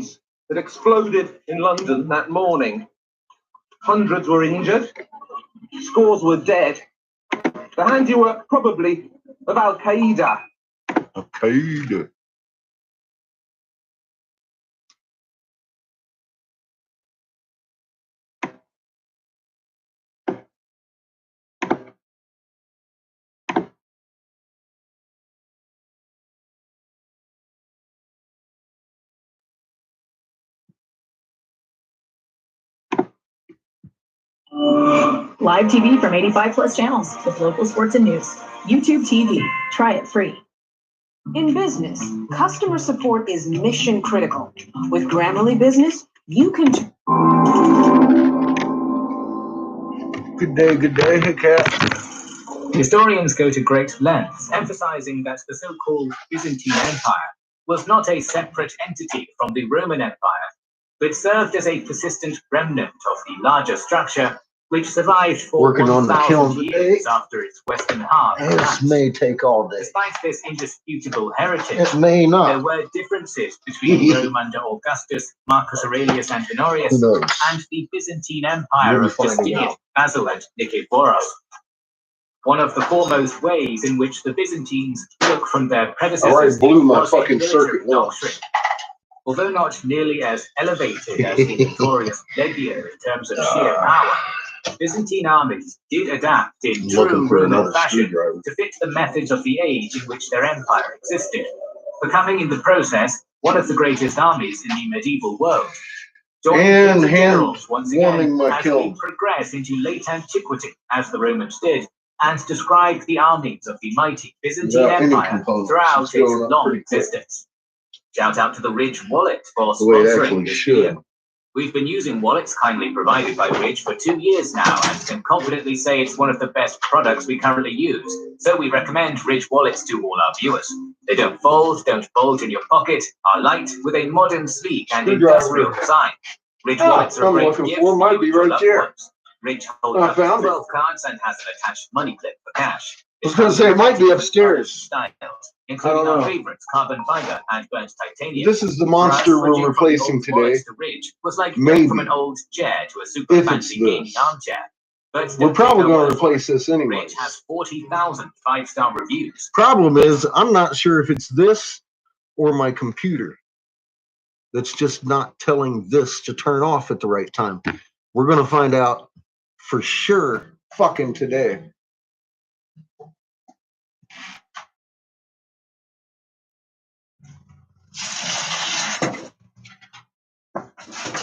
that exploded in London that morning. Hundreds were injured, scores were dead. The handiwork probably of Al-Qaeda. Al-Qaeda. Live TV from 85 plus channels with local sports and news. YouTube TV. Try it free. In business, customer support is mission critical. With Grammarly Business, you can... Good day, hey cat. Historians go to great lengths, emphasizing that the so-called Byzantine Empire was not a separate entity from the Roman Empire, but served as a persistent remnant of the larger structure which survived for Working on the kiln years after its western half. This may take all day. Despite this indisputable heritage, It may not. there were differences between Rome under Augustus, Marcus Aurelius, and Honorius, and the Byzantine Empire of Justinian, Basil, and Nicephorus. One of the foremost ways in which the Byzantines took from their predecessors blew my was fucking circuit doctrine. Although not nearly as elevated as the notorious Legio in terms of sheer power, Byzantine armies did adapt in true Roman fashion to fit the methods of the age in which their empire existed, becoming in the process one of the greatest armies in the medieval world. And generals once again my as kiln. we progress into late antiquity, as the Romans did, and describe the armies of the mighty Byzantine Empire throughout its long existence. Shout out to the Ridge wallet for sponsoring this video. We've been using wallets kindly provided by Ridge for 2 years now and can confidently say it's one of the best products we currently use. So we recommend Ridge wallets to all our viewers. They don't fold, don't bulge in your pocket, are light with a modern, sleek and industrial design. Ridge wallets are a great gift for loved ones. Ridge holds up to 12 cards and has an attached money clip for cash. I was going to say it might be upstairs. Styles, including our favorites, carbon fiber and burnt titanium. This is the monster we're replacing today. Ridge was like Maybe. from an old chair to a super fancy gaming armchair. But we're probably going to replace this anyway. Ridge has 40,000 5-star reviews. Problem is, I'm not sure if it's this or my computer that's just not telling this to turn off at the right time. We're going to find out for sure fucking today.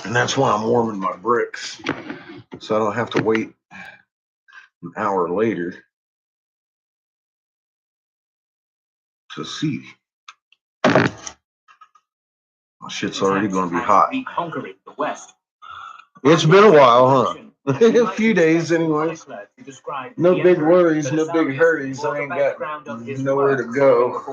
And that's why I'm warming my bricks, so I don't have to wait an hour later to see. My shit's already going to be hot. Reconquering the West. It's been a while, huh? A few days anyway. No big worries, no big hurries. I ain't got nowhere to go.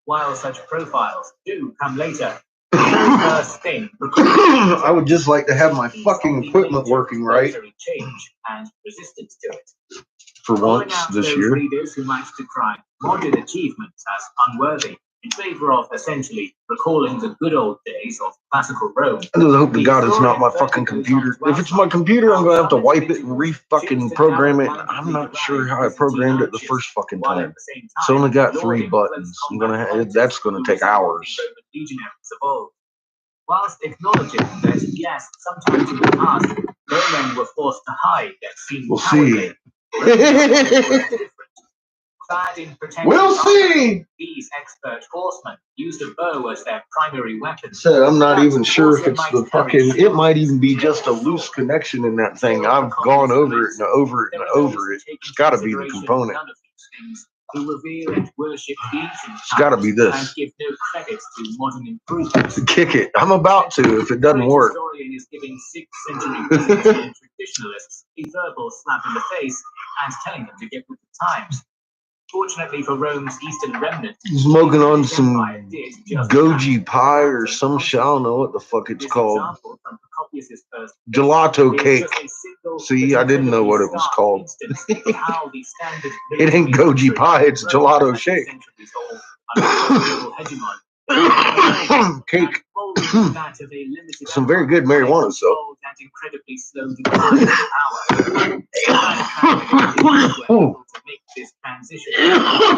While such profiles do come later, first thing I would just like to have my fucking equipment working right change and resistance to it. for once this year. Readers who might decry modern achievements as unworthy in favor of essentially recalling the good old days of classical Rome. I just hope to God it's not my fucking computer. If it's my computer, I'm gonna have to wipe it and re-fucking program it. I'm not sure how I programmed it the first fucking time. It's only got 3 buttons. I'm gonna have, that's gonna take hours. Whilst acknowledging that yes, sometimes in the past, Romen were forced to hide their seeming We'll see. We'll see. These expert horsemen used a bow as their primary weapon. Said I'm not even sure if it's the fucking. It might even be just a loose connection in that thing. I've gone over it and over it and over it. It's got to be the component. Who revere and worship it's got to be this. And give no credit to modern improvements. Kick it. I'm about to if it doesn't work. The historian is giving 6th century Byzantine traditionalists a verbal slap in the face and telling them to get with the times. Fortunately for Rome's eastern remnant, smoking on some goji pie or some shit. I don't know what the fuck it's called. Gelato cake. See, I didn't know what it was called. It ain't goji pie, it's gelato shake. Cake. Some very good marijuana, so.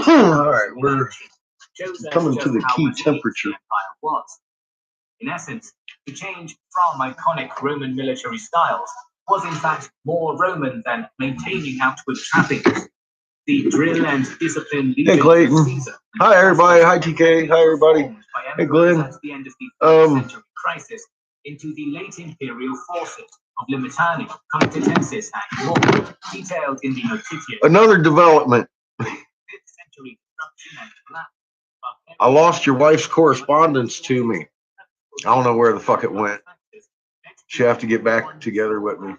All right, we're coming to the key temperature. In essence, the change from iconic Roman military styles was in fact more Roman than maintaining outward trappings. The drill and discipline. Hey, Clayton. Hi, everybody. Hi, TK. Hi, everybody. Hey, Glenn. At the end of the century crisis into the late imperial forces of Limitani, Comitatensis, and more, detailed in the Notitia. Another development. I lost your wife's correspondence to me. I don't know where the fuck it went. She'll have to get back together with me.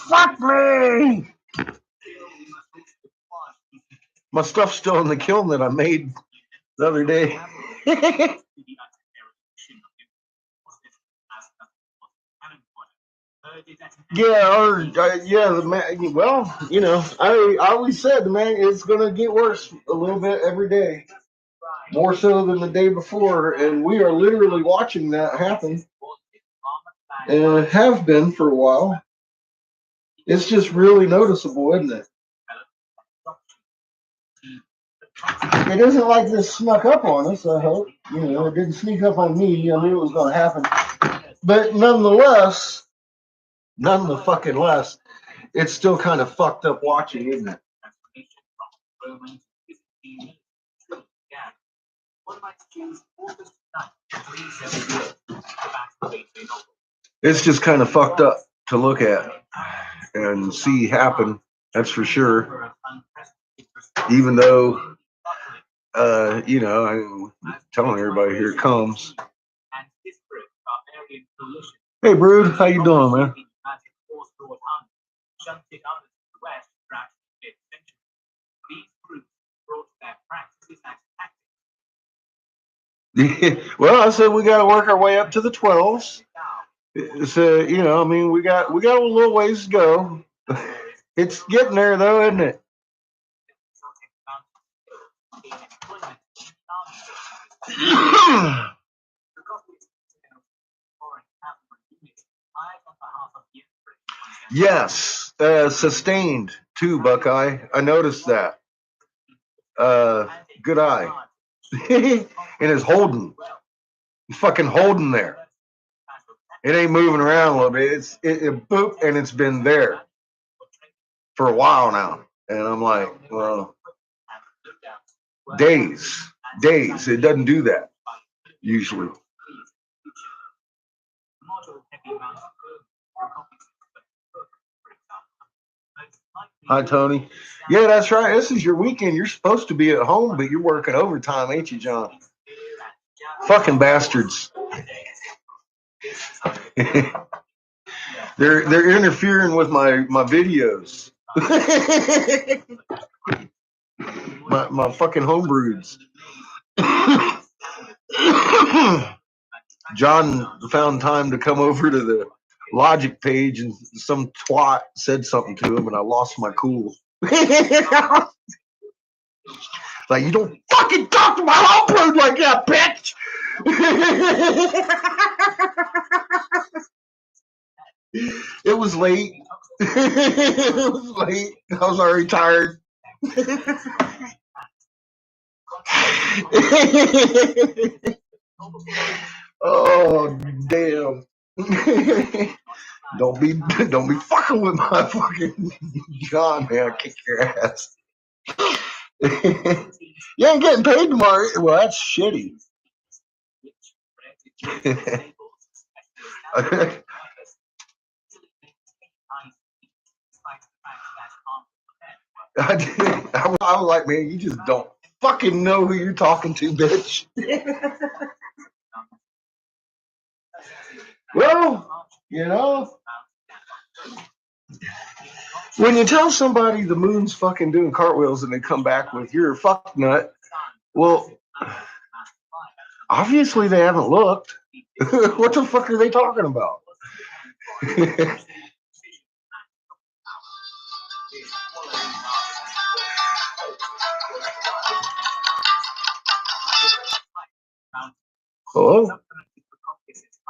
Fuck me! My stuff's still in the kiln that I made the other day. Yeah, the man. Well, you know, I always said the man it's gonna get worse a little bit every day, more so than the day before, and we are literally watching that happen, and have been for a while. It's just really noticeable, isn't it? It isn't like this snuck up on us. I hope it didn't sneak up on me. I knew it was going to happen, but nonetheless. None the fucking less, it's still kind of fucked up watching, isn't it? It's just kind of fucked up to look at and see happen, that's for sure. Even though, I'm telling everybody, here it comes. Hey, Brood, how you doing, man? Well, I said we got to work our way up to the 12s. So, we got a little ways to go. It's getting there, though, isn't it? Yes, sustained too, Buckeye. I noticed that. Good eye. And it's holding. It's fucking holding there. It ain't moving around a little bit. It boop, and it's been there for a while now. And I'm like, well, days. It doesn't do that usually. Hi, Tony. Yeah, that's right. This is your weekend. You're supposed to be at home, but you're working overtime, ain't you, John? Fucking bastards. They're interfering with my videos. my fucking homebreweds. John found time to come over to the Logic page, and some twat said something to him, and I lost my cool. Like, you don't fucking talk to my homebrewed like that, bitch! It was late. It was late. I was already tired. Oh, damn. Don't be fucking with my fucking John, man. I'll kick your ass. You ain't getting paid tomorrow. Well, that's shitty. I was like, man, you just don't fucking know who you're talking to, bitch. Well, when you tell somebody the moon's fucking doing cartwheels and they come back with you're a fuck nut, well, obviously they haven't looked. What the fuck are they talking about? Hello? Supplemented with composites and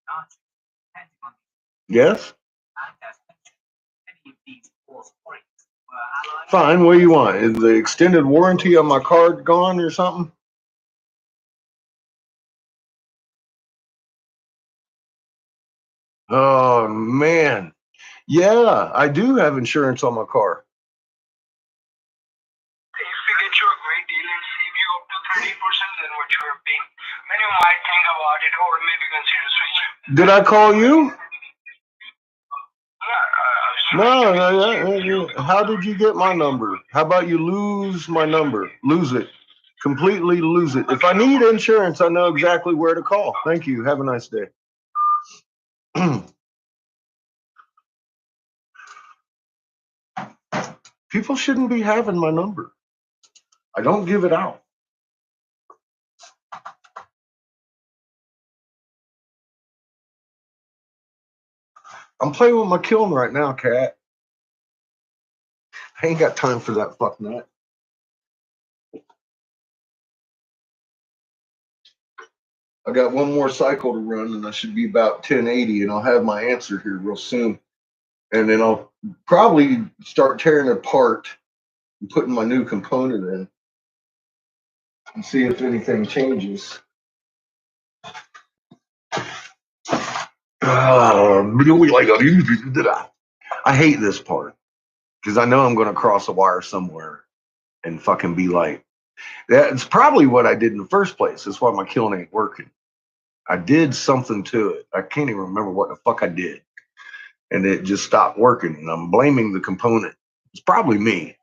arches, depending on Yes? and as mentioned, many of these forced springs were allied. Fine, what do you want? Is the extended warranty on my card gone or something? Oh, man. Yeah, I do have insurance on my car. If we get you a great deal and save you up to 30% than what you are paying, then you might think about it or maybe consider switching. Did I call you? Yeah, No. How did you get my number? How about you lose my number? Lose it. Completely lose it. If I need insurance, I know exactly where to call. Thank you. Have a nice day. People shouldn't be having my number. I don't give it out. I'm playing with my kiln right now, cat. I ain't got time for that fuck nut. I got one more cycle to run and I should be about 1080 and I'll have my answer here real soon. And then I'll probably start tearing it apart and putting my new component in and see if anything changes. I hate this part because I know I'm going to cross a wire somewhere and fucking be like, that's probably what I did in the first place. That's why my kiln ain't working. I did something to it. I can't even remember what the fuck I did. And it just stopped working. And I'm blaming the component. It's probably me.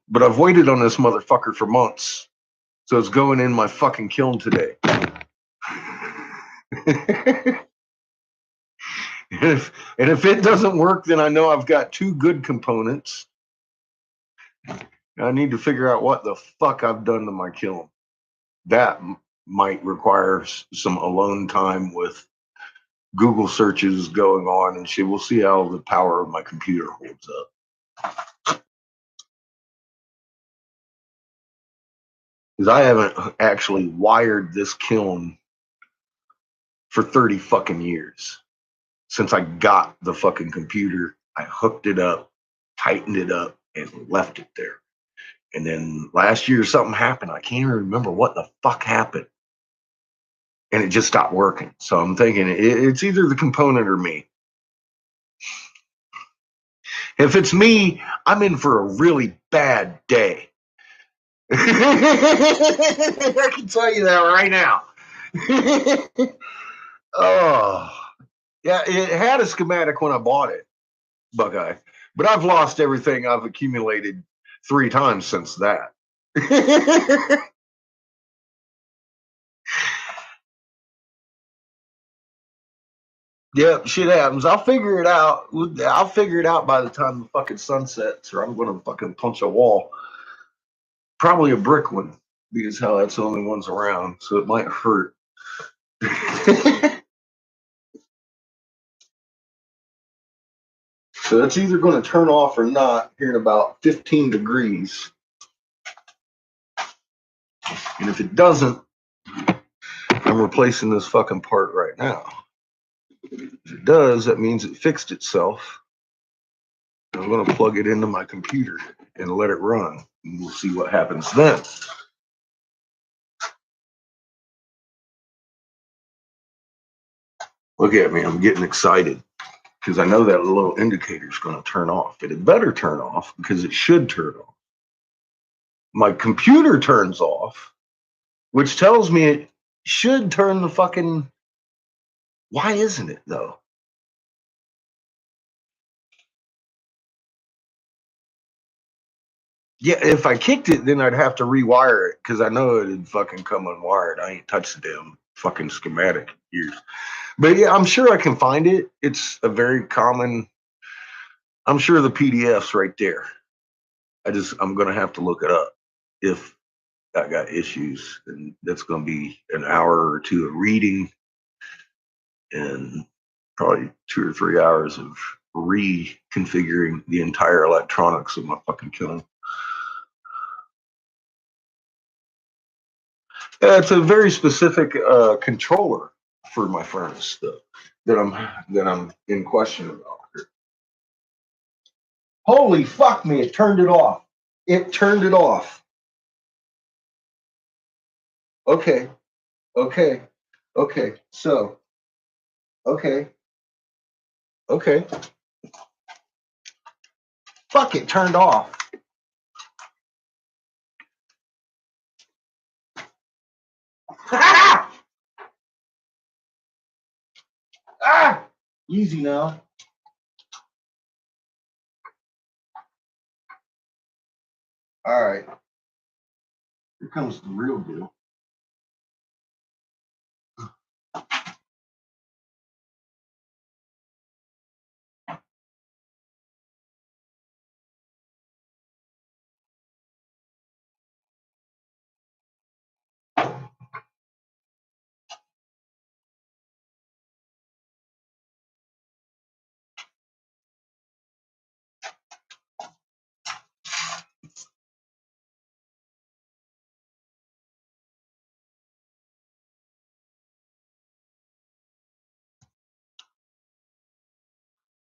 But I've waited on this motherfucker for months. So it's going in my fucking kiln today. And if it doesn't work, then I know I've got two good components. I need to figure out what the fuck I've done to my kiln. That might require some alone time with Google searches going on and shit. We'll see how the power of my computer holds up. Because I haven't actually wired this kiln for 30 fucking years. Since I got the fucking computer, I hooked it up, tightened it up, and left it there. And then last year something happened. I can't even remember what the fuck happened. And it just stopped working. So I'm thinking it's either the component or me. If it's me, I'm in for a really bad day. I can tell you that right now. Oh, yeah, it had a schematic when I bought it, Buckeye. But I've lost everything I've accumulated 3 times since that. Yep, shit happens. I'll figure it out. I'll figure it out by the time the fucking sun sets, or I'm gonna fucking punch a wall. Probably a brick one, because how that's the only ones around, so it might hurt. So it's either going to turn off or not here in about 15 degrees. And if it doesn't, I'm replacing this fucking part right now. If it does, that means it fixed itself. I'm going to plug it into my computer and let it run. And we'll see what happens then. Look at me, I'm getting excited because I know that little indicator is going to turn off. It had better turn off because it should turn off. My computer turns off, which tells me it should turn the fucking... Why isn't it though? Yeah, if I kicked it, then I'd have to rewire it because I know it'd fucking come unwired. I ain't touched the damn fucking schematic years. But yeah, I'm sure I can find it. It's a very common... I'm sure the PDF's right there. I'm going to have to look it up if I got issues. And that's going to be an hour or 2 of reading and probably 2 or 3 hours of reconfiguring the entire electronics of my fucking kiln. It's a very specific controller for my furnace though, that I'm in question about here. Holy fuck me, it turned it off. It turned it off. Okay. So, okay. Fuck, it turned off. Ah! Ah! Easy now. All right. Here comes the real deal.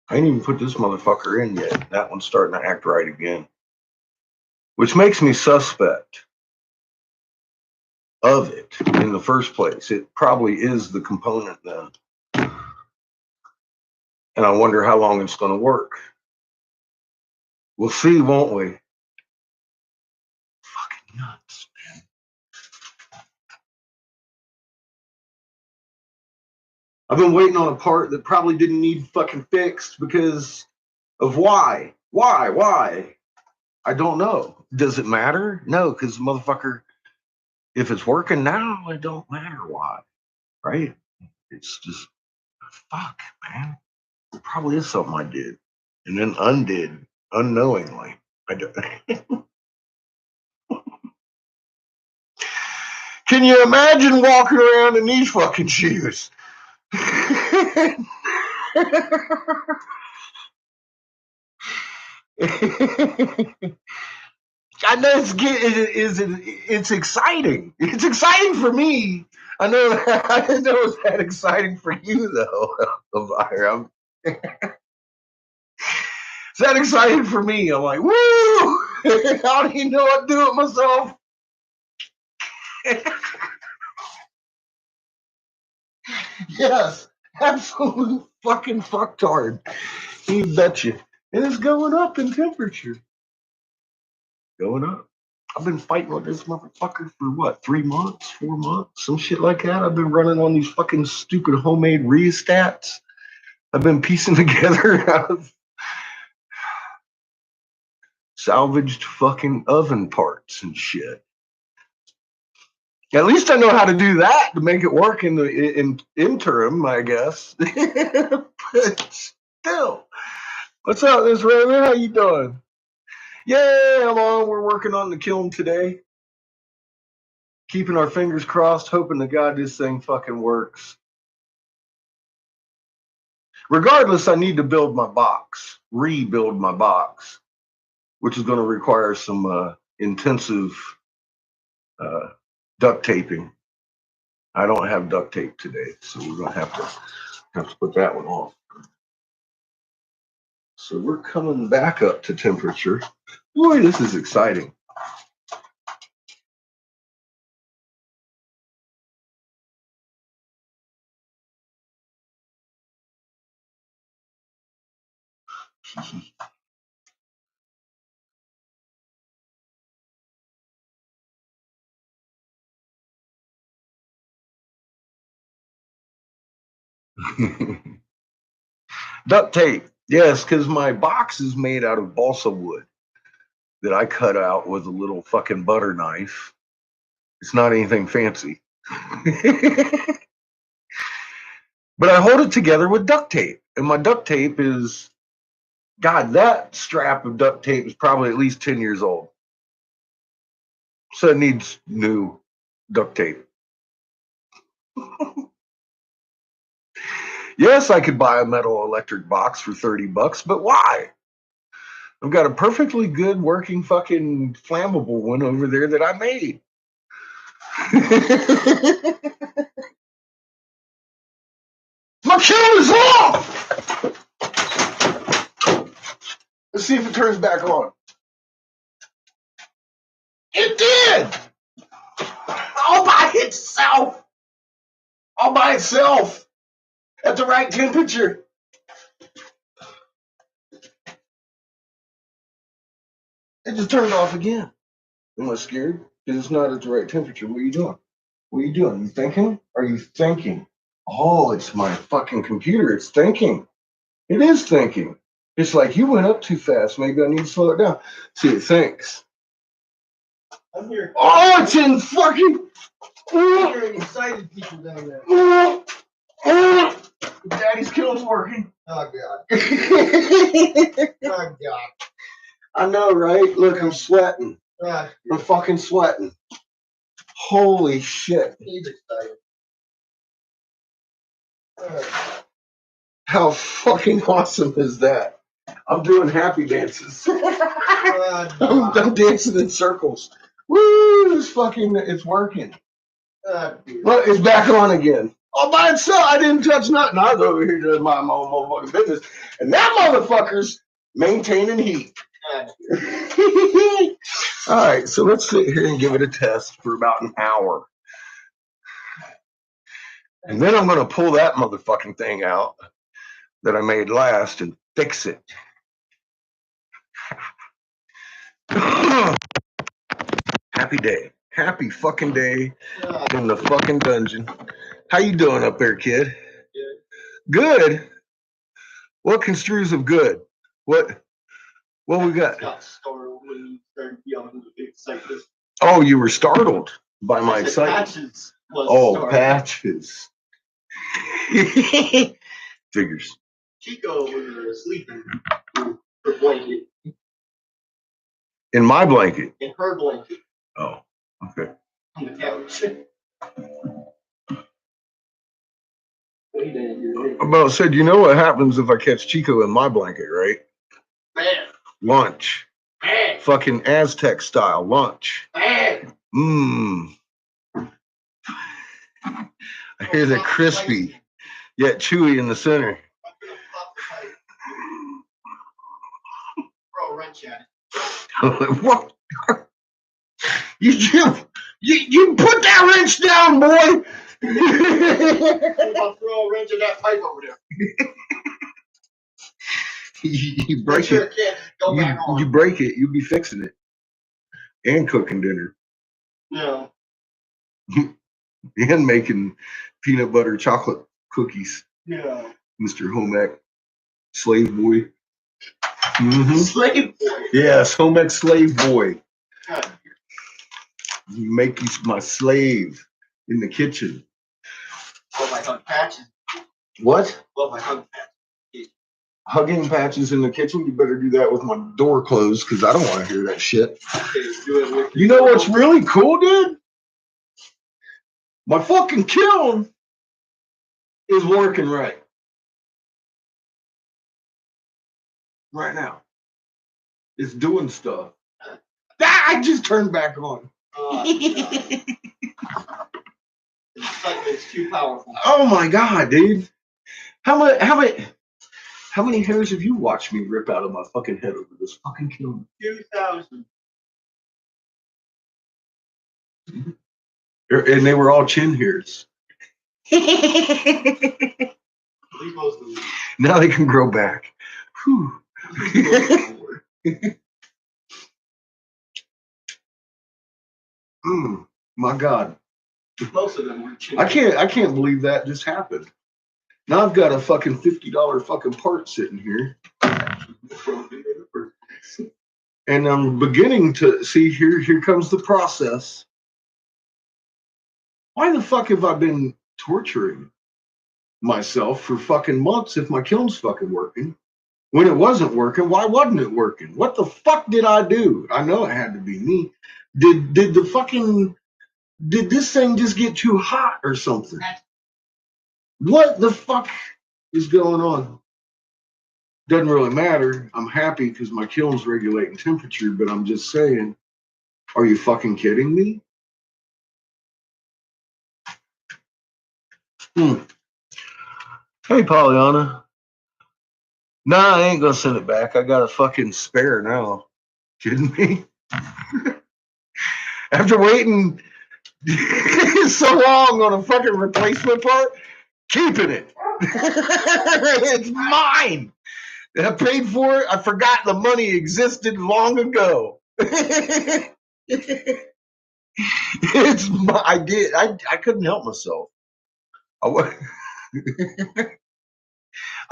I ain't even put this motherfucker in yet. That one's starting to act right again. Which makes me suspect of it in the first place. It probably is the component then. And I wonder how long it's going to work. We'll see, won't we? Fucking nuts, man. I've been waiting on a part that probably didn't need fucking fixed because of why? Why? I don't know. Does it matter? No, because motherfucker, if it's working now, it don't matter why, right? It's just, fuck, man. It probably is something I did and then undid unknowingly. I don't. Can you imagine walking around in these fucking shoes? I know it's exciting. It's exciting for me. I know it's that exciting for you though, Elvira. It's that exciting for me. I'm like, woo! I don't even know what to do it myself. Yes, absolute fucking fucktard. You betcha. And it's going up in temperature. Going up. I've been fighting with this motherfucker for what, 3 months, 4 months, some shit like that. I've been running on these fucking stupid homemade rheostats. I've been piecing together out of salvaged fucking oven parts and shit. At least I know how to do that to make it work in the interim, I guess. But still, what's up, Miss Raymond? How you doing? Yeah, I'm on. We're working on the kiln today. Keeping our fingers crossed, hoping to God this thing fucking works. Regardless, I need to build my box, rebuild my box, which is going to require some intensive duct taping. I don't have duct tape today, so we're going to have to put that one off. So we're coming back up to temperature. Boy, this is exciting. Duct tape. Yes, because my box is made out of balsa wood that I cut out with a little fucking butter knife. It's not anything fancy. But I hold it together with duct tape. And my duct tape is, God, that strap of duct tape is probably at least 10 years old. So it needs new duct tape. Yes, I could buy a metal electric box for $30, but why? I've got a perfectly good working fucking flammable one over there that I made. My kiln is off! Let's see if it turns back on. It did! All by itself! All by itself! At the right temperature. It just turned off again. Am I scared? Because it's not at the right temperature. What are you doing? What are you doing? You thinking? Are you thinking? Oh, it's my fucking computer. It's thinking. It is thinking. It's like you went up too fast. Maybe I need to slow it down. See, it thinks. I'm here. Oh, it's in fucking. I'm hearing excited people down there. Daddy's Kiln's working. Oh God. I Oh God. know, right? Look, I'm sweating. God. I'm fucking sweating. Holy shit. He's excited. How fucking awesome is that? I'm doing happy dances. I'm dancing in circles. Woo! It's working. Well, it's back on again. All by itself. I didn't touch nothing. I was over here doing my own motherfucking business. And that motherfucker's maintaining heat. All right, so let's sit here and give it a test for about an hour. And then I'm going to pull that motherfucking thing out that I made last and fix it. Happy day. Happy fucking day in the fucking dungeon. How you doing up there, kid? Good. What construes of good? What we got? Got startled when you started yelling excited. Oh, you were startled by my I said excitement. Patches was Oh, startled. patches. Figures. Chico was sleeping in her blanket. In my blanket. In her blanket Oh, okay. on the couch. Wait a minute. About said, you know what happens if I catch Chico in my blanket, right? Man, Lunch. man, Fucking Aztec style lunch. man. Mmm. I hear the crispy, yet chewy in the center. I'm gonna pop the pipe. Throw a wrench at it. What? You put that wrench down, boy. I'm gonna throw a wrench at that pipe over there. You Make break sure it. it can't go back on. You break it. You'll be fixing it and cooking dinner No. and making peanut butter chocolate cookies, No. Mr. Home Ec slave boy. Mm-hmm. Slave boy. Yes, Home Ec slave boy. God. You make you my slave in the kitchen. Well, my hug patches. What? Well, my hug patches. Hugging patches in the kitchen? You better do that with my door closed because I don't want to hear that shit. Okay, do it with You know what's really cool, dude? My fucking kiln is working right. Right now. It's doing stuff. I just turned back on. The excitement's too powerful. Oh my god, dude. How many hairs have you watched me rip out of my fucking head over this fucking kiln? 2,000. And they were all chin hairs. Leave most of them. Now they can grow back. Whew. My god. Most of them were chin. I can't believe that just happened. Now I've got a fucking $50 fucking part sitting here. And I'm beginning to see here comes the process. Why the fuck have I been torturing myself for fucking months if my kiln's fucking working? When it wasn't working, why wasn't it working? What the fuck did I do? I know it had to be me. Did this thing just get too hot or something? What the fuck is going on? Doesn't really matter. I'm happy because my kiln's regulating temperature, but I'm just saying, are you fucking kidding me? Hey, Pollyanna. Nah, I ain't gonna send it back. I got a fucking spare now. Kidding me? After waiting so long on a fucking replacement part, keeping it. It's mine. I paid for it. I forgot the money existed long ago. It's my, I did. I couldn't help myself. I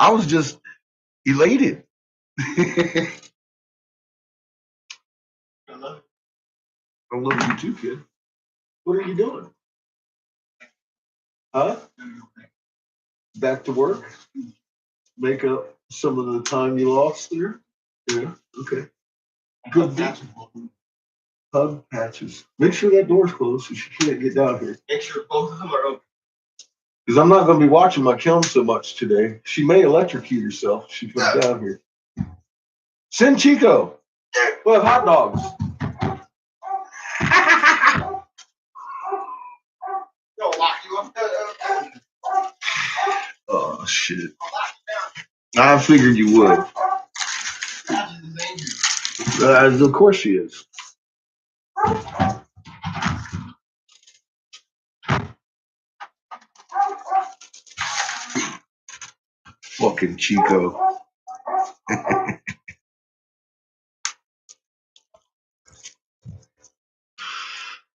was just elated. I love you too, kid. What are you doing? Huh? Back to work? Make up some of the time you lost there? Yeah, okay. Good. Hug patches. Make sure that door's closed so she can't get down here. Make sure both of them are open. Because I'm not going to be watching my kiln so much today. She may electrocute herself if she comes down here. Send Chico. We'll have hot dogs. They'll lock you up. Oh, shit. I figured you would. Of course she is. Fucking Chico.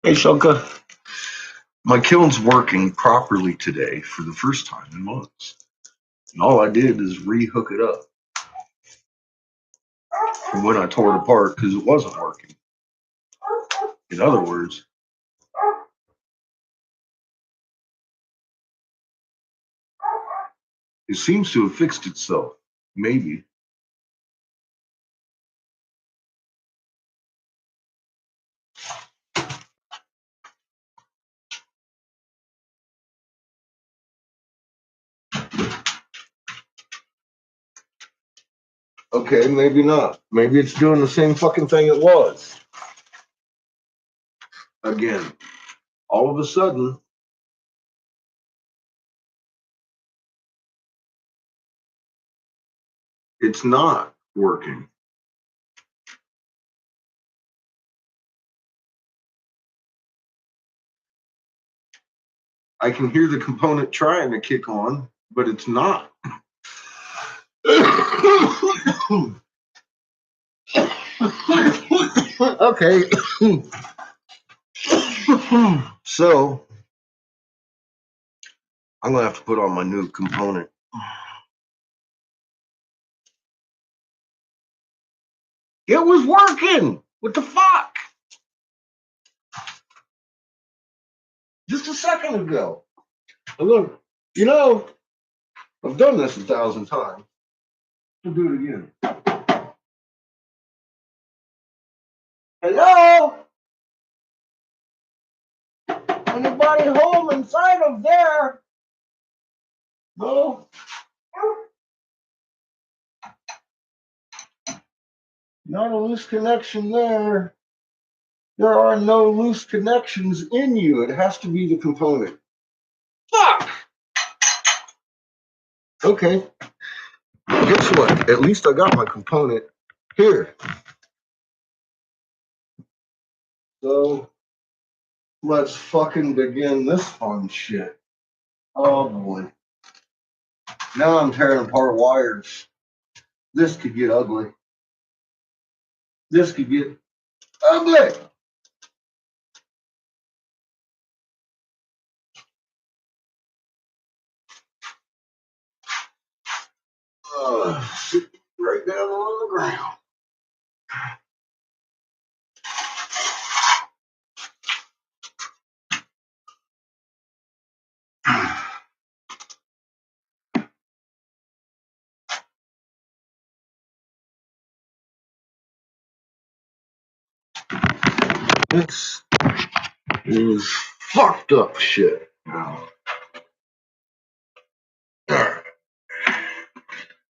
Hey, Shunka. My kiln's working properly today for the first time in months. And all I did is re-hook it up from when I tore it apart because it wasn't working. In other words, it seems to have fixed itself. Maybe. Okay, maybe not. Maybe it's doing the same fucking thing it was. Again, all of a sudden, it's not working. I can hear the component trying to kick on, but it's not. Okay. So I'm gonna have to put on my new component. It was working. What the fuck? Just a second ago. Look, you know, I've done this 1,000 times. I'll do it again. Hello? Anybody home inside of there? No? Not a loose connection there. There are no loose connections in you. It has to be the component. Fuck! Okay. Guess what? At least I got my component here. So let's fucking begin this fun shit. Oh boy. Now I'm tearing apart wires. This could get ugly. This could get ugly. Sit right down on the ground. This is fucked up shit. Alright.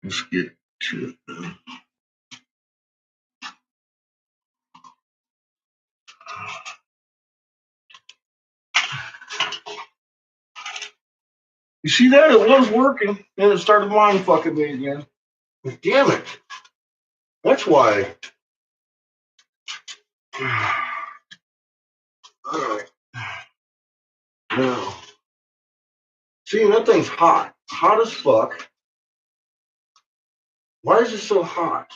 Let's get to it now. You see that? It was working. Then it started mind fucking me again. But damn it. That's why. All right. Now, see, that thing's hot. Hot as fuck. Why is it so hot?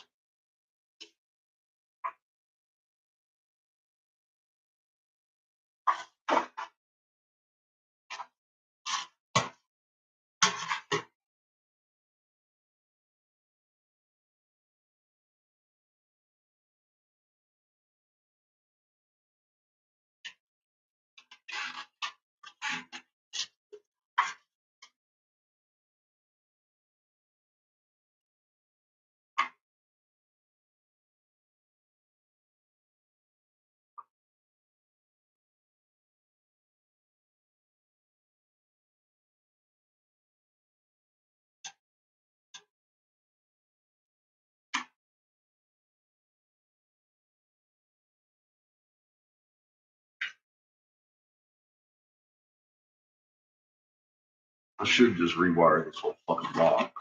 I should just rewire this whole fucking box.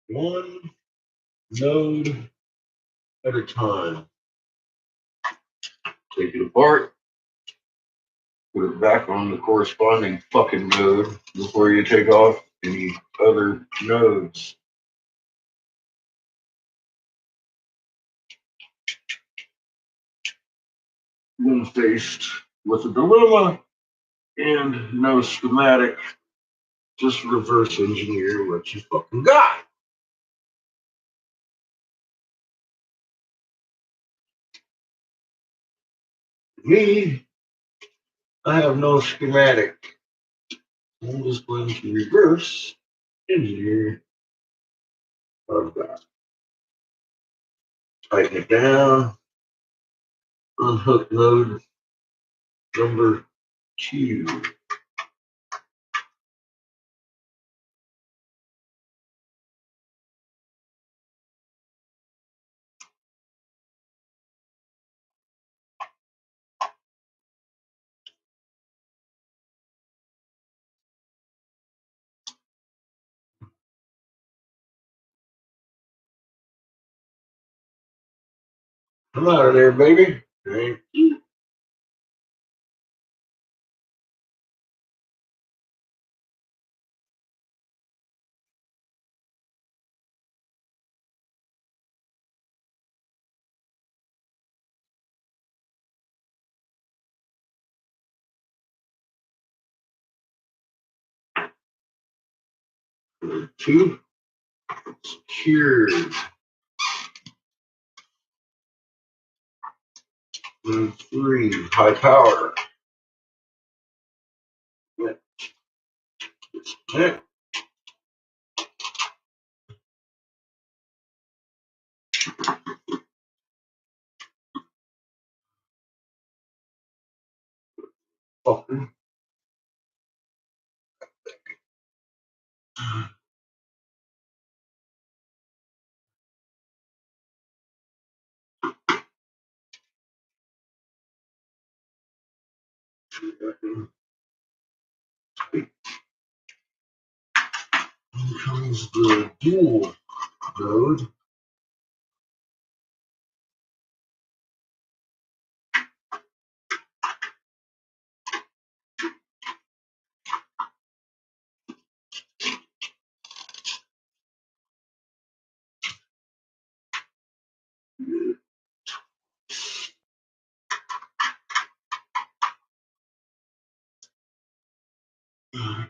One node at a time. Take it apart. Put it back on the corresponding fucking node before you take off any other nodes. When faced with a dilemma and no schematic, just reverse engineer what you fucking got. Me, I have no schematic. I'm just going to reverse engineer what I've got. Tighten it down. Unhook node number 2. Come out of there, baby. Thank you. Number 2, secured. Number 3, high power. Disconnect. Fucker. Here comes the dual node. All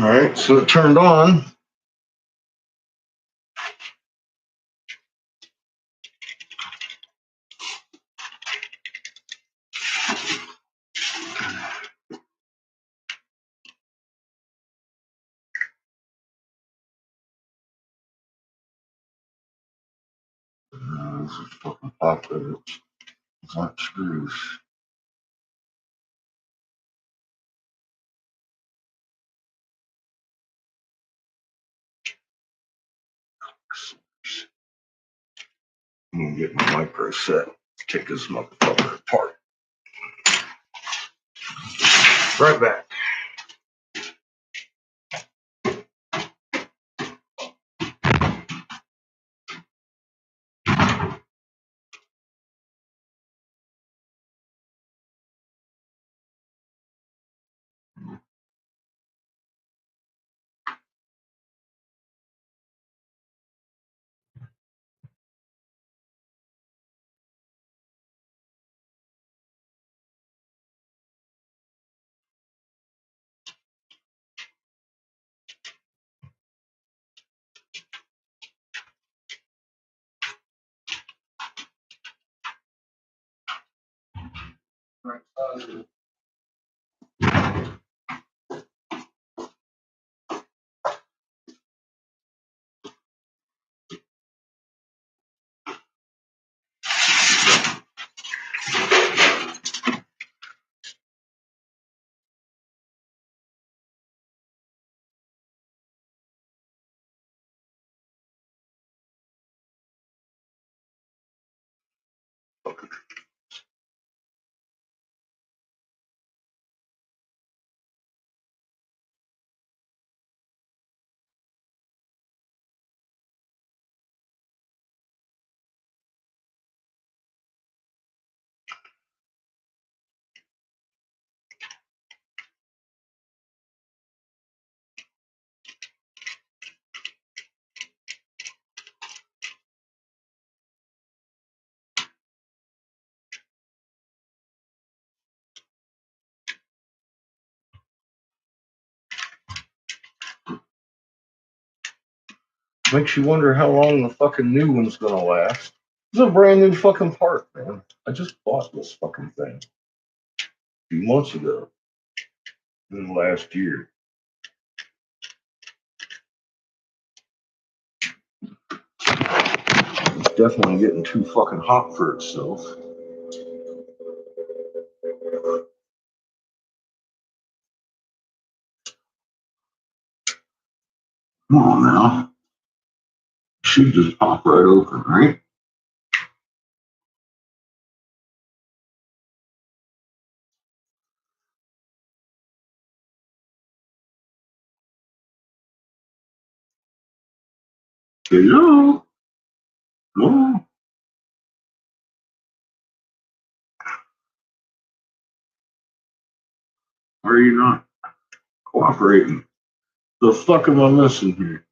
right, so it turned on. This is fucking pop of it. It's not screws. I'm gonna get my micro set. Take this motherfucker apart. Right back. Makes you wonder how long the fucking new one's gonna last. It's a brand new fucking part, man. I just bought this fucking thing a few months ago, in the last year. It's definitely getting too fucking hot for itself. Come on now. Should just pop right open, right? Hello? Hello? Why are you not cooperating? The fuck am I missing here?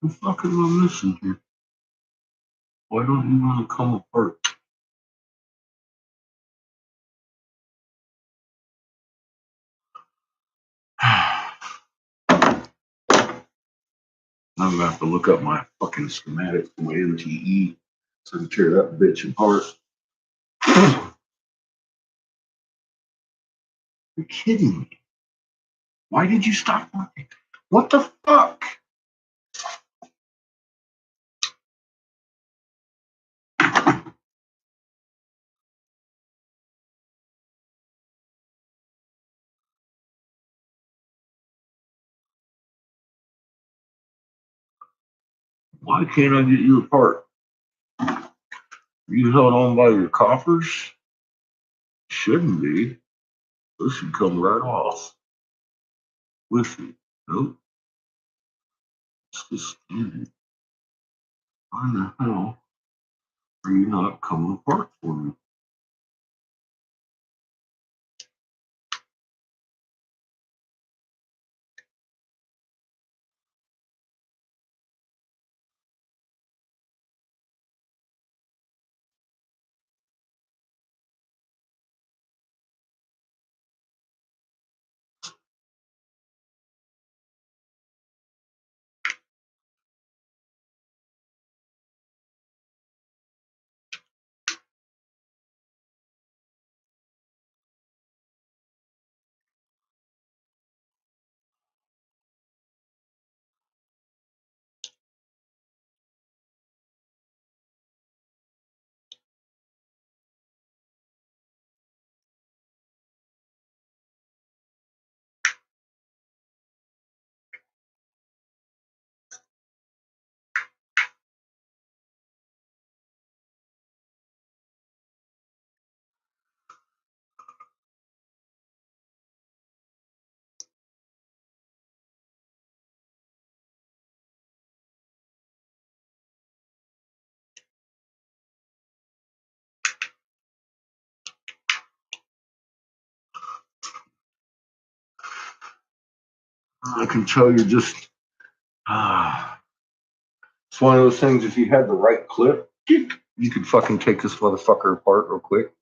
The fuck am I missing here? Why don't you want to come apart? I'm gonna have to look up my fucking schematic for my NTE so I can tear that bitch apart. You're kidding me. Why did you stop working? What the fuck? Why can't I get you apart? You held on by your coffers? Shouldn't be. This should come right off with you. Nope. It's just standard. Why the hell are you not coming apart for me? I can tell you're just, it's one of those things, if you had the right clip, you could fucking take this motherfucker apart real quick.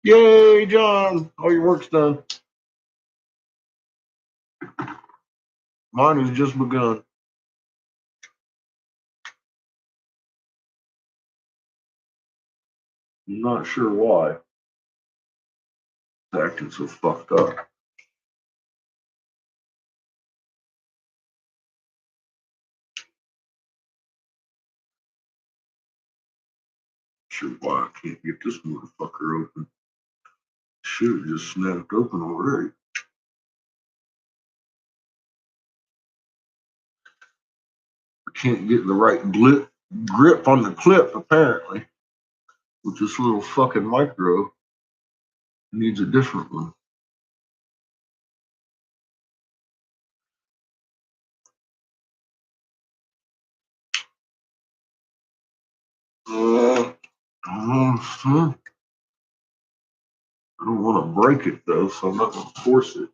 Yay, John, all your work's done. Mine has just begun. I'm not sure why. It's acting so fucked up. Sure why I can't get this motherfucker open. Should have just snapped open already. I can't get the right grip on the clip, apparently. With this little fucking micro. Needs a different one. I don't want to break it though, so I'm not going to force it.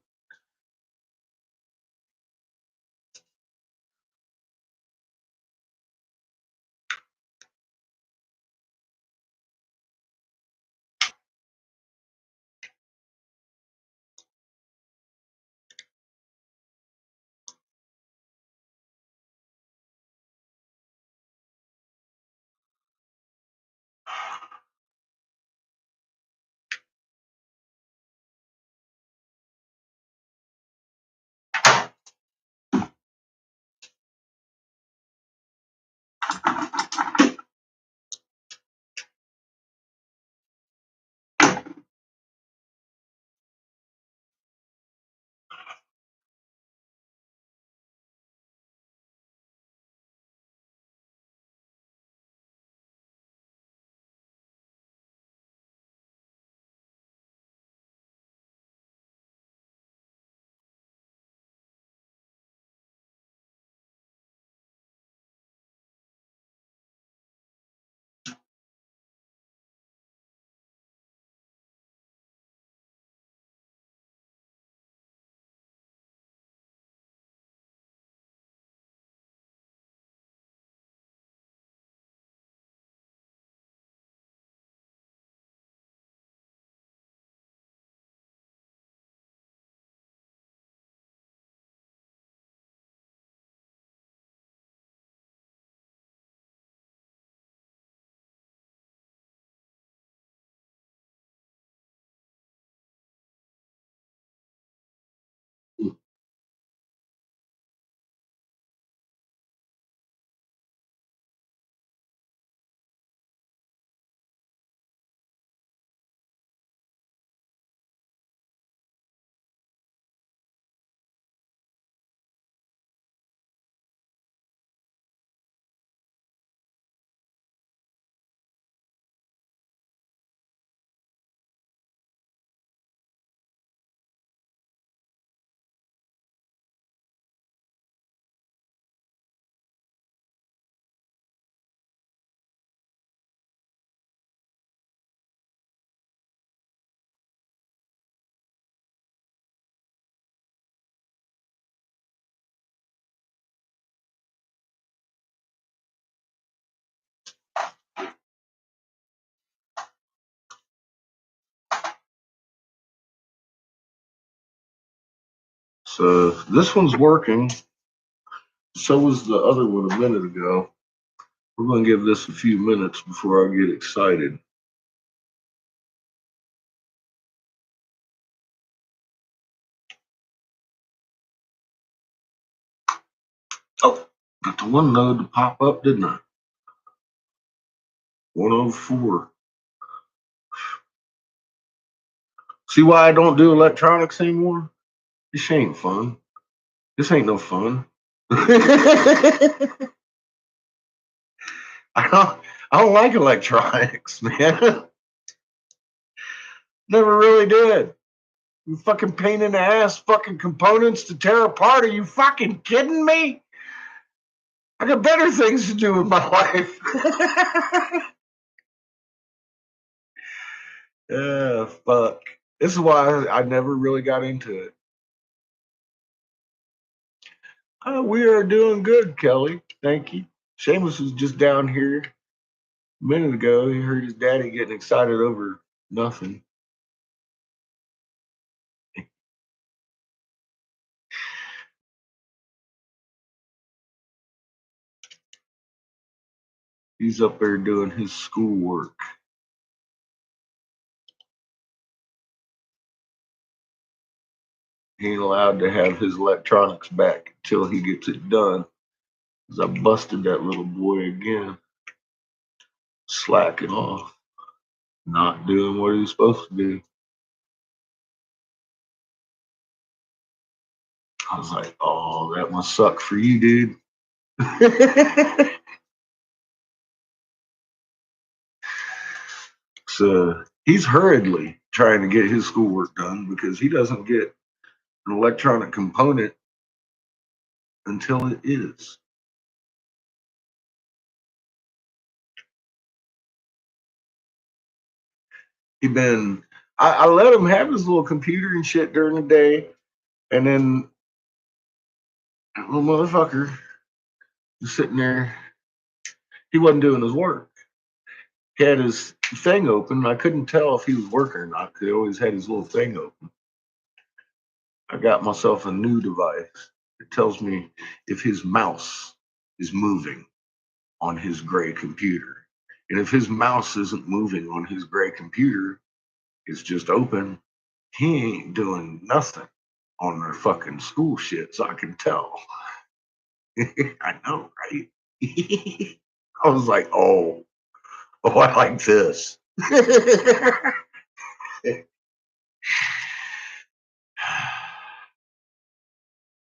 So this one's working. So was the other one a minute ago. We're going to give this a few minutes before I get excited. Oh, got the one node to pop up, didn't I? 104. See why I don't do electronics anymore? This ain't fun. This ain't no fun. I don't like electronics, man. Never really did. You fucking pain in the ass fucking components to tear apart. Are you fucking kidding me? I got better things to do with my life. Yeah, fuck. This is why I never really got into it. We are doing good, Kelly. Thank you. Seamus was just down here a minute ago. He heard his daddy getting excited over nothing. He's up there doing his schoolwork. He ain't allowed to have his electronics back until he gets it done. Because I busted that little boy again. Slacking off. Not doing what he's supposed to do. I was like, oh, that must suck for you, dude. So he's hurriedly trying to get his schoolwork done because he doesn't get an electronic component until it is. I let him have his little computer and shit during the day, and then that little motherfucker was sitting there. He wasn't doing his work. He had his thing open. I couldn't tell if he was working or not because he always had his little thing open. I got myself a new device. It tells me if his mouse is moving on his gray computer. And if his mouse isn't moving on his gray computer, it's just open, he ain't doing nothing on their fucking school shit, so I can tell. I know, right? I was like, oh, I like this.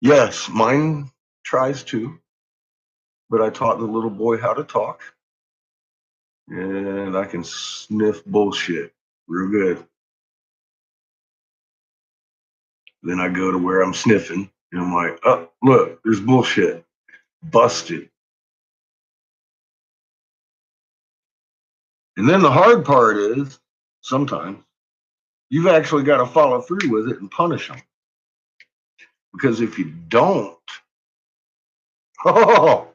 Yes, mine tries to, but I taught the little boy how to talk, and I can sniff bullshit real good. Then I go to where I'm sniffing, and I'm like, oh, look, there's bullshit. Busted. And then the hard part is, sometimes, you've actually got to follow through with it and punish them. Because if you don't, oh,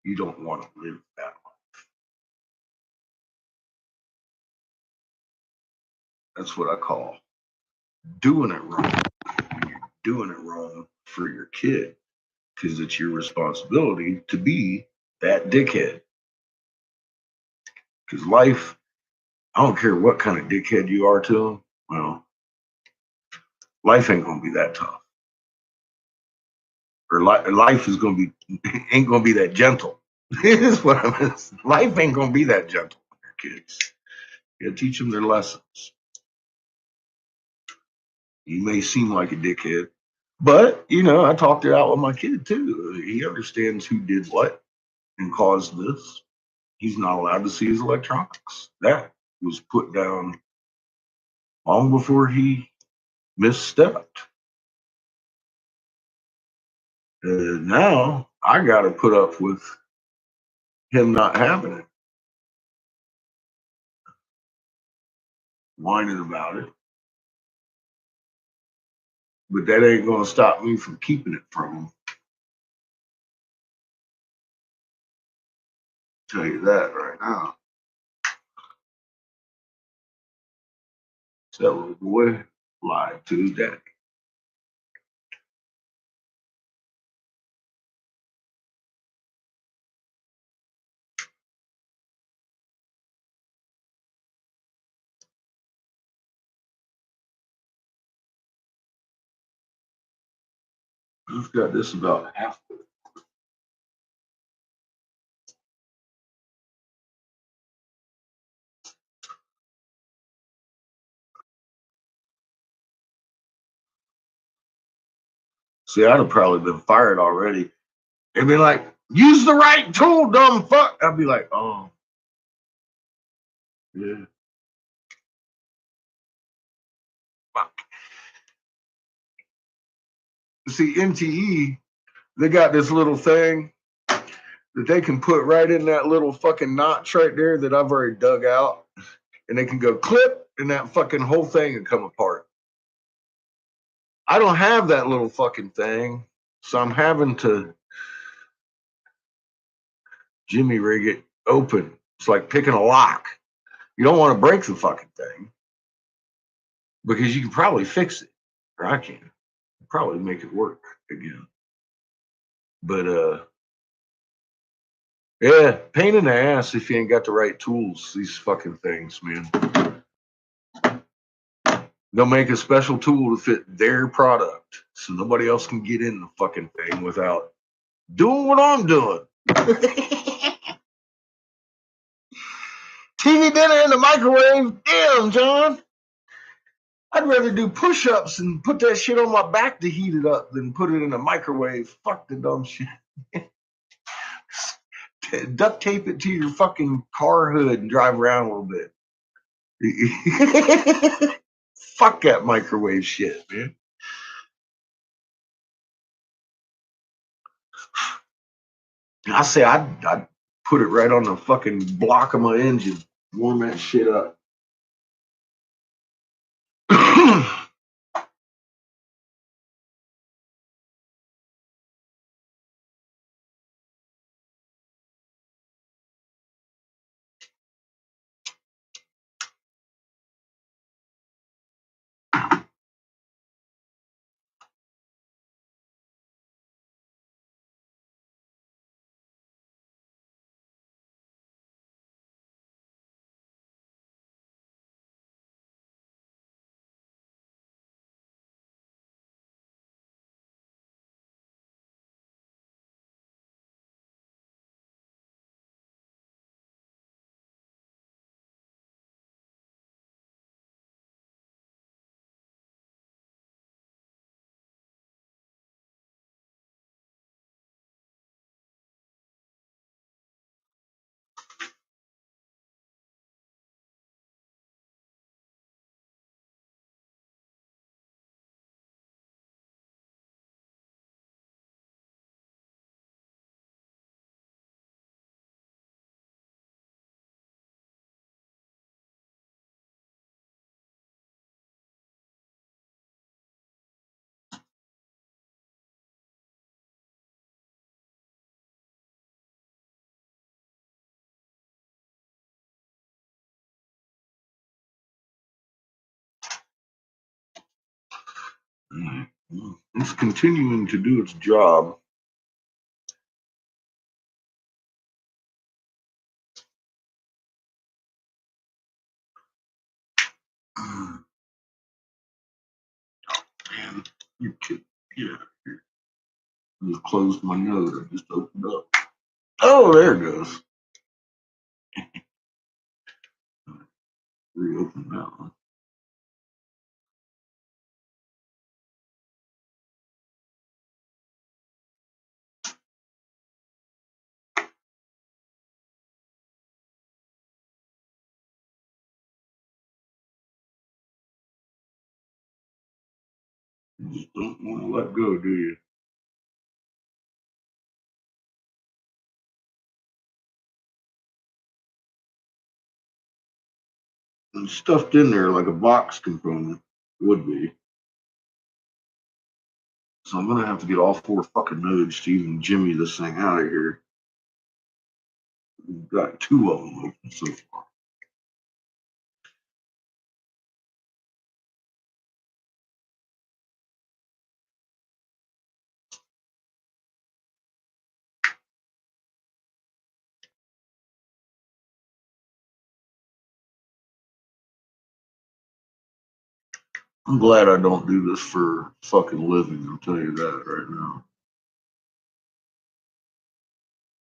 you don't want to live that life. That's what I call doing it wrong. You're doing it wrong for your kid because it's your responsibility to be that dickhead. Because life, I don't care what kind of dickhead you are to them, well, life ain't going to be that tough. Or life is going to be, ain't going to be that gentle. Is what I mean. Life ain't going to be that gentle with your kids. You got to teach them their lessons. You may seem like a dickhead, but, I talked it out with my kid too. He understands who did what and caused this. He's not allowed to see his electronics. That was put down long before he misstepped. Now I got to put up with him not having it, whining about it. But that ain't going to stop me from keeping it from him. Tell you that right now. So that little boy lied to his daddy. I've got this about half. See, I'd have probably been fired already. They'd be like, use the right tool, dumb fuck. I'd be like, oh. Yeah. Fuck. See, MTE, they got this little thing that they can put right in that little fucking notch right there that I've already dug out. And they can go clip and that fucking whole thing can come apart. I don't have that little fucking thing. So I'm having to jimmy rig it open. It's like picking a lock. You don't want to break the fucking thing because you can probably fix it. Or I can. Probably make it work again. But yeah, pain in the ass if you ain't got the right tools, these fucking things, man. They'll make a special tool to fit their product so nobody else can get in the fucking thing without doing what I'm doing. TV dinner in the microwave. Damn, John. I'd rather do push-ups and put that shit on my back to heat it up than put it in the microwave. Fuck the dumb shit. Duct tape it to your fucking car hood and drive around a little bit. Fuck that microwave shit, man. I say I'd put it right on the fucking block of my engine, warm that shit up. It's continuing to do its job. Man, you could, yeah. I just closed my nose. I just opened up. Oh, there it goes. Reopen that one. You just don't want to let go, do you? And stuffed in there like a box component would be. So I'm gonna have to get all four fucking nodes to even jimmy this thing out of here. We've got two of them open so far. I'm glad I don't do this for fucking living, I'll tell you that right now.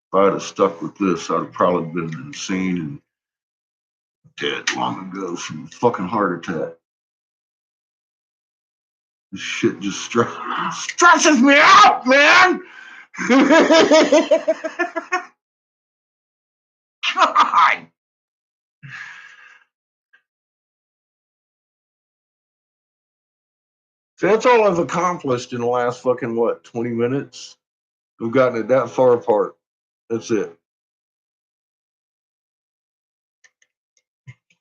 If I'd have stuck with this, I'd have probably been insane and dead long ago from a fucking heart attack. This shit just stresses me out, man! God! So that's all I've accomplished in the last fucking, what, 20 minutes? We've gotten it that far apart. That's it.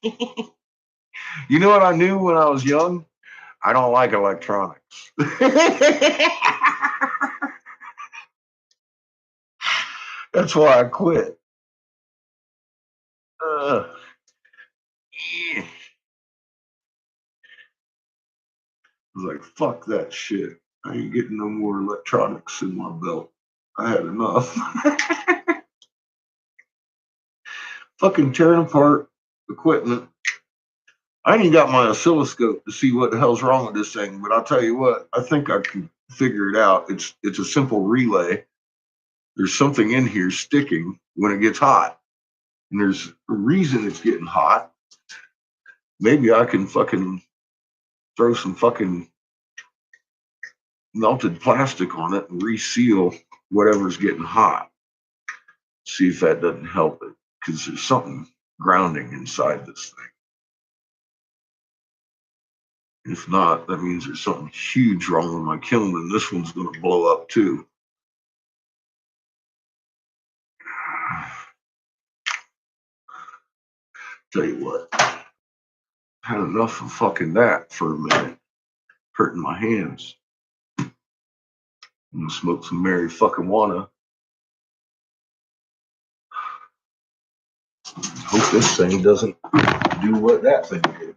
You know what I knew when I was young? I don't like electronics. That's why I quit. Yeah. I was like, fuck that shit. I ain't getting no more electronics in my belt. I had enough. Fucking tearing apart equipment. I ain't even got my oscilloscope to see what the hell's wrong with this thing, but I'll tell you what, I think I can figure it out. It's a simple relay. There's something in here sticking when it gets hot. And there's a reason it's getting hot. Maybe I can fucking throw some fucking melted plastic on it and reseal whatever's getting hot. See if that doesn't help it, because there's something grounding inside this thing. If not, that means there's something huge wrong with my kiln, and this one's going to blow up too. Tell you what, I had enough of fucking that for a minute, hurting my hands. I'm gonna smoke some Mary fucking wanna. Hope this thing doesn't do what that thing did.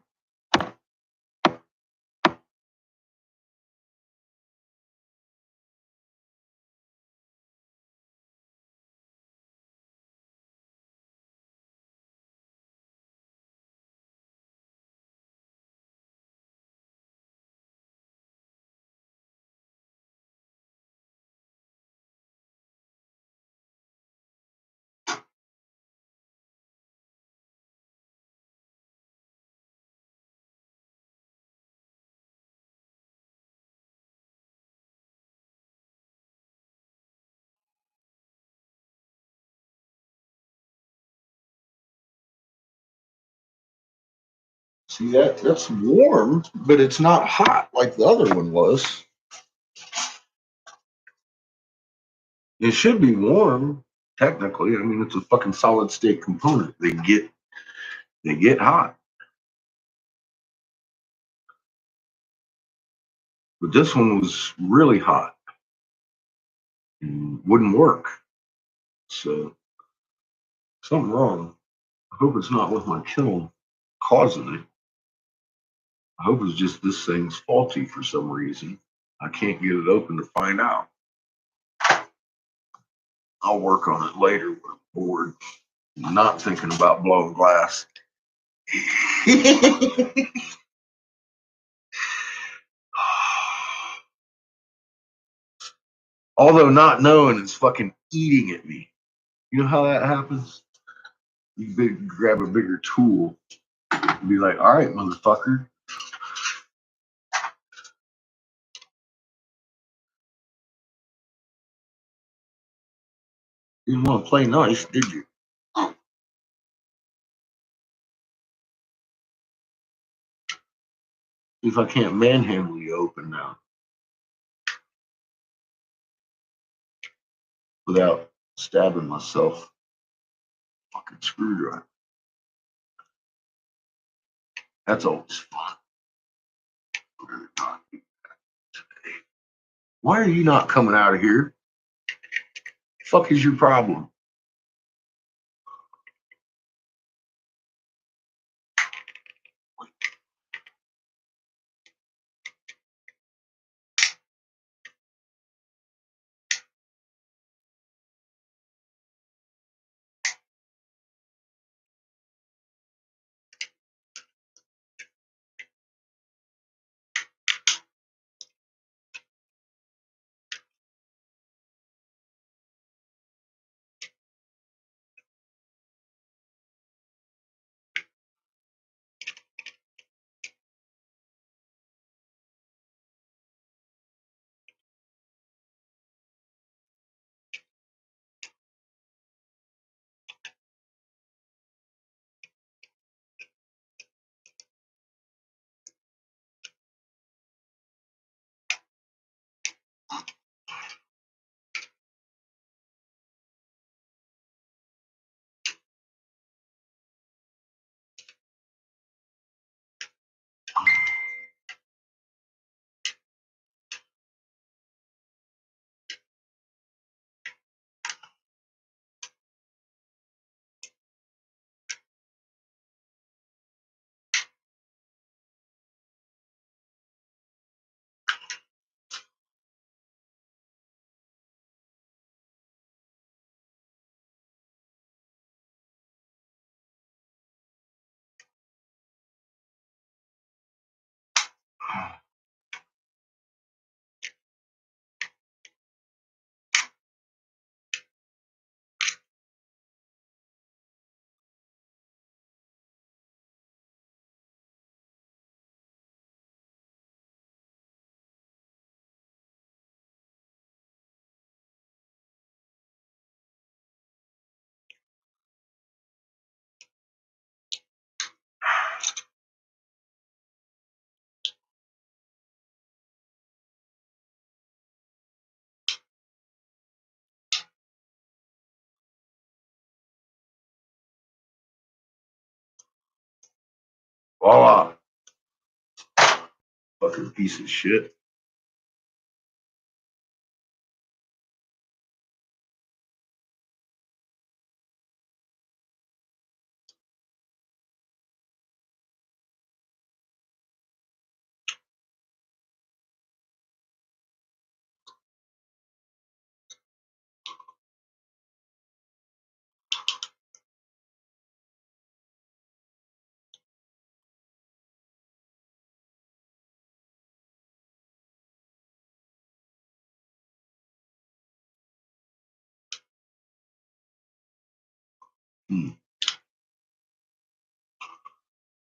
See, that's warm, but it's not hot like the other one was. It should be warm, technically. I mean, it's a fucking solid state component. They get hot. But this one was really hot and wouldn't work. So something wrong. I hope it's not with my kiln causing it. I hope it's just this thing's faulty for some reason. I can't get it open to find out. I'll work on it later when I'm bored. I'm not thinking about blowing glass. Although not knowing is fucking eating at me. You know how that happens? You grab a bigger tool and be like, all right, motherfucker. You didn't want to play nice, did you? If I can't manhandle you open now without stabbing myself. Fucking screwdriver. That's always fun. Why are you not coming out of here? Fuck is your problem? Voila. Fucking piece of shit.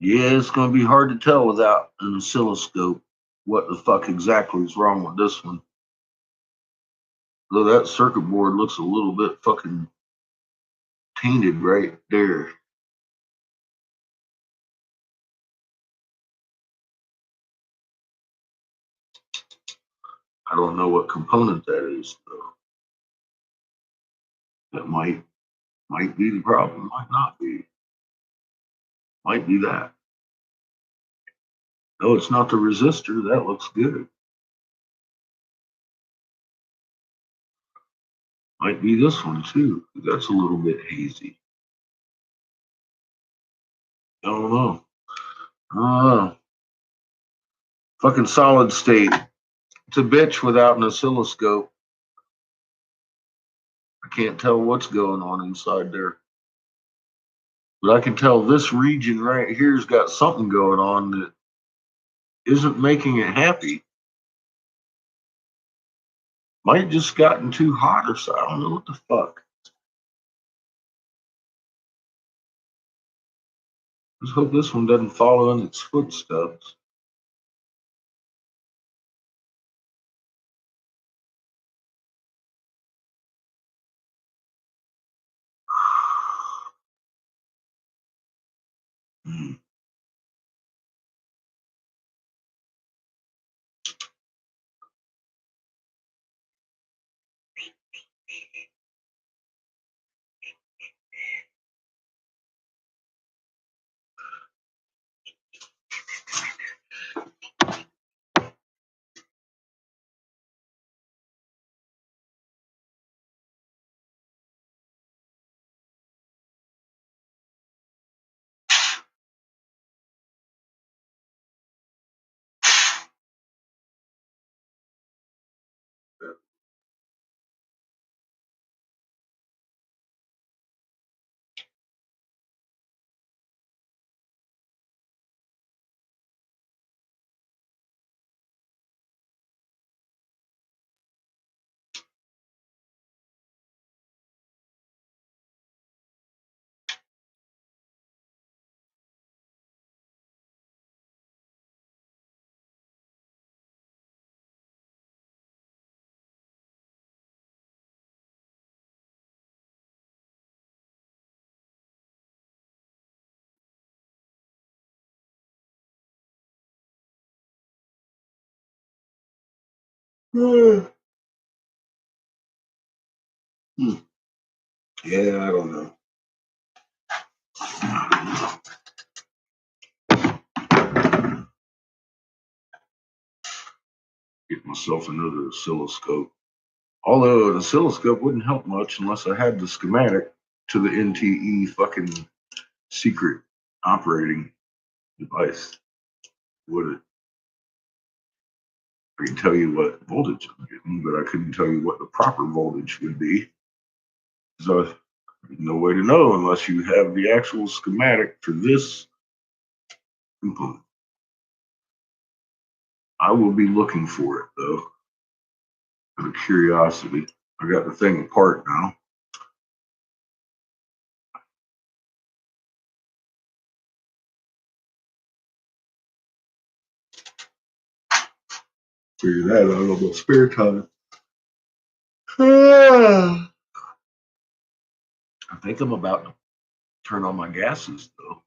Yeah, it's going to be hard to tell without an oscilloscope what the fuck exactly is wrong with this one. Though that circuit board looks a little bit fucking tainted right there. I don't know what component that is, though. That might be the problem, might not be. Might be that. No, it's not the resistor. That looks good. Might be this one too. That's a little bit hazy. I don't know. Fucking solid state. It's a bitch without an oscilloscope. I can't tell what's going on inside there. But I can tell this region right here's got something going on that isn't making it happy. Might have just gotten too hot or so. I don't know what the fuck. Just hope this one doesn't follow in its footsteps. Hmm. Hmm. Yeah, I don't know. Get myself another oscilloscope. Although an oscilloscope wouldn't help much unless I had the schematic to the NTE fucking secret operating device, would it? I can tell you what voltage I'm getting, but I couldn't tell you what the proper voltage would be. So there's no way to know unless you have the actual schematic for this component. I will be looking for it though, out of curiosity. I got the thing apart now. Figure that out on my spare time. I think I'm about to turn on my gases though.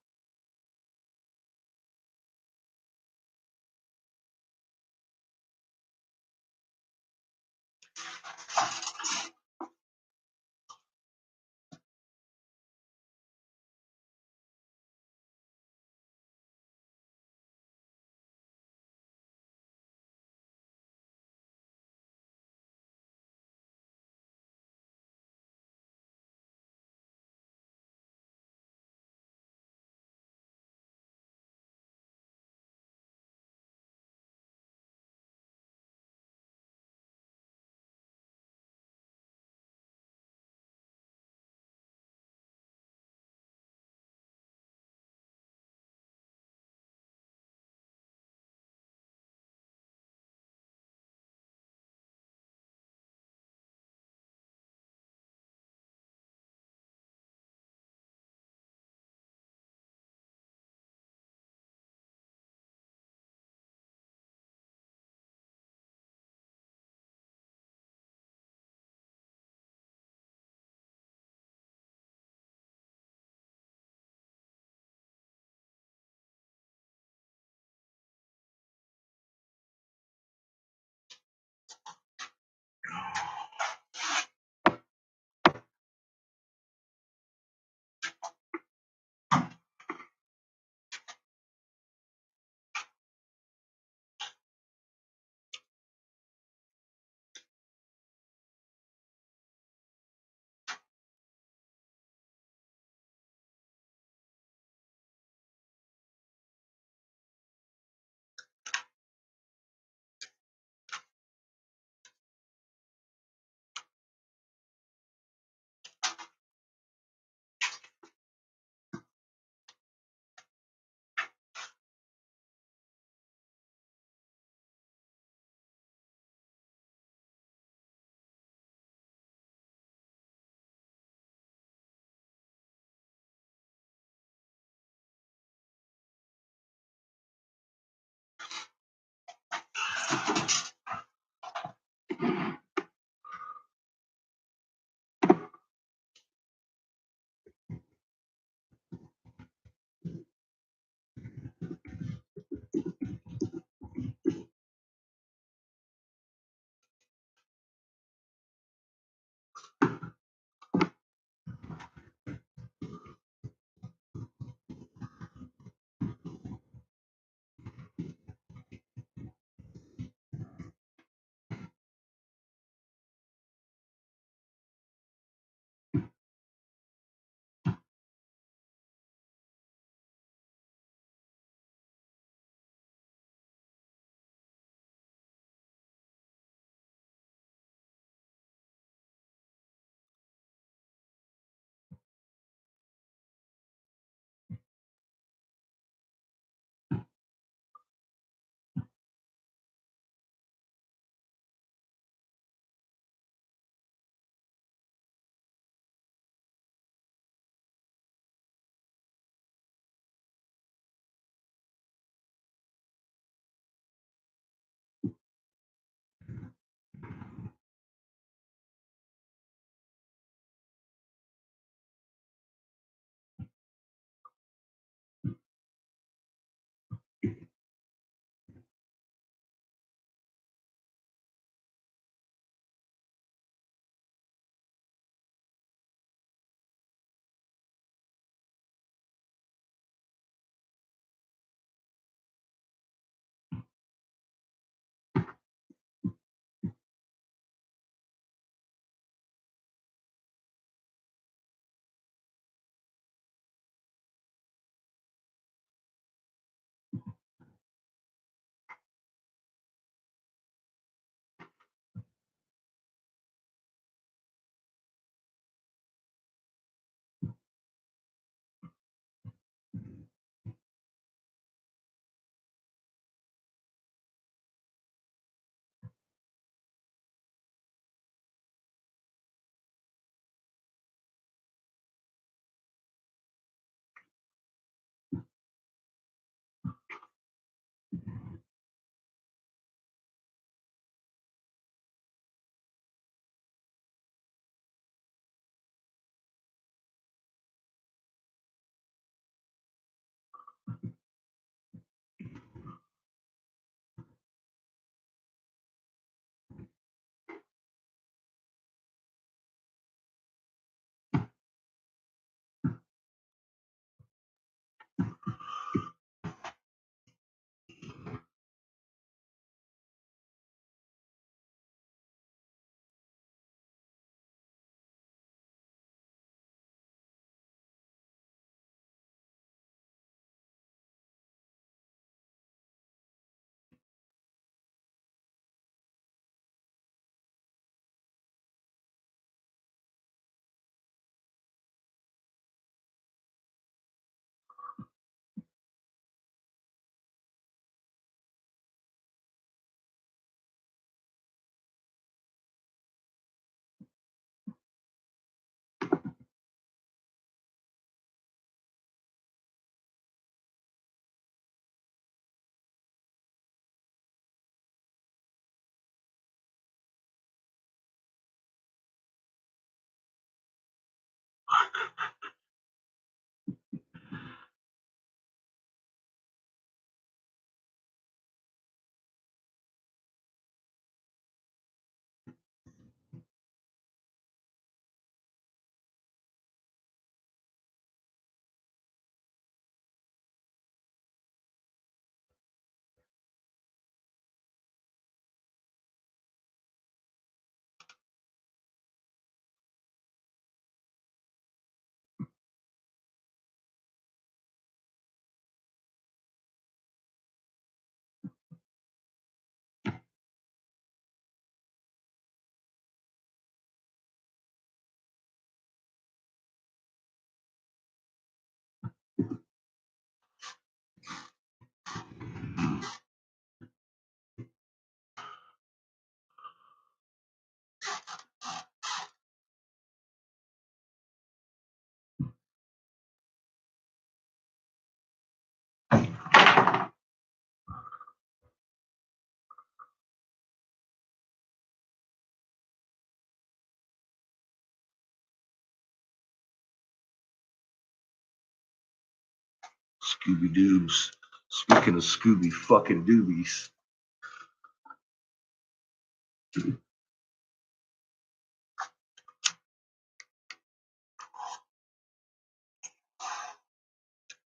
Scooby Doobs. Speaking of Scooby fucking Doobies.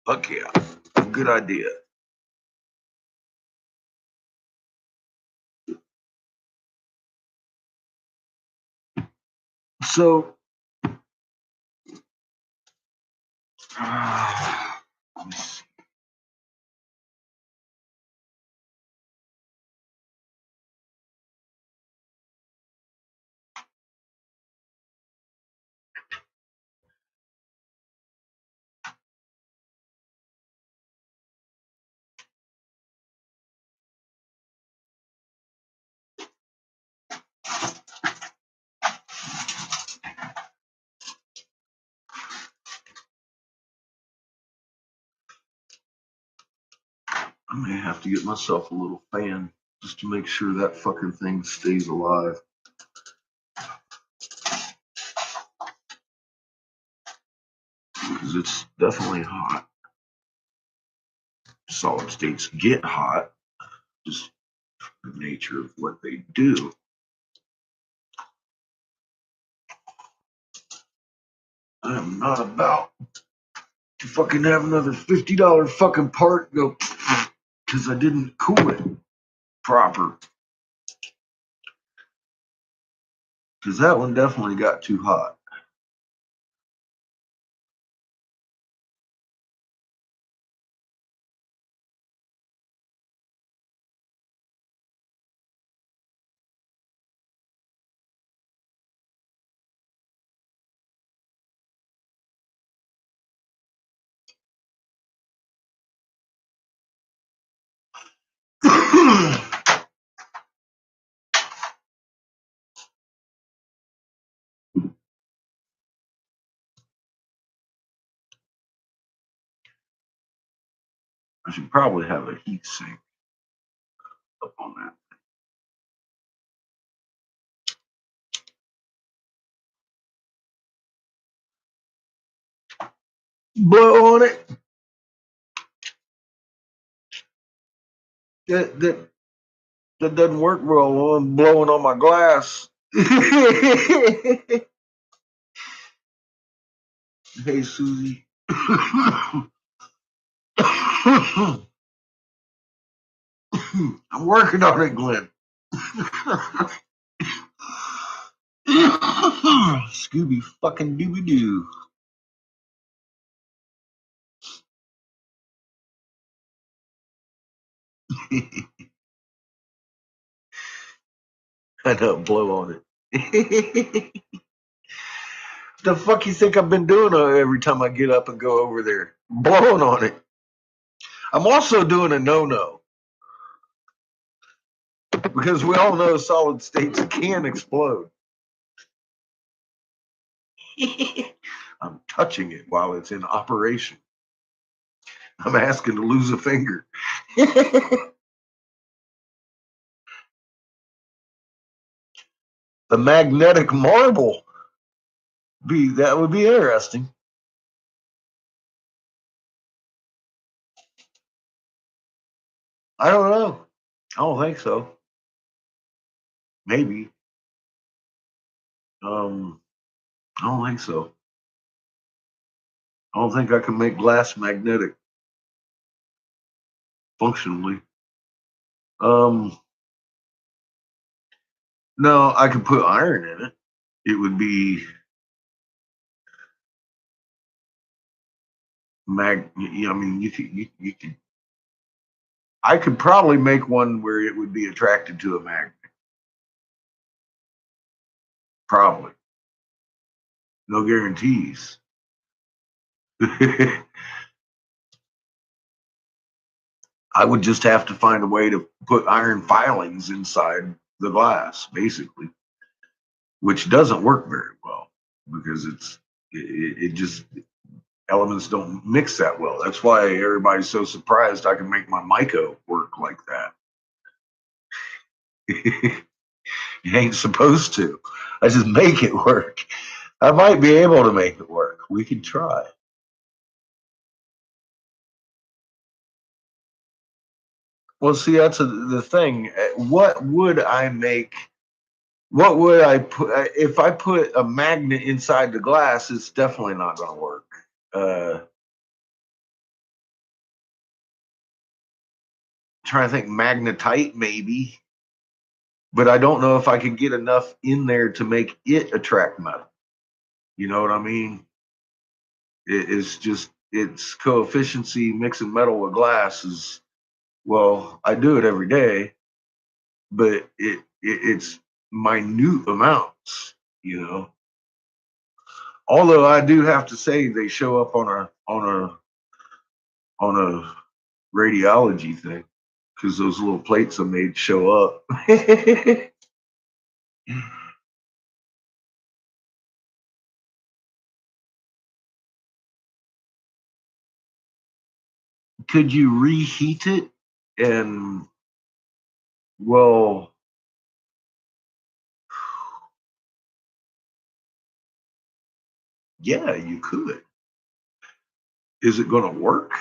Fuck yeah. Good idea. So, let me see. I may have to get myself a little fan just to make sure that fucking thing stays alive. Because it's definitely hot. Solid states get hot, just the nature of what they do. I am not about to fucking have another $50 fucking part go because I didn't cool it proper. Because that one definitely got too hot. I should probably have a heat sink up on that. Blow on it. That doesn't work real well. I'm blowing on my glass. Hey, Susie. I'm working on it, Glenn. Scooby fucking Dooby Doo. I know, blow on it. The fuck you think I've been doing every time I get up and go over there? Blowing on it. I'm also doing a no-no. Because we all know solid states can explode. I'm touching it while it's in operation. I'm asking to lose a finger. The magnetic marble. That would be interesting. I don't know. I don't think so. Maybe. I don't think so. I don't think I can make glass magnetic functionally. No, I could put iron in it. It would be I mean, you could. I could probably make one where it would be attracted to a magnet. Probably. No guarantees. I would just have to find a way to put iron filings inside the glass, basically, which doesn't work very well because it just elements don't mix that well. That's why everybody's so surprised I can make my mica work like that. You ain't supposed to. I just make it work. I might be able to make it work. We could try. Well, see, that's the thing. What would I make? What would I put if I put a magnet inside the glass? It's definitely not going to work. Trying to think, magnetite maybe, but I don't know if I could get enough in there to make it attract metal. You know what I mean? It's just its coefficiency mixing metal with glass is, well, I do it every day, but it's minute amounts, you know. Although I do have to say they show up on a radiology thing because those little plates I made show up. Could you reheat it? And well, yeah, you could. Is it going to work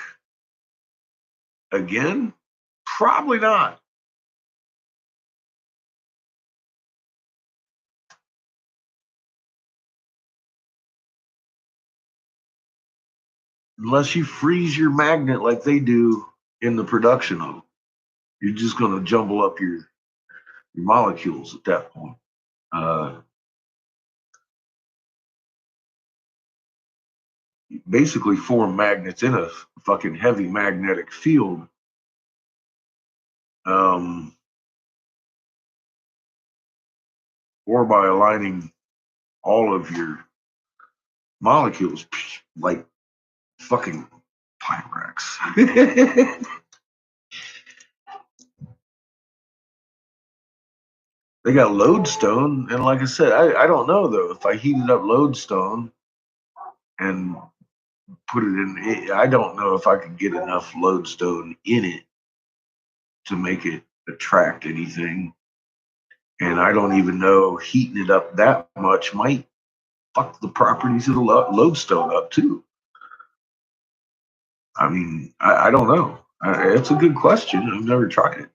again? Probably not. Unless you freeze your magnet like they do in the production of them. You're just going to jumble up your molecules at that point. Basically form magnets in a fucking heavy magnetic field. Or by aligning all of your molecules like fucking Pyrex. They got lodestone, and like I said, I don't know though. If I heated up lodestone and put it in, I don't know if I could get enough lodestone in it to make it attract anything. And I don't even know heating it up that much might fuck the properties of the lodestone up too. I mean, I don't know. It's a good question. I've never tried it.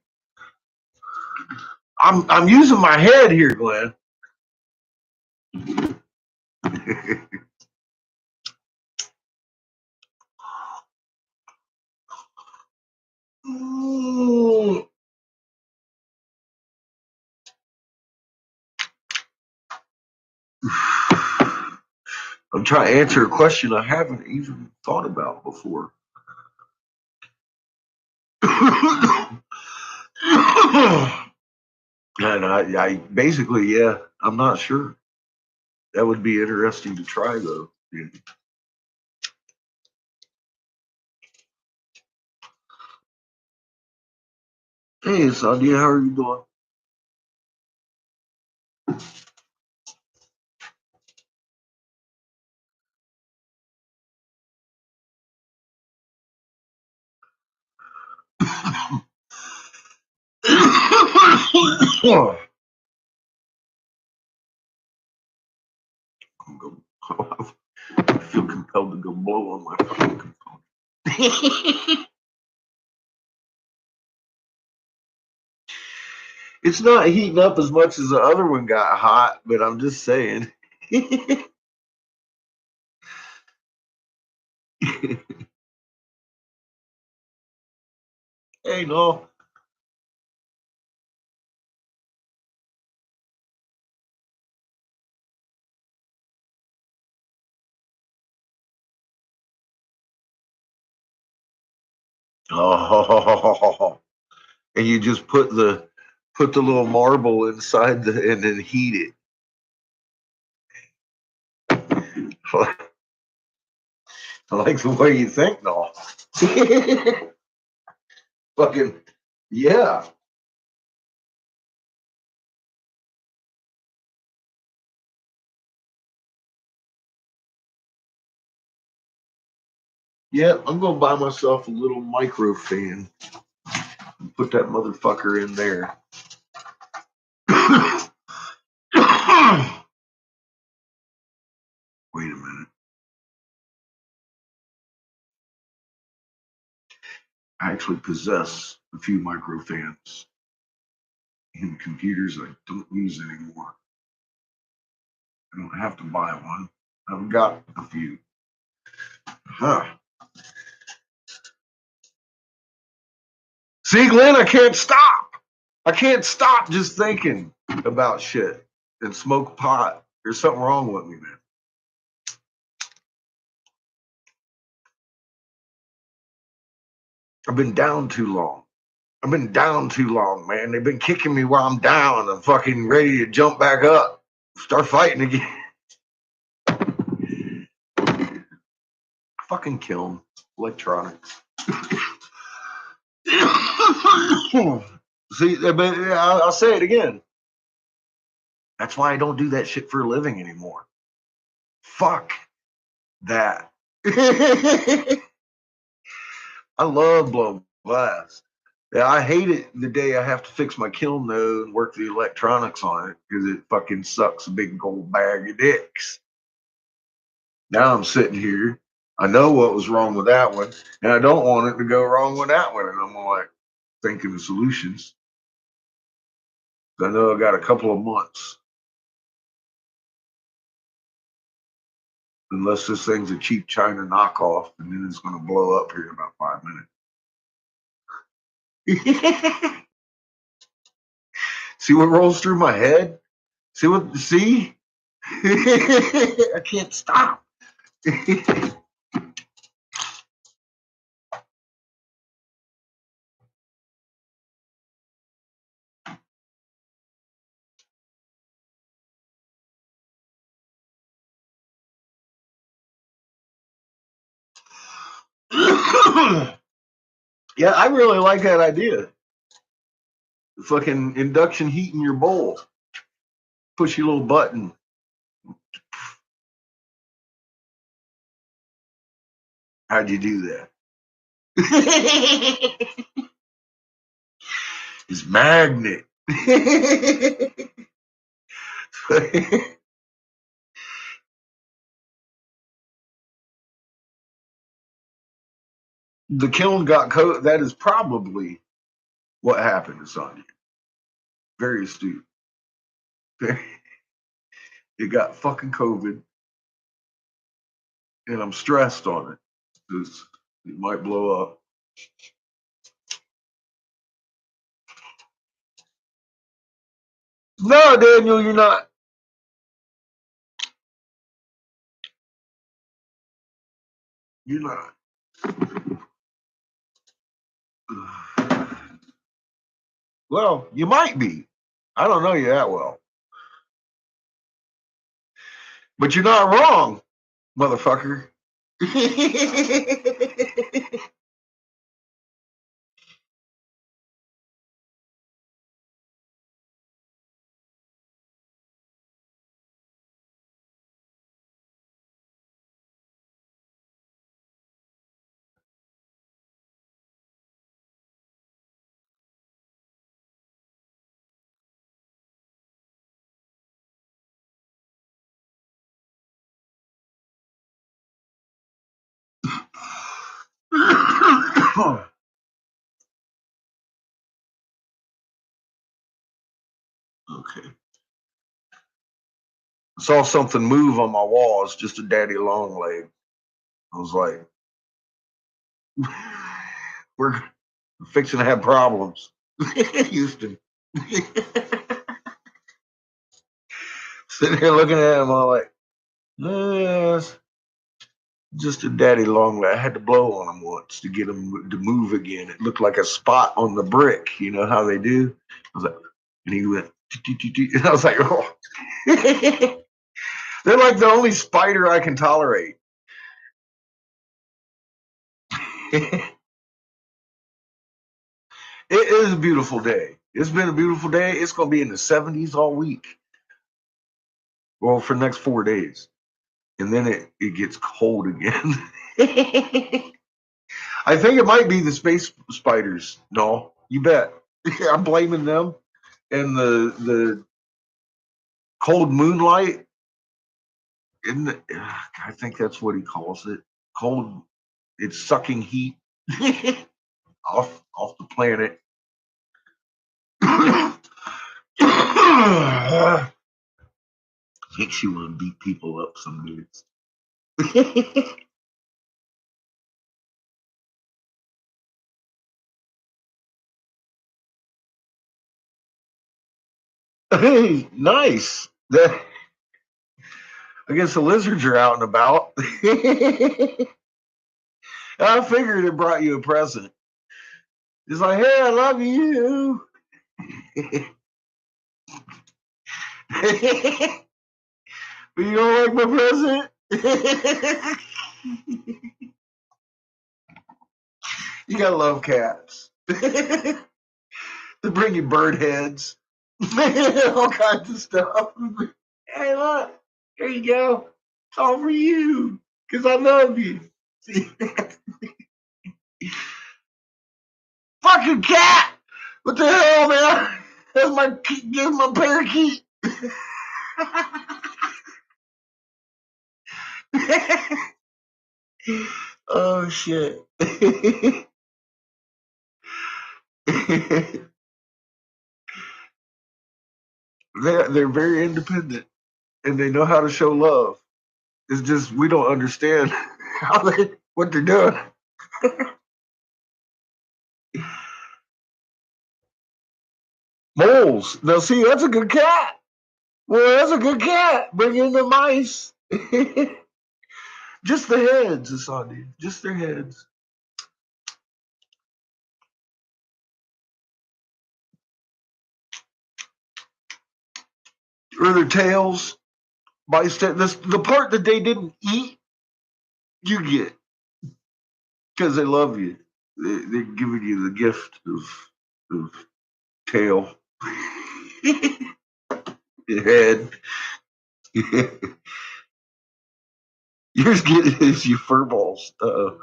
I'm using my head here, Glenn. I'm trying to answer a question I haven't even thought about before. And I basically, yeah, I'm not sure. That would be interesting to try, though. Yeah. Hey, Sadia, how are you doing? I feel compelled to go blow on my fucking component. It's not heating up as much as the other one got hot, but I'm just saying. Hey, no. Oh, and you just put the little marble inside and then heat it. I like the way you think, no. Fucking yeah. Yeah, I'm gonna buy myself a little micro fan. Put that motherfucker in there. Wait a minute. I actually possess a few micro fans in computers I don't use anymore. I don't have to buy one. I've got a few. Huh. See, Glenn, I can't stop. I can't stop just thinking about shit and smoke pot. There's something wrong with me, man. I've been down too long. I've been down too long, man. They've been kicking me while I'm down. I'm fucking ready to jump back up, start fighting again. Fucking Kiln, electronics. See, but I'll say it again. That's why I don't do that shit for a living anymore. Fuck that. I love blowing glass. Yeah, I hate it the day I have to fix my kiln though and work the electronics on it because it fucking sucks a big gold bag of dicks. Now I'm sitting here. I know what was wrong with that one, and I don't want it to go wrong with that one. And I'm like thinking of solutions. I know I got a couple of months. Unless this thing's a cheap China knockoff, and then it's going to blow up here in about 5 minutes. See what rolls through my head? See? I can't stop. Yeah, I really like that idea. Fucking induction heat in your bowl. Push your little button. How'd you do that? It's magnet. The kiln got COVID. That is probably what happened to Sonya. Very astute. It got fucking COVID, and I'm stressed on it because it might blow up. No, Daniel, you're not. You're not. Well, you might be. I don't know you that well. But you're not wrong, motherfucker. Okay. I saw something move on my wall. It's just a daddy long leg. I was like, we're fixing to have problems. Houston. Sitting here looking at him, I'm like, yes, just a daddy long leg. I had to blow on him once to get him to move again. It looked like a spot on the brick. You know how they do? I was like, and he went, and I was like, oh. They're like the only spider I can tolerate. It is a beautiful day. It's been a beautiful day. It's going to be in the 70s all week. Well, for the next 4 days. And then it gets cold again. I think it might be the space spiders. No, you bet. I'm blaming them. And the cold moonlight. I think that's what he calls it. Cold, it's sucking heat. off the planet. Makes you want to beat people up some days. Hey, nice. I guess the lizards are out and about. I figured it brought you a present. It's like, hey, I love you. But you don't like my present? You gotta love cats. They bring you bird heads, all kinds of stuff. Hey, look, here you go. It's all for you, because I love you. Fucking cat! What the hell, man? That's my parakeet. Oh shit. They're very independent and they know how to show love. It's just we don't understand what they're doing. Moles. Now see, that's a good cat. Well, that's a good cat. Bring in the mice. Just the heads, Asandi. Just their heads. Or their tails. The part that they didn't eat, you get. Because they love you. They're giving you the gift of tail. Head. Yours get is you fur balls. But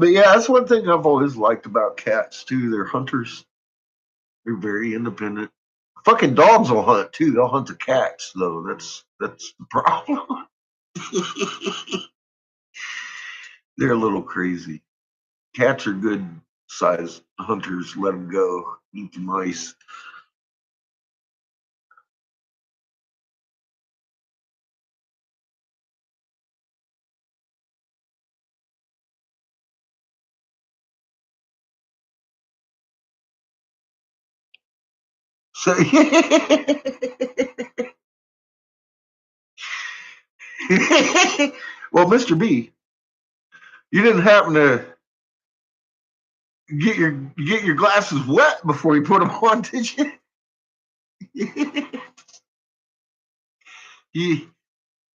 yeah, that's one thing I've always liked about cats too. They're hunters. They're very independent. Fucking dogs will hunt too. They'll hunt the cats though. That's the problem. They're a little crazy. Cats are good sized hunters. Let them go. Eat the mice. So, well, Mr. B, you didn't happen to get your glasses wet before you put them on, did you?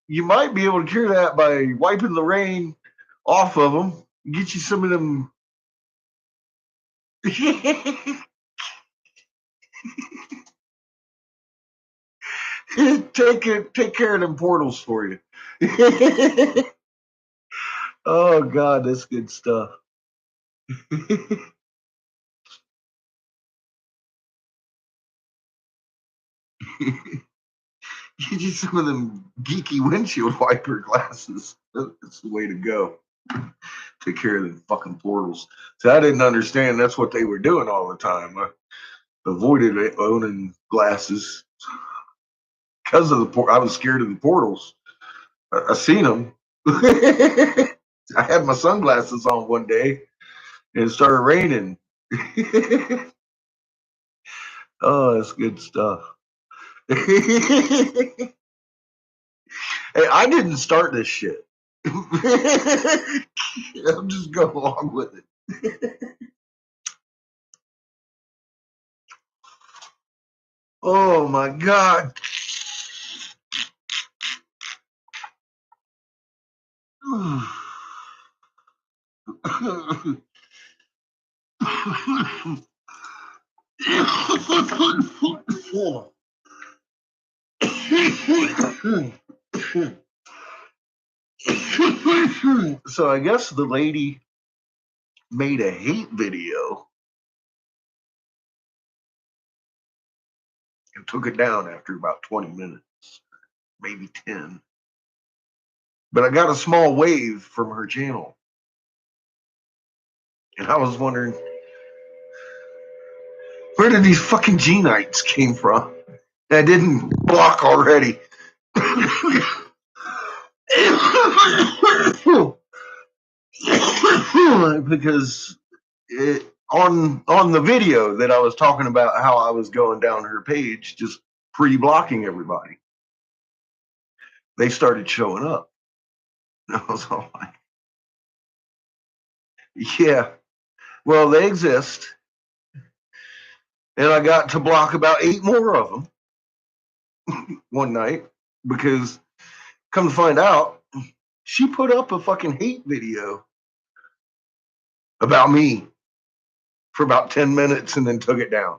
you might be able to cure that by wiping the rain off of them. Get you some of them. Take care of them portals for you. Oh God, that's good stuff. Get you some of them geeky windshield wiper glasses. That's the way to go. Take care of the fucking portals. So I didn't understand that's what they were doing all the time. I avoided owning glasses because of I was scared of the portals. I seen them. I had my sunglasses on one day and it started raining. Oh, that's good stuff. Hey, I didn't start this shit. I'm just going along with it. Oh my God. So I guess the lady made a hate video and took it down after about 20 minutes, maybe 10. but I got a small wave from her channel. And I was wondering, where did these fucking Genites came from? I didn't block already. Because on the video that I was talking about how I was going down her page, just pre-blocking everybody, they started showing up. And I was all like, yeah, well, they exist. And I got to block about 8 more of them one night because, come to find out, she put up a fucking hate video about me for about 10 minutes and then took it down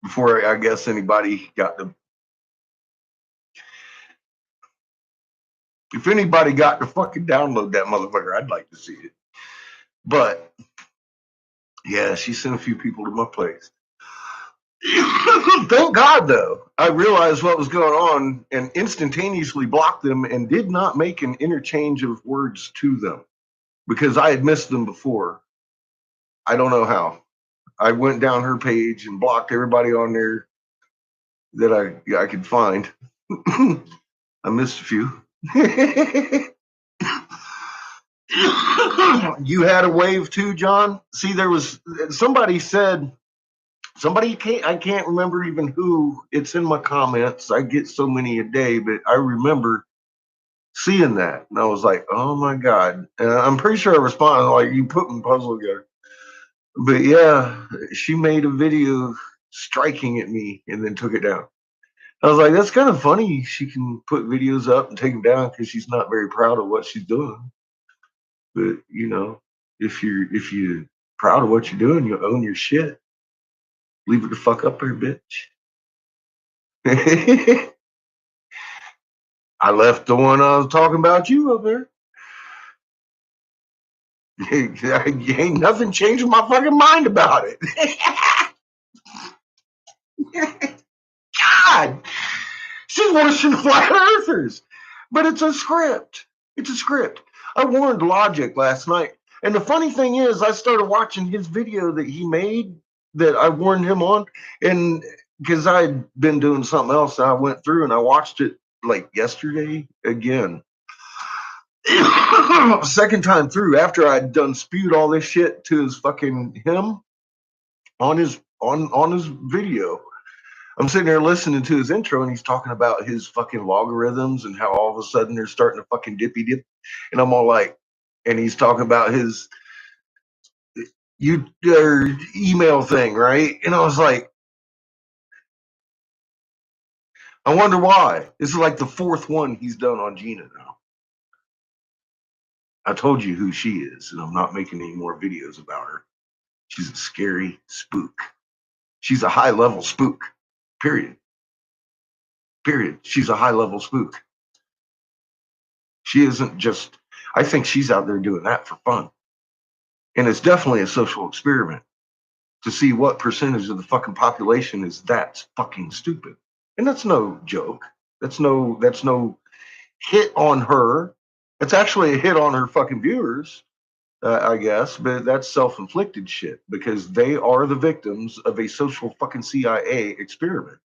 before I guess anybody got to. If anybody got to fucking download that motherfucker, I'd like to see it. But yeah, she sent a few people to my place. Thank God, though, I realized what was going on and instantaneously blocked them and did not make an interchange of words to them because I had missed them before. I don't know how. I went down her page and blocked everybody on there that I could find. I missed a few. You had a wave too, John? See, there was somebody said, I can't remember even who. It's in my comments. I get so many a day, but I remember seeing that. And I was like, oh my God. And I'm pretty sure I responded like, you put my puzzle together. But yeah, she made a video striking at me and then took it down. I was like, that's kind of funny. She can put videos up and take them down because she's not very proud of what she's doing. But you know, if you're proud of what you're doing, you own your shit. Leave it the fuck up there, bitch. I left the one I was talking about you up there. Ain't nothing changing my fucking mind about it. God, she's worshiping flat earthers. But it's a script. It's a script. I warned Logic last night. And the funny thing is, I started watching his video that he made that I warned him on. And because I had been doing something else, and I went through and I watched it like yesterday again. Second time through after I'd done spewed all this shit to his fucking him on his video. I'm sitting there listening to his intro and he's talking about his fucking logarithms and how all of a sudden they're starting to fucking dippy dip. And I'm all like, and he's talking about his email thing, right? And I was like, I wonder why. This is like the 4th one he's done on Gina now. I told you who she is, and I'm not making any more videos about her. She's a scary spook. She's a high-level spook. Period. She's a high-level spook. She isn't just, I think she's out there doing that for fun. And it's definitely a social experiment to see what percentage of the fucking population is that fucking stupid. And that's no joke. That's no hit on her. It's actually a hit on her fucking viewers, I guess, but that's self-inflicted shit because they are the victims of a social fucking CIA experiment.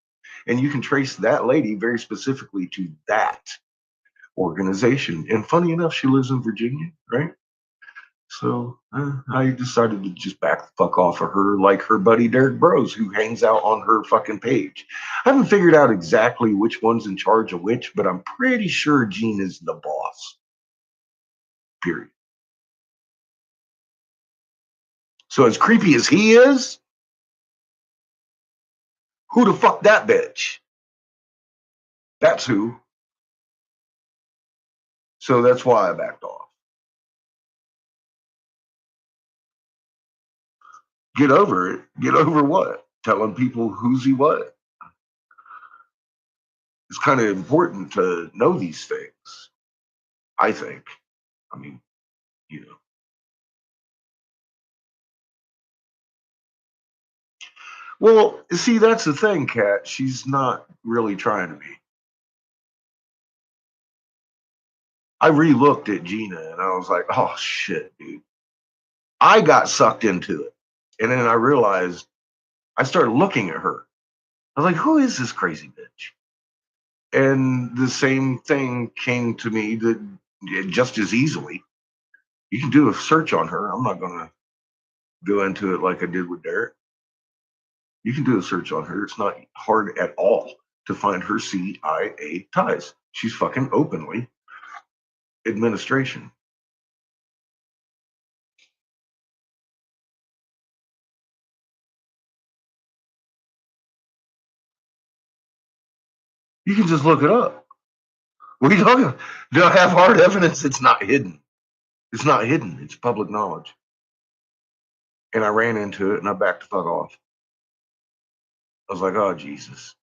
And you can trace that lady very specifically to that organization. And funny enough, she lives in Virginia, right? So I decided to just back the fuck off of her, like her buddy Derek Bros, who hangs out on her fucking page. I haven't figured out exactly which one's in charge of which, but I'm pretty sure Gene is the boss. Period. So as creepy as he is, who the fuck that bitch? That's who. So that's why I backed off. Get over it. Get over what? Telling people who's he what? It's kind of important to know these things, I think. I mean, you know. Well, see, that's the thing, Kat. She's not really trying to be. I re-looked at Gina and I was like, oh shit, dude. I got sucked into it. And then I realized, I started looking at her. I was like, who is this crazy bitch? And the same thing came to me that just as easily. You can do a search on her. I'm not going to go into it like I did with Derek. You can do a search on her. It's not hard at all to find her CIA ties. She's fucking openly administration. You can just look it up. What are you talking about? Do I have hard evidence? It's not hidden. It's not hidden. It's public knowledge. And I ran into it and I backed the fuck off. I was like, oh, Jesus.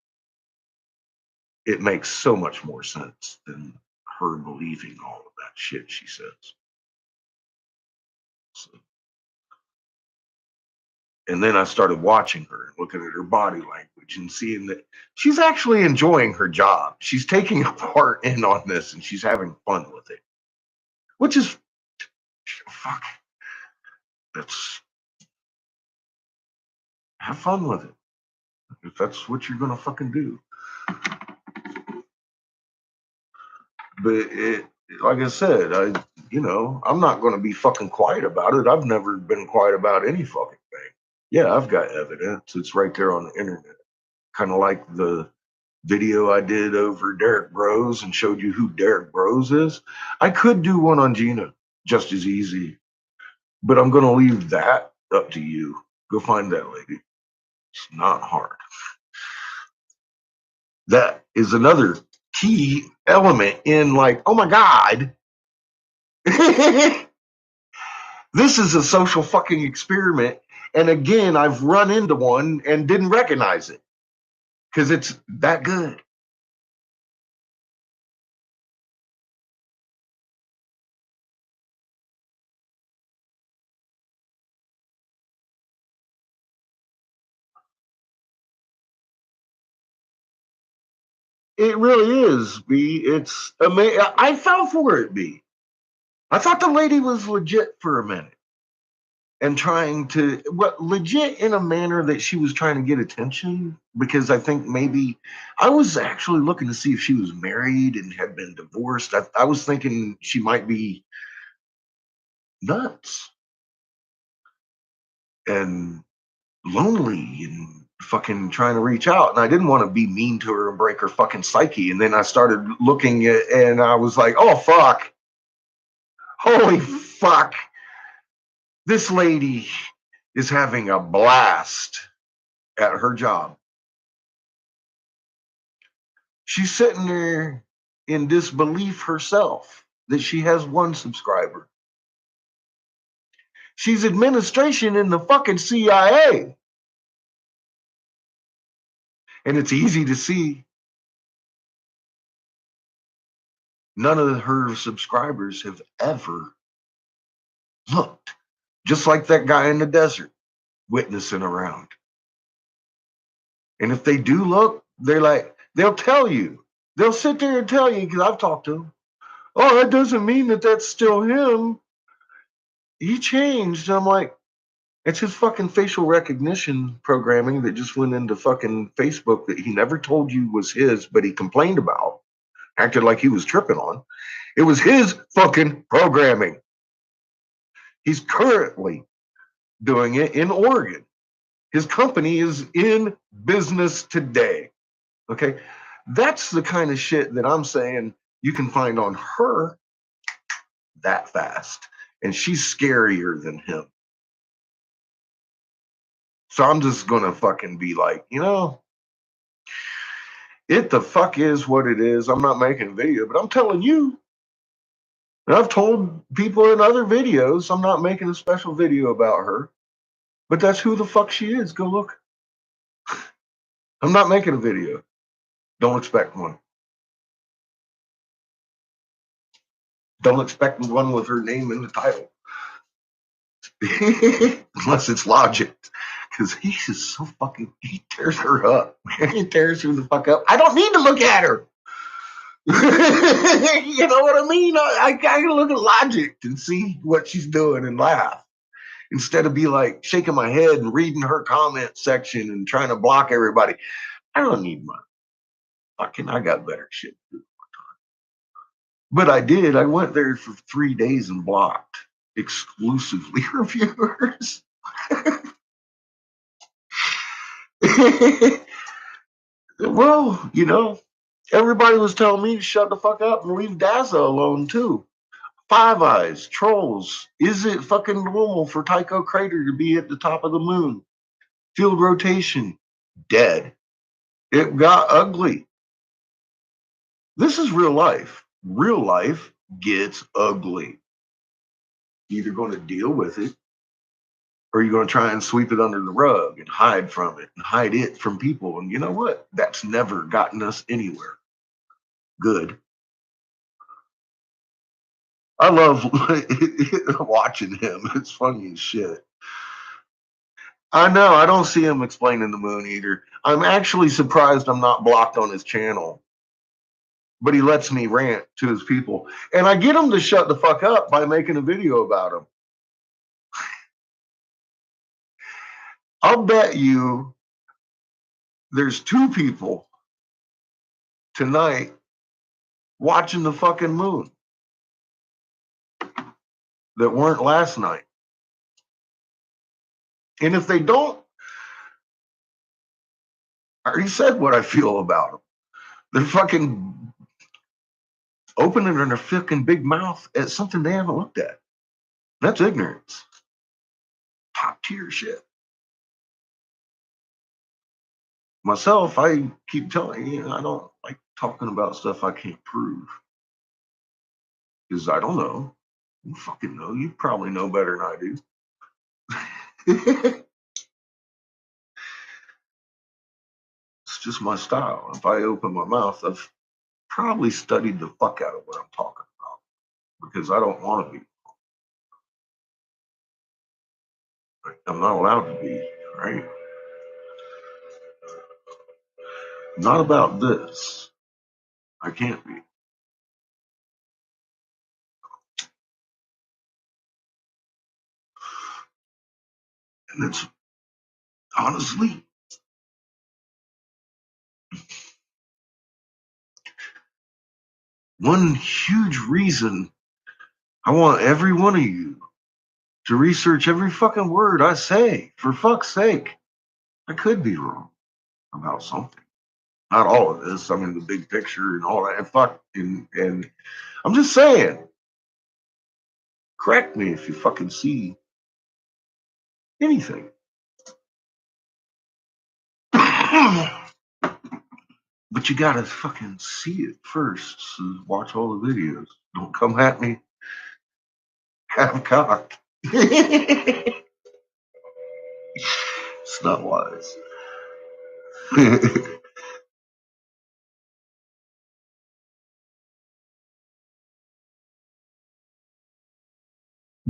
It makes so much more sense than her believing all of that shit she says. So, and then I started watching her and looking at her body language and seeing that she's actually enjoying her job. She's taking a part in on this and she's having fun with it. Which is, fuck, that's, have fun with it. If that's what you're going to fucking do. But it, like I said, I'm not going to be fucking quiet about it. I've never been quiet about any fucking thing. Yeah, I've got evidence. It's right there on the internet. Kind of like the video I did over Derek Bros and showed you who Derek Bros is. I could do one on Gina just as easy, but I'm going to leave that up to you. Go find that lady. It's not hard. That is another key element in like, oh my God, this is a social fucking experiment. And again, I've run into one and didn't recognize it because it's that good. It really is, B. It's amazing. I fell for it, B. I thought the lady was legit for a minute and trying to, legit in a manner that she was trying to get attention because I think maybe I was actually looking to see if she was married and had been divorced. I was thinking she might be nuts and lonely and fucking trying to reach out, and I didn't want to be mean to her and break her fucking psyche. And then I started looking at, and I was like, oh fuck, holy fuck, this lady is having a blast at her job. She's sitting there in disbelief herself that she has one subscriber. She's administration in the fucking CIA. And it's easy to see none of her subscribers have ever looked, just like that guy in the desert witnessing around. And if they do look, they're like, they'll tell you. They'll sit there and tell you, because I've talked to them. Oh, that doesn't mean that that's still him. He changed. I'm like, it's his fucking facial recognition programming that just went into fucking Facebook that he never told you was his, but he complained about, acted like he was tripping on. It was his fucking programming. He's currently doing it in Oregon. His company is in business today. Okay. That's the kind of shit that I'm saying you can find on her that fast. And she's scarier than him. So I'm just going to fucking be like, it the fuck is what it is. I'm not making a video, but I'm telling you. And I've told people in other videos, I'm not making a special video about her. But that's who the fuck she is. Go look. I'm not making a video. Don't expect one. Don't expect one with her name in the title. Unless it's Logic. Because he is so fucking, he tears her up. He tears her the fuck up. I don't need to look at her. You know what I mean? I gotta look at logic and see what she's doing and laugh. Instead of be like shaking my head and reading her comment section and trying to block everybody. I don't need my I got better shit to do. But I did. I went there for 3 days and blocked exclusively reviewers. Well, you know, everybody was telling me to shut the fuck up and leave Daza alone too. Five Eyes, Trolls. Is it fucking normal for Tycho Crater to be at the top of the moon? Field rotation, dead. It got ugly. This is real life. Real life gets ugly. You're either going to deal with it or you're going to try and sweep it under the rug and hide from it and hide it from people. And you know what? That's never gotten us anywhere good. I love watching him. It's funny as shit. I know. I don't see him explaining the moon either. I'm actually surprised I'm not blocked on his channel. But he lets me rant to his people. And I get him to shut the fuck up by making a video about him. I'll bet you there's 2 people tonight watching the fucking moon that weren't last night. And if they don't, I already said what I feel about them. They're fucking opening their fucking big mouth at something they haven't looked at. That's ignorance. Top tier shit. Myself, I keep telling you, I don't like talking about stuff I can't prove. Because I don't know. You fucking know. You probably know better than I do. It's just my style. If I open my mouth, I've probably studied the fuck out of what I'm talking about. Because I don't want to be. I'm not allowed to be, right? Not about this. I can't be. And it's honestly one huge reason I want every one of you to research every fucking word I say. For fuck's sake. I could be wrong about something. Not all of this. I mean, the big picture and all that. And fuck. And I'm just saying. Correct me if you fucking see anything. But you gotta fucking see it first. So watch all the videos. Don't come at me half cocked. It's not wise.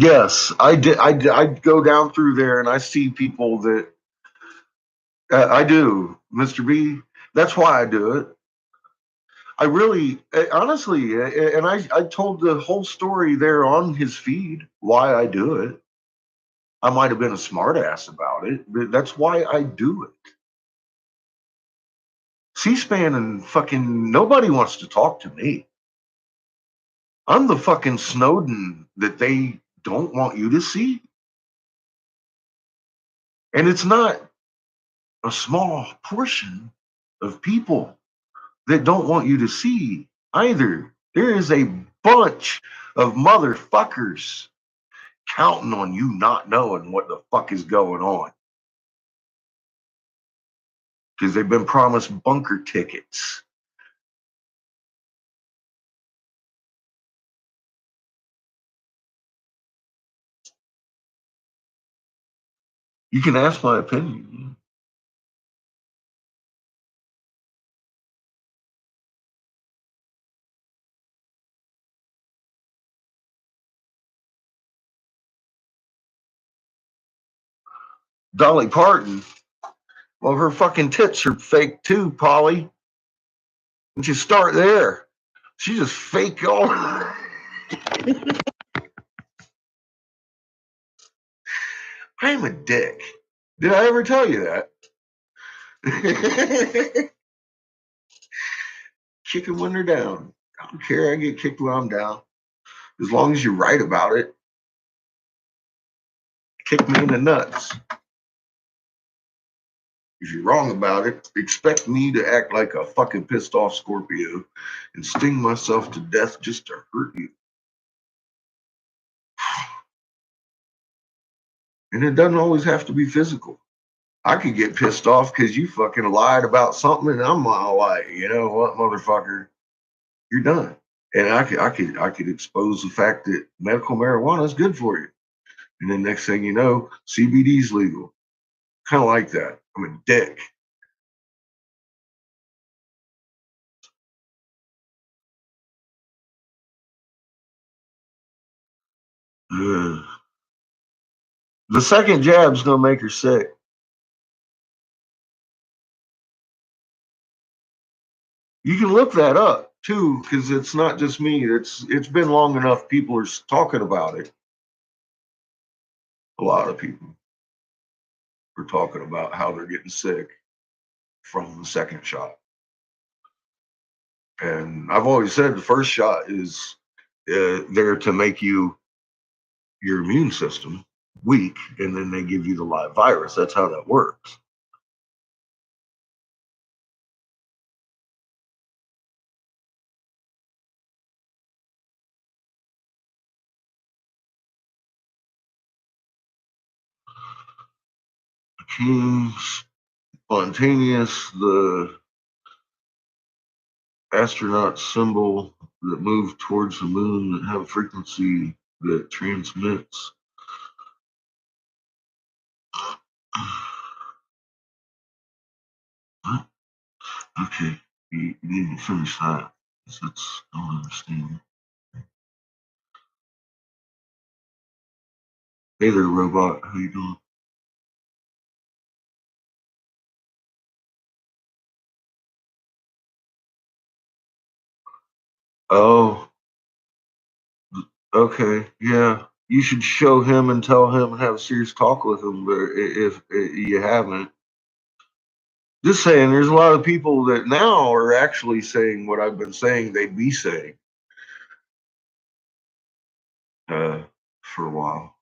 Yes, I did. I go down through there and I see people that I do, Mr. B. That's why I do it. I really, honestly, and I told the whole story there on his feed why I do it. I might have been a smartass about it, but that's why I do it. C-SPAN and fucking nobody wants to talk to me. I'm the fucking Snowden that they don't want you to see. And it's not a small portion of people that don't want you to see either. There is a bunch of motherfuckers counting on you not knowing what the fuck is going on. Because they've been promised bunker tickets. You can ask my opinion. Dolly Parton, well, her fucking tits are fake too, Polly. And you start there. She just fake all. I'm a dick. Did I ever tell you that? Kick them when they're down. I don't care. I get kicked when I'm down. As long as you're right about it. Kick me in the nuts. If you're wrong about it, expect me to act like a fucking pissed off Scorpio and sting myself to death just to hurt you. And it doesn't always have to be physical. I could get pissed off because you fucking lied about something, and I'm all like, you know what, motherfucker, you're done. And I could expose the fact that medical marijuana is good for you. And then next thing you know, CBD is legal. Kind of like that. I'm a dick. Ugh. The second jab's gonna make her sick. You can look that up too, because it's not just me. It's been long enough. People are talking about it. A lot of people are talking about how they're getting sick from the second shot. And I've always said the first shot is there to make your immune system weak, and then they give you the live virus. That's how that works. Spontaneous, the astronaut symbol that move towards the moon that have frequency that transmits. What? Okay, you need to finish that. That's, I don't understand. Hey there, robot. How you doing? Oh, okay, yeah. You should show him and tell him and have a serious talk with him. But if you haven't, just saying, there's a lot of people that now are actually saying what I've been saying they'd be saying for a while.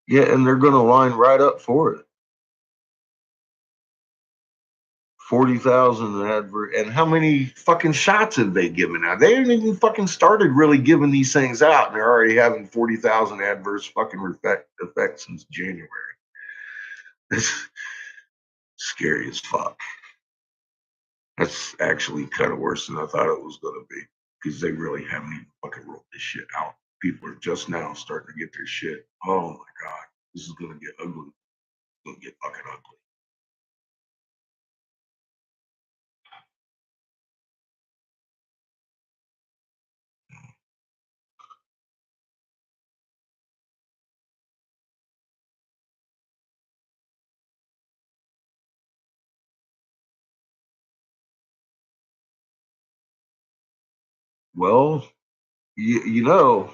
Yeah, and they're going to line right up for it. 40,000 advert, and how many fucking shots have they given out? They haven't even fucking started really giving these things out, and they're already having 40,000 adverse fucking effects since January. That's scary as fuck. That's actually kind of worse than I thought it was going to be, because they really haven't even fucking rolled this shit out. People are just now starting to get their shit. Oh my god, this is going to get ugly. It's going to get fucking ugly. Well, you know,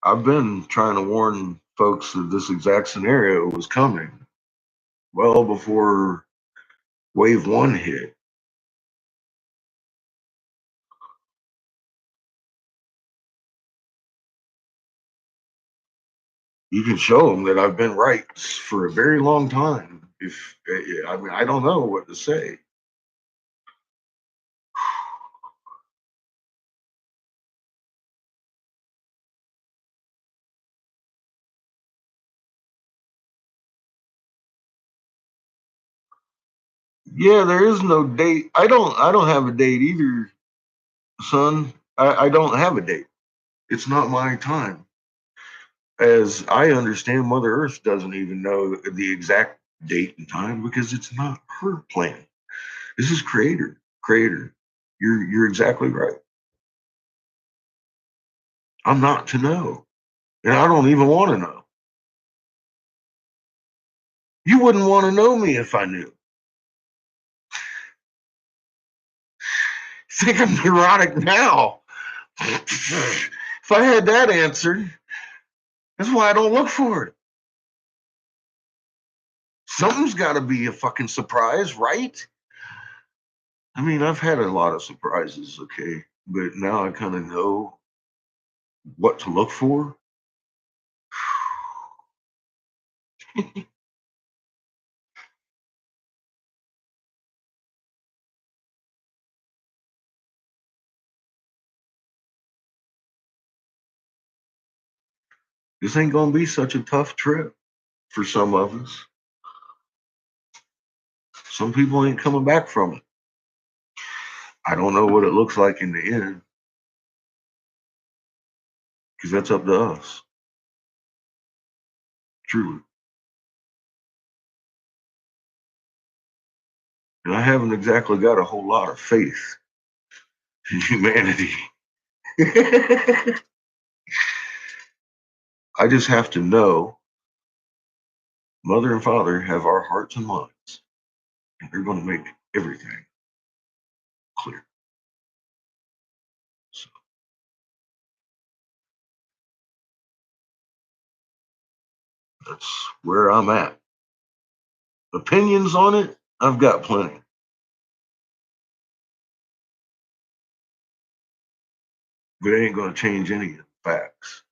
I've been trying to warn folks that this exact scenario was coming well before wave one hit. You can show them that I've been right for a very long time. If I mean, I don't know what to say. Yeah, there is no date. I don't have a date either, son. I don't have a date. It's not my time. As I understand, Mother Earth doesn't even know the exact date and time because it's not her plan. This is creator. You're exactly right. I'm not to know. And I don't even want to know. You wouldn't want to know me if I knew. Think I'm neurotic now. If I had that answer, that's why I don't look for it. Something's got to be a fucking surprise, right? I mean, I've had a lot of surprises, okay, but now I kind of know what to look for. This ain't gonna be such a tough trip for some of us. Some people ain't coming back from it. I don't know what it looks like in the end, because that's up to us. Truly. And I haven't exactly got a whole lot of faith in humanity. I just have to know Mother and Father have our hearts and minds, and they're going to make everything clear. So that's where I'm at. Opinions on it, I've got plenty. But it ain't going to change any of the facts.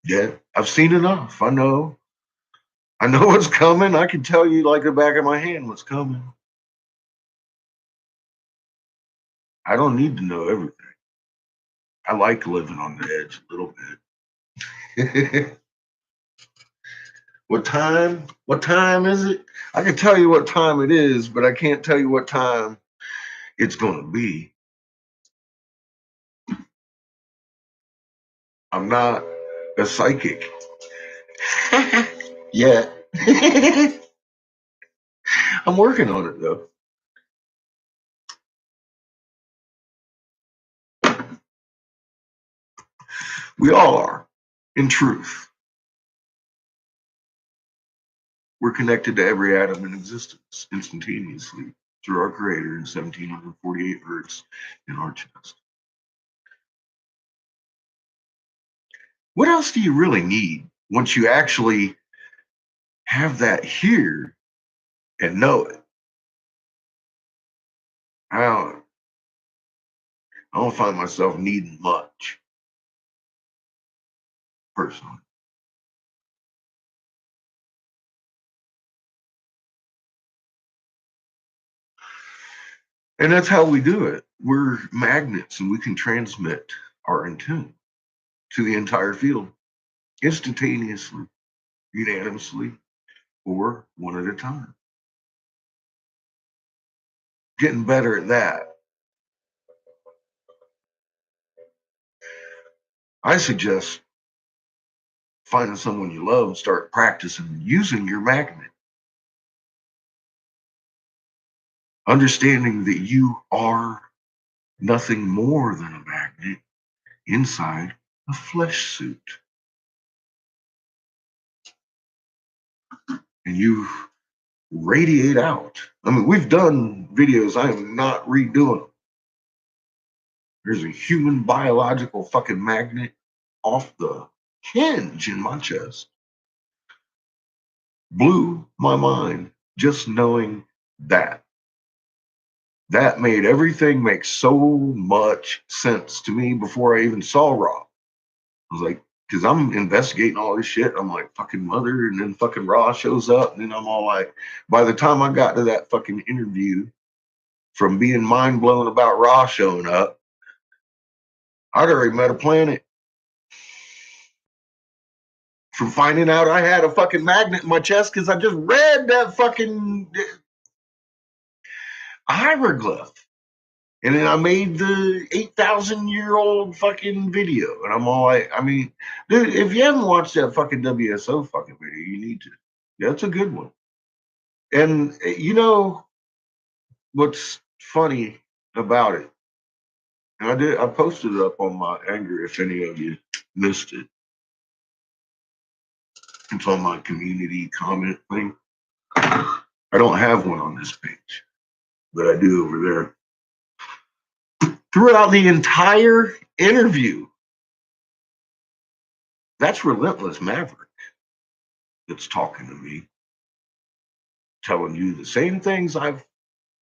Yeah, I've seen enough. I know what's coming. I can tell you like the back of my hand what's coming. I don't need to know everything. I like living on the edge a little bit. What time? What time is it? I can tell you what time it is, but I can't tell you what time it's going to be. I'm not a psychic yet. I'm working on it though. We all are, in truth. We're connected to every atom in existence instantaneously through our Creator in 1748 hertz in our chest. What else do you really need once you actually have that here and know it? I don't find myself needing much, personally. And that's how we do it. We're magnets and we can transmit our intent to the entire field instantaneously, unanimously, or one at a time. Getting better at that. I suggest finding someone you love and start practicing using your magnet. Understanding that you are nothing more than a magnet inside a flesh suit. And you radiate out. I mean, we've done videos, I am not redoing them. There's a human biological fucking magnet off the hinge in my chest. Blew my mind just knowing that. That made everything make so much sense to me before I even saw Rob. I was like, because I'm investigating all this shit. I'm like, fucking mother, and then fucking Raw shows up, and then I'm all like, by the time I got to that fucking interview, from being mind blown about Raw showing up, I'd already met a planet. From finding out I had a fucking magnet in my chest because I just read that fucking hieroglyph. And then I made the 8,000-year-old fucking video. And I'm all like, I mean, dude, if you haven't watched that fucking WSO fucking video, you need to. That's a good one. And you know what's funny about it? And I posted it up on my Anger if any of you missed it. It's on my community comment thing. I don't have one on this page, but I do over there. Throughout the entire interview, that's Relentless Maverick that's talking to me, telling you the same things I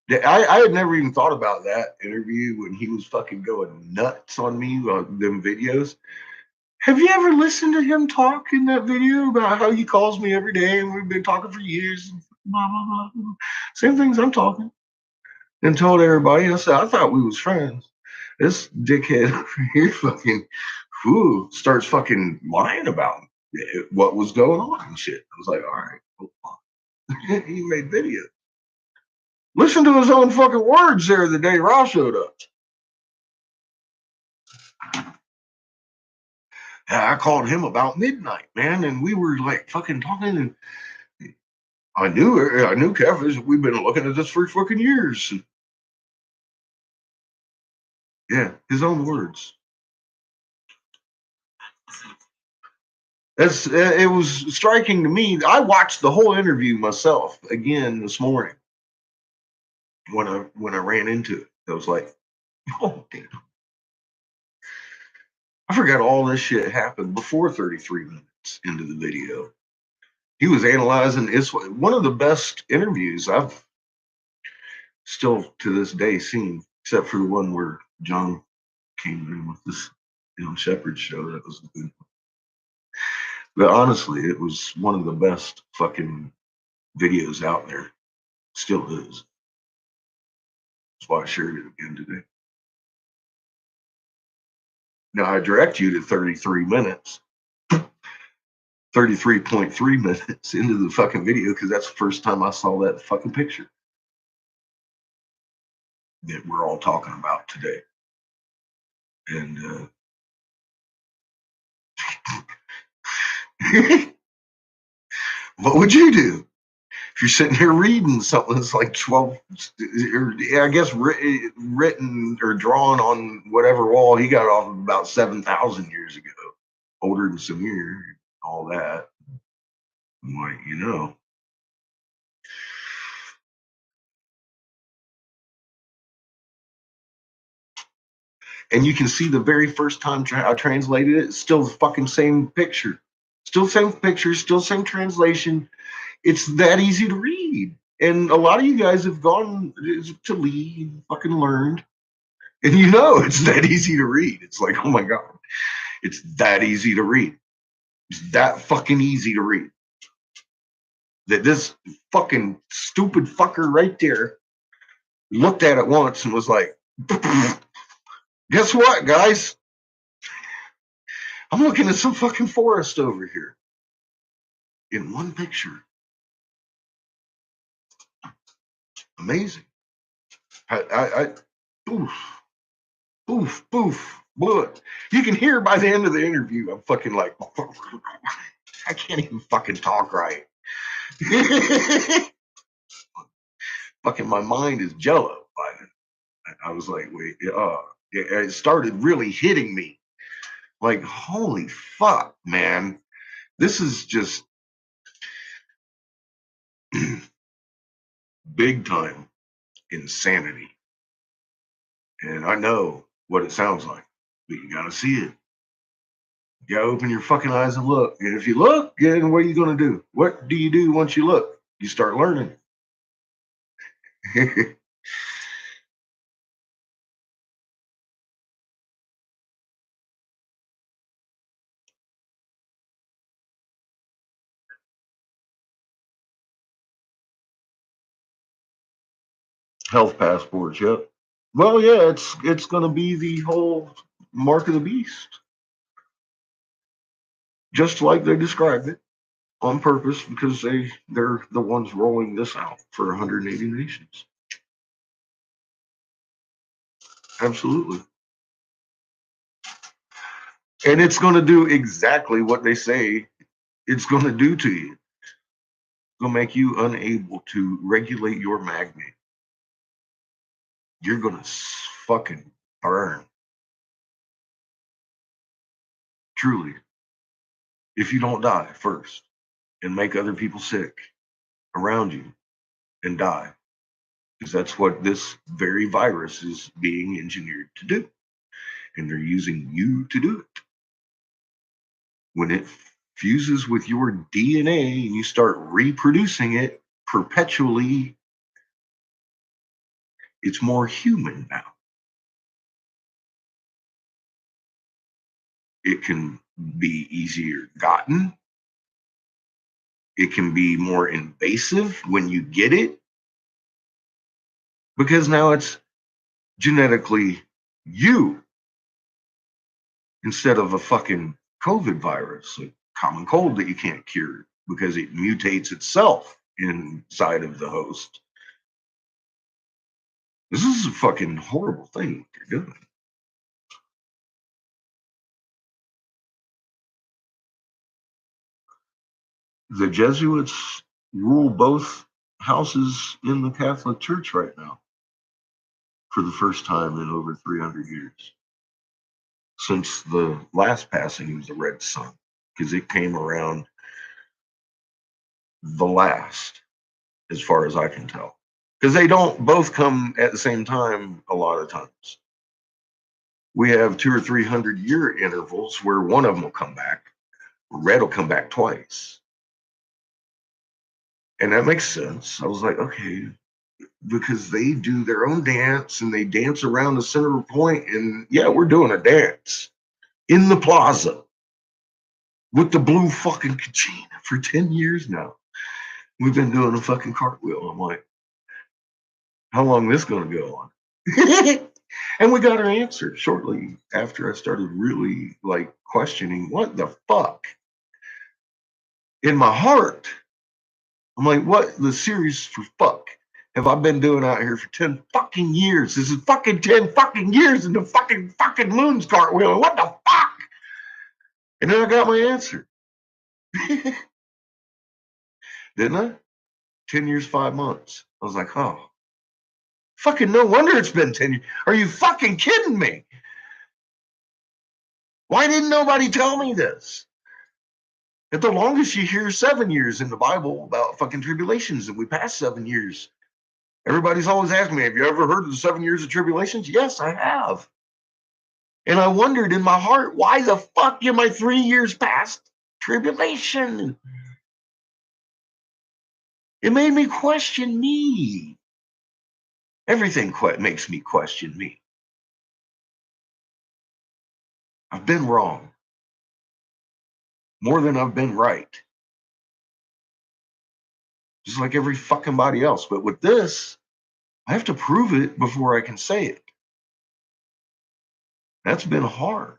had never even thought about that interview when he was fucking going nuts on me on them videos. Have you ever listened to him talk in that video about how he calls me every day and we've been talking for years and blah, blah, blah. Same things I'm talking. And told everybody, I said, I thought we was friends. This dickhead over here fucking starts fucking lying about what was going on and shit. I was like, all right, hold on. He made videos. Listen to his own fucking words there the day Raw showed up. I called him about midnight, man, and we were like fucking talking, and I knew Kevin. We've been looking at this for fucking years. Yeah, his own words. It was striking to me. I watched the whole interview myself again this morning when I ran into it. I was like, oh damn. I forgot all this shit happened before 33 minutes into the video. He was analyzing. It's one of the best interviews I've still to this day seen, except for the one where John came in with this Shepherd show. That was a good one. But honestly, it was one of the best fucking videos out there. Still is. That's why I shared it again today. Now I direct you to 33 minutes. 33.3 minutes into the fucking video because that's the first time I saw that fucking picture that we're all talking about today. And what would you do if you're sitting here reading something that's like 12, or I guess written or drawn on whatever wall he got off of about 7,000 years ago, older than Samir, all that. I'm like, And you can see the very first time I translated it, it's still the fucking same picture. Still same picture, still same translation. It's that easy to read. And a lot of you guys have gone to Lee and fucking learned. And it's that easy to read. It's like, oh my God, it's that easy to read. It's that fucking easy to read. That this fucking stupid fucker right there looked at it once and was like, guess what, guys? I'm looking at some fucking forest over here in one picture. Amazing. Boof, blew it. You can hear by the end of the interview, I'm fucking like, I can't even fucking talk right. Fucking my mind is jello by it. I was like, wait, it started really hitting me. Like, holy fuck, man. This is just big time insanity. And I know what it sounds like, but you gotta see it. You gotta open your fucking eyes and look. And if you look, then what are you gonna do? What do you do once you look? You start learning. Health passports, yep. Well, yeah, it's going to be the whole mark of the beast, just like they described it on purpose, because they're the ones rolling this out for 180 nations. Absolutely. And it's going to do exactly what they say it's going to do to you. It's going to make you unable to regulate your magnet. You're going to fucking burn. Truly. If you don't die first and make other people sick around you and die. Because that's what this very virus is being engineered to do. And they're using you to do it. When it fuses with your DNA and you start reproducing it perpetually, it's more human now. It can be easier gotten. It can be more invasive when you get it. Because now it's genetically you instead of a fucking COVID virus, a common cold that you can't cure because it mutates itself inside of the host. This is a fucking horrible thing what they're doing. The Jesuits rule both houses in the Catholic Church right now for the first time in over 300 years. Since the last passing of the Red Sun, because it came around the last, as far as I can tell. Because they don't both come at the same time a lot of times. We have 200 or 300 year intervals where one of them will come back. Red will come back twice. And that makes sense. I was like, okay, because they do their own dance and they dance around the center point. And yeah, we're doing a dance in the plaza with the blue fucking kachina for 10 years now. We've been doing a fucking cartwheel. I'm like, how long this gonna go on? And we got our answer shortly after I started really like questioning what the fuck. In my heart, I'm like, what the series for fuck have I been doing out here for 10 fucking years? This is fucking 10 fucking years in the fucking moon's cartwheel. What the fuck? And then I got my answer. Didn't I? 10 years, 5 months. I was like, oh, fucking no wonder it's been 10 years. Are you fucking kidding me? Why didn't nobody tell me this? At the longest, you hear 7 years in the Bible about fucking tribulations, and we passed 7 years. Everybody's always asking me, have you ever heard of the 7 years of tribulations? Yes, I have. And I wondered in my heart, why the fuck am I 3 years past tribulation? It made me question me. Everything makes me question me. I've been wrong more than I've been right. Just like every fucking body else. But with this, I have to prove it before I can say it. That's been hard.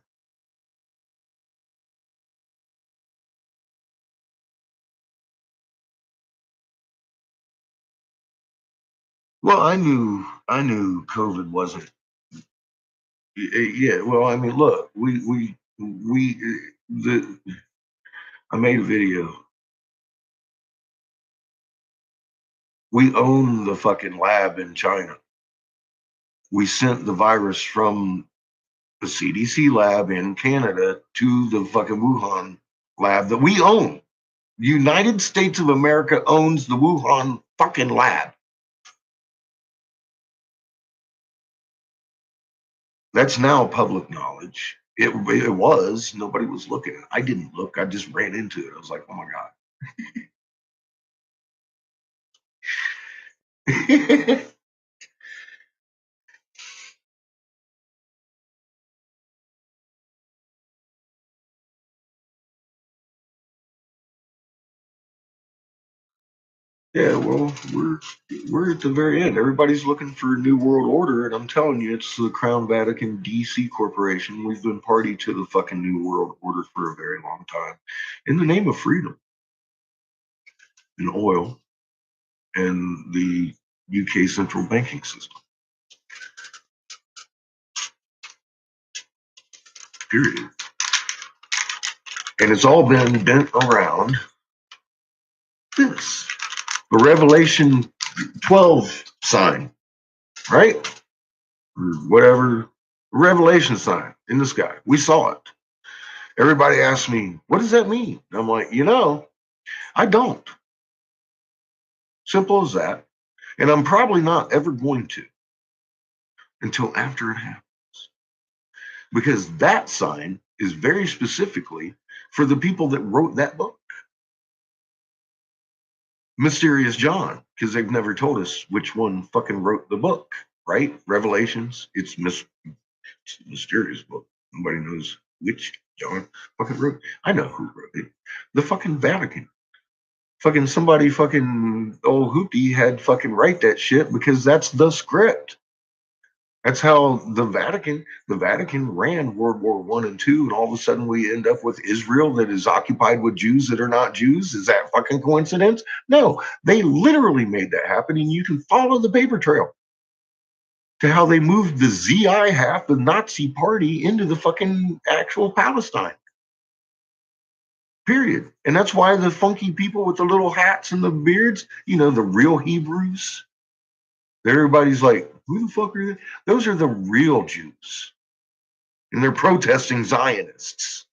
Well, I knew COVID wasn't. Yeah, well, I mean, look, I made a video. We own the fucking lab in China. We sent the virus from the CDC lab in Canada to the fucking Wuhan lab that we own. The United States of America owns the Wuhan fucking lab. That's now public knowledge. It was. Nobody was looking. I didn't look. I just ran into it. I was like, oh my God. Yeah, well, we're at the very end. Everybody's looking for a new world order, and I'm telling you, it's the Crown Vatican DC Corporation. We've been party to the fucking new world order for a very long time, in the name of freedom and oil and the UK central banking system. Period. And it's all been bent around this, the Revelation 12 sign, right? Or whatever, Revelation sign in the sky. We saw it. Everybody asks me, what does that mean? And I'm like, I don't. Simple as that. And I'm probably not ever going to until after it happens. Because that sign is very specifically for the people that wrote that book. Mysterious John, because they've never told us which one fucking wrote the book, right? Revelations, it's a mysterious book. Nobody knows which John fucking wrote. I know who wrote it. The fucking Vatican. Fucking somebody fucking old hoopty had fucking write that shit because that's the script. That's how the Vatican ran World War I and II, and all of a sudden we end up with Israel that is occupied with Jews that are not Jews. Is that fucking coincidence? No, they literally made that happen, and you can follow the paper trail to how they moved the ZI half, the Nazi party, into the fucking actual Palestine. Period. And that's why the funky people with the little hats and the beards, the real Hebrews, everybody's like, who the fuck are they? Those are the real Jews. And they're protesting Zionists,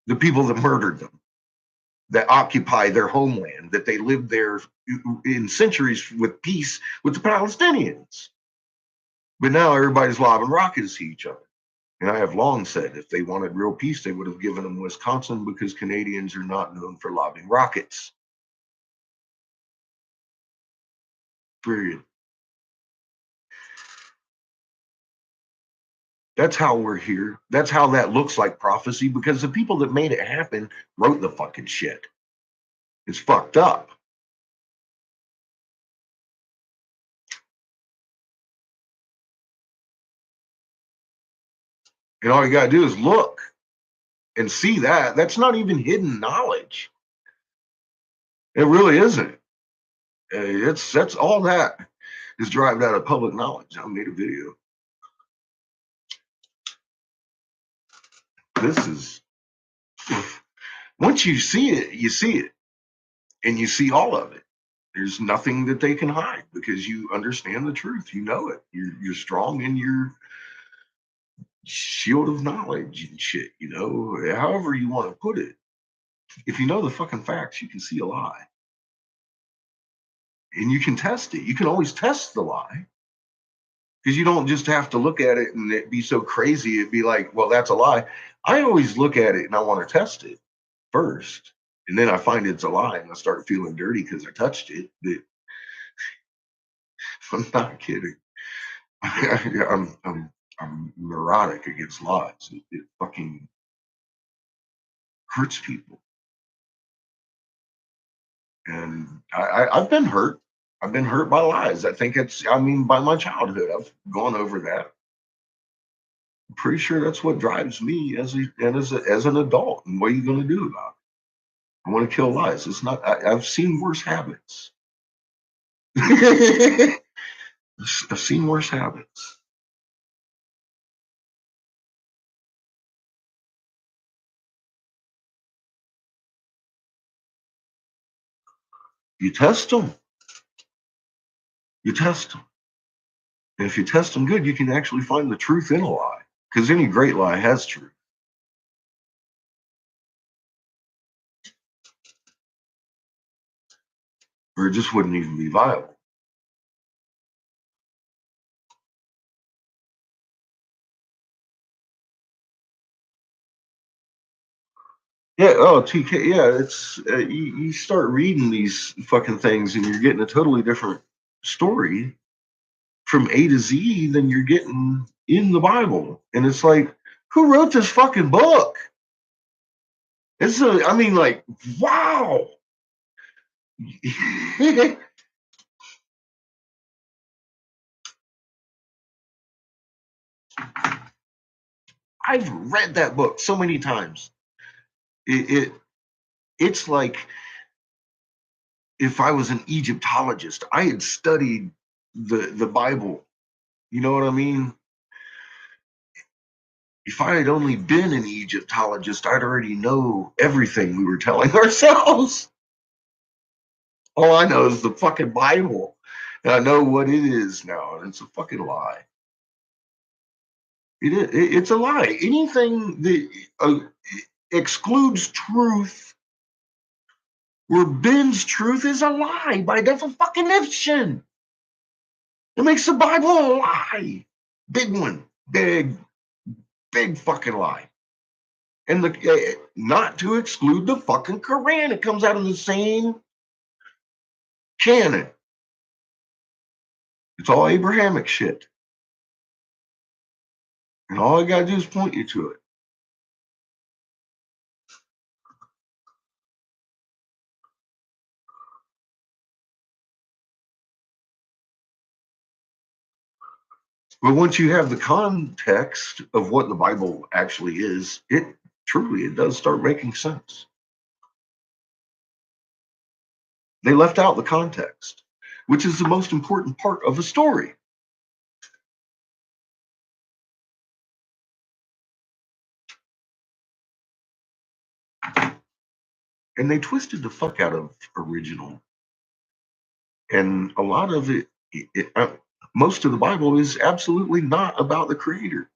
the people that murdered them, that occupy their homeland, that they lived there in centuries with peace with the Palestinians. But now everybody's lobbing rockets to each other. And I have long said if they wanted real peace, they would have given them Wisconsin, because Canadians are not known for lobbing rockets. Period. That's how we're here. That's how that looks like prophecy, because the people that made it happen wrote the fucking shit. It's fucked up. And all you got to do is look and see that. That's not even hidden knowledge. It really isn't. That's all that is derived out of public knowledge. I made a video. This is, once you see it, you see it. And you see all of it. There's nothing that they can hide because you understand the truth. You know it. You're strong in your shield of knowledge and shit, however you want to put it. If you know the fucking facts, you can see a lie. And you can test it. You can always test the lie. Because you don't just have to look at it and it be so crazy. It'd be like, well, that's a lie. I always look at it and I want to test it first. And then I find it's a lie and I start feeling dirty because I touched it. But I'm not kidding. I'm neurotic against lies. It fucking hurts people. And I've been hurt. I've been hurt by lies. I think by my childhood. I've gone over that. I'm pretty sure that's what drives me as an adult. And what are you going to do about it? I want to kill lies. It's not. I've seen worse habits. I've seen worse habits. You test them. You test them. And if you test them good, you can actually find the truth in a lie. Because any great lie has truth. Or it just wouldn't even be viable. Yeah, TK, yeah, it's you start reading these fucking things and you're getting a totally different story from A to Z than you're getting in the Bible. And it's like, who wrote this fucking book? Wow. I've read that book so many times. It's like if I was an Egyptologist, I had studied the Bible. You know what I mean? If I had only been an Egyptologist, I'd already know everything we were telling ourselves. All I know is the fucking Bible. And I know what it is now, and it's a fucking lie. It's a lie. Anything that excludes truth or bends truth is a lie by definition. It makes the Bible a lie. Big one. Big fucking lie. And not to exclude the fucking Quran. It comes out of the same canon. It's all Abrahamic shit. And all I gotta do is point you to it. But once you have the context of what the Bible actually is, it does start making sense. They left out the context, which is the most important part of a story. And they twisted the fuck out of original. And a lot of it most of the Bible is absolutely not about the Creator.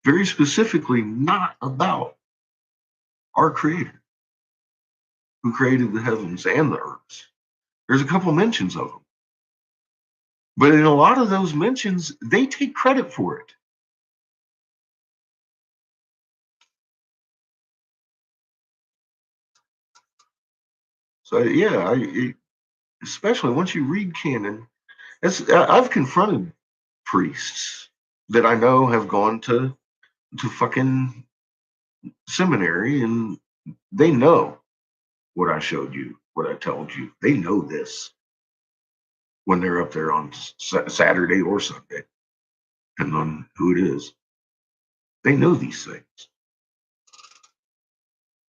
Very specifically, not about our Creator, who created the heavens and the earth. There's a couple mentions of them. But in a lot of those mentions, they take credit for it. So yeah, especially once you read canon, I've confronted priests that I know have gone to fucking seminary, and they know what I showed you, what I told you. They know this when they're up there on Saturday or Sunday, depending on who it is. They know these things.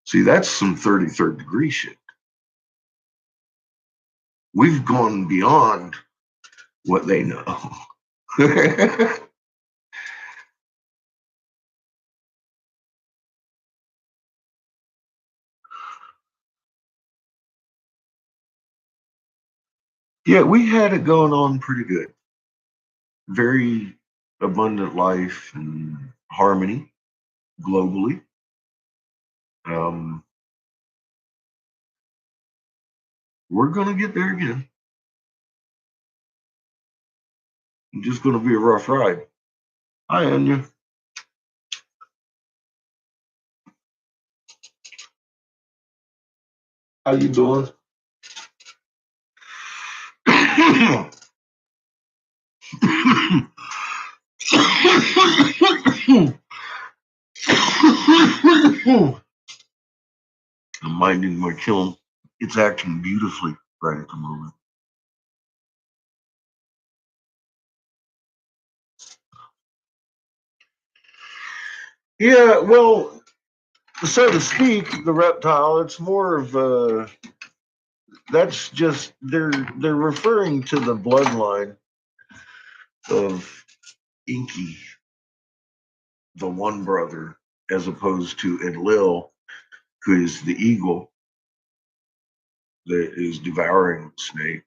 See, that's some 33rd degree shit. We've gone beyond what they know. Yeah, we had it going on pretty good. Very abundant life and harmony globally. We're going to get there again. It's just going to be a rough ride. Hi, Anya. How you doing? I'm minding my kiln. It's acting beautifully right at the moment. Yeah, well, so to speak, the reptile, it's more of that's just they're referring to the bloodline of Inky, the one brother, as opposed to Enlil, who is the eagle that is devouring the snake.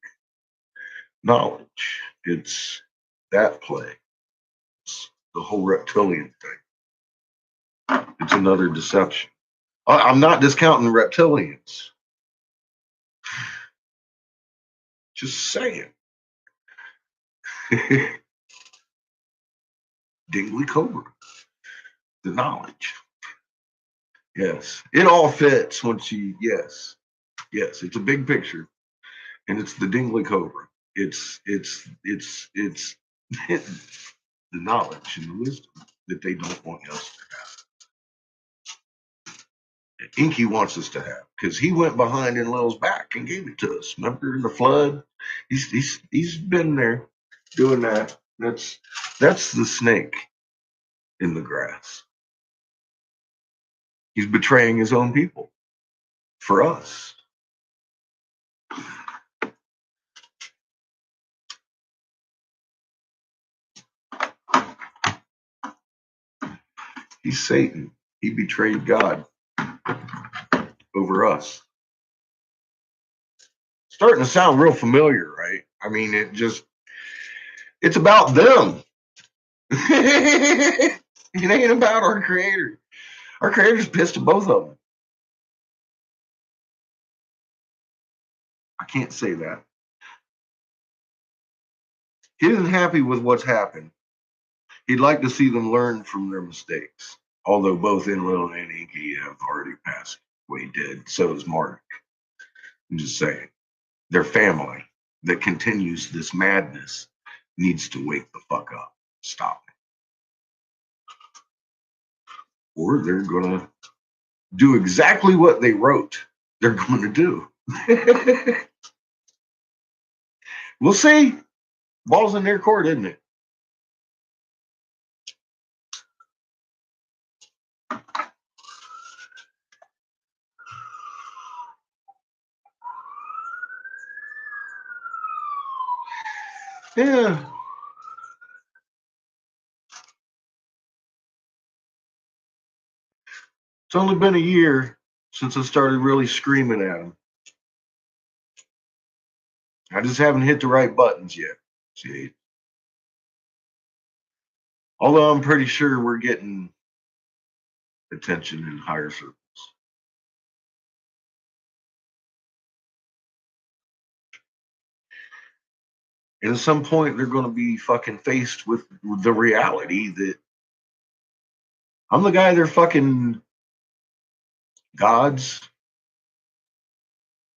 Knowledge. It's that play. It's the whole reptilian thing. It's another deception. I'm not discounting reptilians. Just saying. Dingley Cobra. The knowledge. Yes. It all fits once you, yes. Yes, it's a big picture. And it's the Dingley Cobra. It's the knowledge and the wisdom that they don't want us to have. Inky wants us to have, because he went behind Enlil's back and gave it to us. Remember in the flood? He's been there doing that. That's the snake in the grass. He's betraying his own people for us. He's Satan. He betrayed God over us. Starting to sound real familiar, right? I mean, it's about them. It ain't about our Creator. Our Creator's pissed at both of them. I can't say that. He isn't happy with what's happened. He'd like to see them learn from their mistakes. Although both Enlil and Inky have already passed away dead. So is Mark. I'm just saying. Their family that continues this madness needs to wake the fuck up. Stop it. Or they're going to do exactly what they wrote they're going to do. We'll see. Ball's in their court, isn't it? Yeah. It's only been a year since I started really screaming at him. I just haven't hit the right buttons yet. See? Although I'm pretty sure we're getting attention in higher circles. And at some point, they're going to be fucking faced with the reality that I'm the guy their fucking gods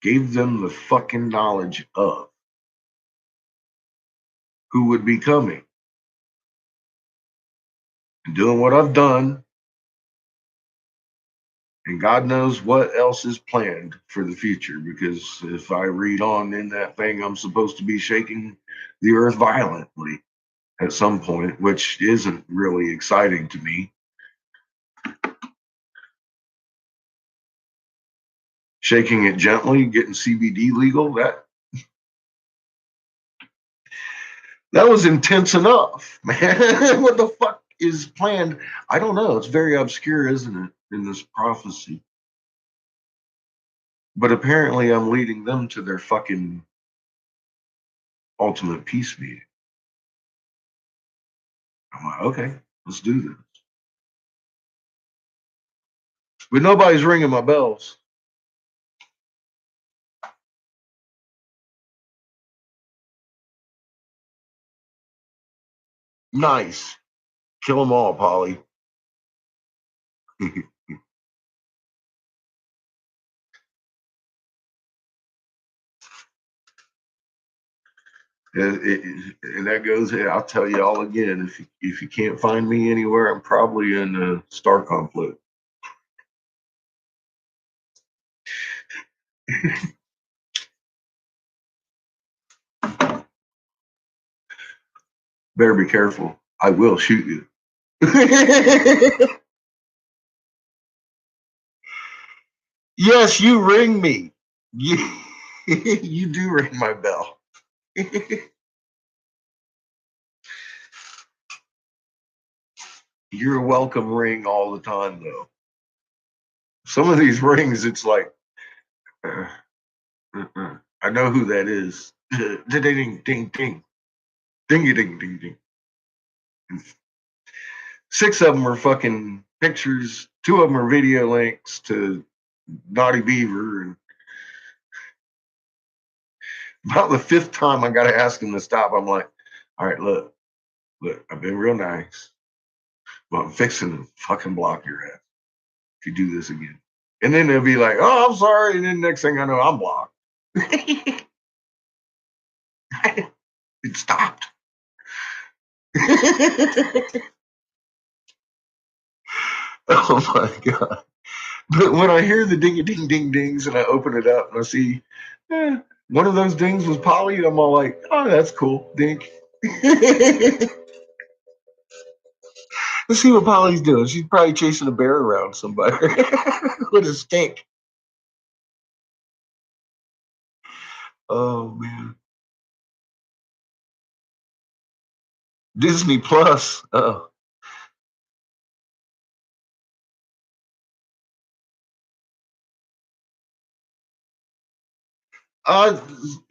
gave them the fucking knowledge of who would be coming and doing what I've done. And God knows what else is planned for the future, because if I read on in that thing, I'm supposed to be shaking the earth violently at some point, which isn't really exciting to me. Shaking it gently, getting CBD legal, that was intense enough, man. What the fuck is planned? I don't know. It's very obscure, isn't it, in this prophecy? But apparently I'm leading them to their fucking ultimate peace meeting. I'm like, okay, let's do this. But nobody's ringing my bells. Nice. Kill them all, Polly. And that goes, I'll tell you all again, if you can't find me anywhere, I'm probably in a star conflict. Better be careful. I will shoot you. Yes, you ring me. You do ring my bell. You're a welcome ring all the time, though. Some of these rings, it's like, I know who that is. Ding, ding, ding, ding. Dingy, ding, ding, ding. 6 of them are fucking pictures. 2 of them are video links to Naughty Beaver. And about the 5th time I got to ask him to stop, I'm like, all right, look, I've been real nice, but I'm fixing to fucking block your ass if you do this again. And then they'll be like, oh, I'm sorry. And then next thing I know, I'm blocked. It stopped. Oh my God. But when I hear the ding ding ding dings and I open it up and I see one of those dings was Polly, I'm all like, oh, that's cool. Dink. Let's see what Polly's doing. She's probably chasing a bear around somebody with a stick. Oh man. Disney Plus. Oh.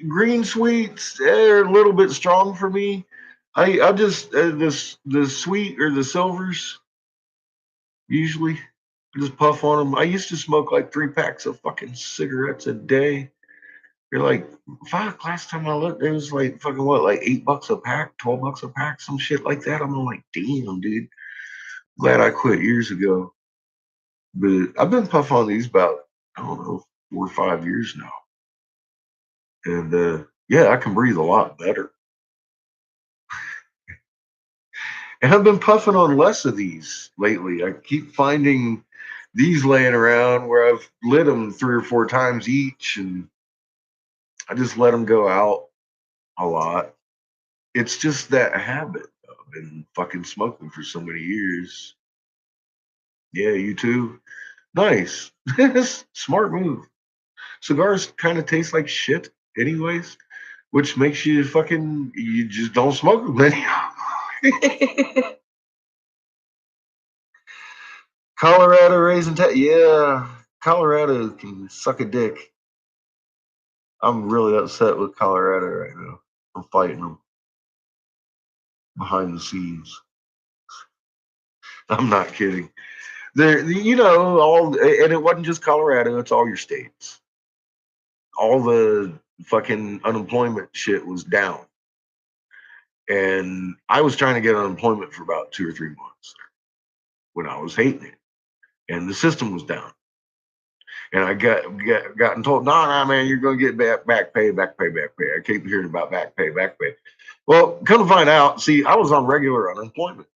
Green sweets, they're a little bit strong for me. I just the sweet or the silvers usually. I just puff on them. I used to smoke like 3 packs of fucking cigarettes a day. You're like, fuck, last time I looked, it was like fucking what, like $8 a pack, $12 a pack, some shit like that. I'm like, damn, dude. Glad I quit years ago. But I've been puffing on these about, I don't know, 4 or 5 years now. And yeah, I can breathe a lot better. And I've been puffing on less of these lately. I keep finding these laying around where I've lit them 3 or 4 times each, and I just let them go out a lot. It's just that habit. I've been fucking smoking for so many years. Yeah, you too. Nice. Smart move. Cigars kind of taste like shit, anyways, which makes you fucking, you just don't smoke them anyhow. Colorado raising, yeah, Colorado can suck a dick. I'm really upset with Colorado right now. I'm fighting them behind the scenes. I'm not kidding. There, you know, and it wasn't just Colorado, it's all your states. All the fucking unemployment shit was down. And I was trying to get unemployment for about 2 or 3 months when I was hating it. And the system was down. And I gotten told, nah, man, you're gonna get back pay. I keep hearing about back pay. Well, come to find out, see, I was on regular unemployment.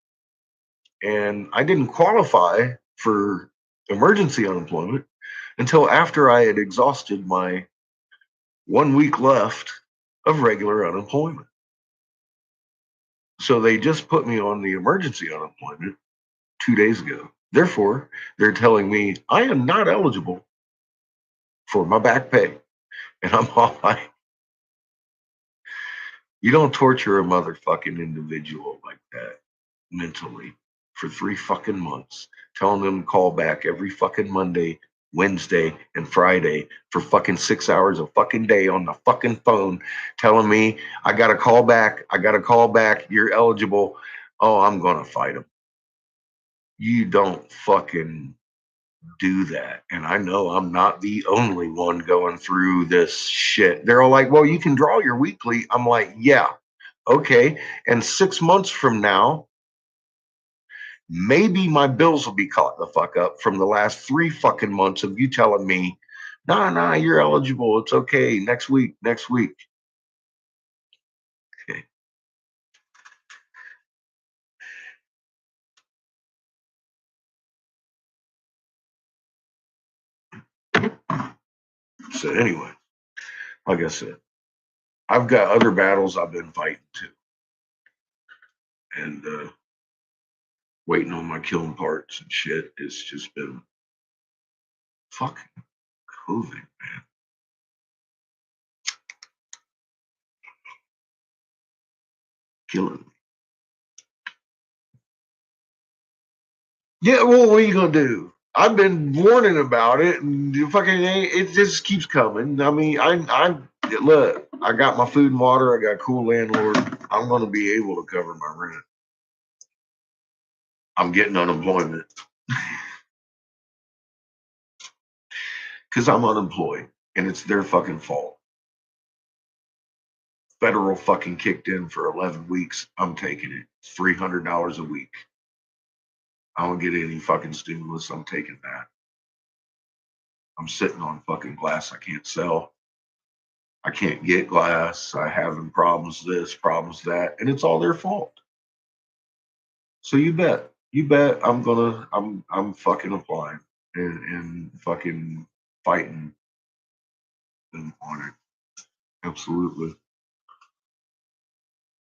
And I didn't qualify for emergency unemployment until after I had exhausted my 1 week left of regular unemployment. So they just put me on the emergency unemployment 2 days ago. Therefore, they're telling me I am not eligible for my back pay. And I'm all like, you don't torture a motherfucking individual like that mentally for 3 fucking months, telling them to call back every fucking Monday, Wednesday, and Friday for fucking 6 hours a fucking day on the fucking phone, telling me I gotta call back, you're eligible. Oh, I'm gonna fight them. You don't fucking do that. And I know I'm not the only one going through this shit. They're all like, well, you can draw your weekly. I'm like, yeah, okay. And 6 months from now, maybe my bills will be caught the fuck up from the last 3 fucking months of you telling me, nah, you're eligible. It's okay. Next week. Okay. So anyway, like I said, I've got other battles I've been fighting too. And waiting on my kiln parts and shit. It's just been fucking COVID, man. Killing me. Yeah, well, what are you gonna do? I've been warning about it, and it just keeps coming. I mean, I look. I got my food and water. I got a cool landlord. I'm gonna be able to cover my rent. I'm getting unemployment because I'm unemployed, and it's their fucking fault. Federal fucking kicked in for 11 weeks. I'm taking it. It's $300 a week. I don't get any fucking stimulus. I'm taking that. I'm sitting on fucking glass I can't sell. I can't get glass. I having problems this, problems that, and it's all their fault. So you bet I'm fucking applying. and fucking fighting them on it. Absolutely.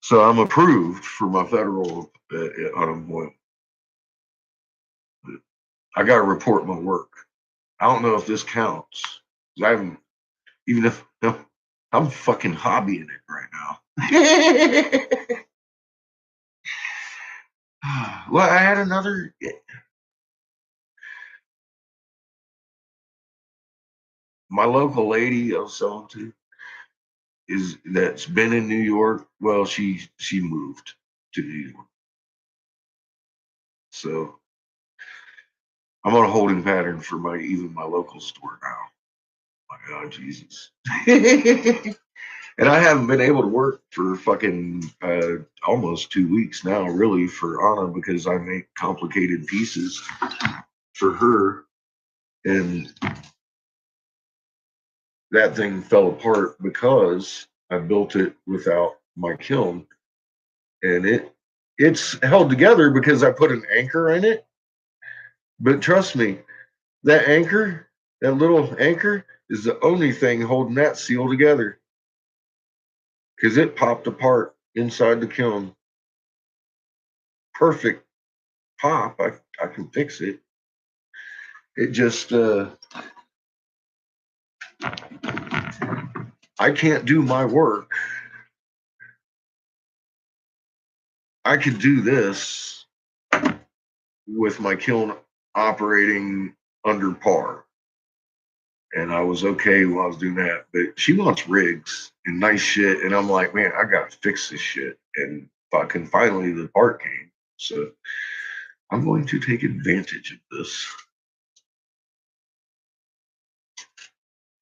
So I'm approved for my federal unemployment. I got to report my work. I don't know if this counts. I haven't, even if I'm fucking hobbying it right now. Well, I had another. My local lady I was selling to that's been in New York. Well, she moved to New York, so I'm on a holding pattern for even my local store now. My God, Jesus. And I haven't been able to work for fucking almost 2 weeks now, really, for Anna, because I make complicated pieces for her. And that thing fell apart because I built it without my kiln. And it's held together because I put an anchor in it. But trust me, that anchor, that little anchor, is the only thing holding that seal together. Because it popped apart inside the kiln. Perfect pop. I can fix it. It just I can't do my work. I could do this with my kiln operating under par. And I was okay while I was doing that. But she wants rigs and nice shit. And I'm like, man, I gotta fix this shit. And fucking finally the part came. So I'm going to take advantage of this.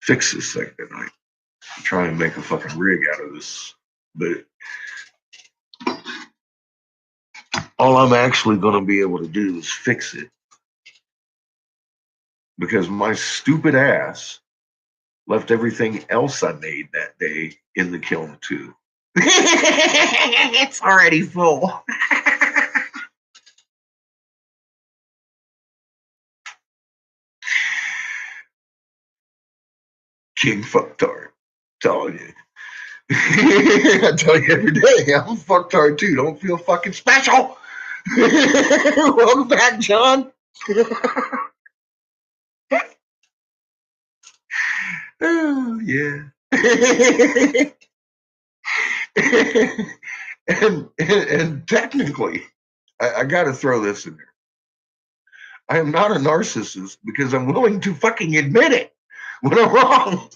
Fix this thing tonight. Try and make a fucking rig out of this. But all I'm actually going to be able to do is fix it. Because my stupid ass left everything else I made that day in the kiln too. It's already full. King fucktard. Telling you. I tell you every day, I'm a fucktard too. Don't feel fucking special. Welcome back, John. Oh, yeah. and technically, I got to throw this in there. I am not a narcissist because I'm willing to fucking admit it when I'm wrong.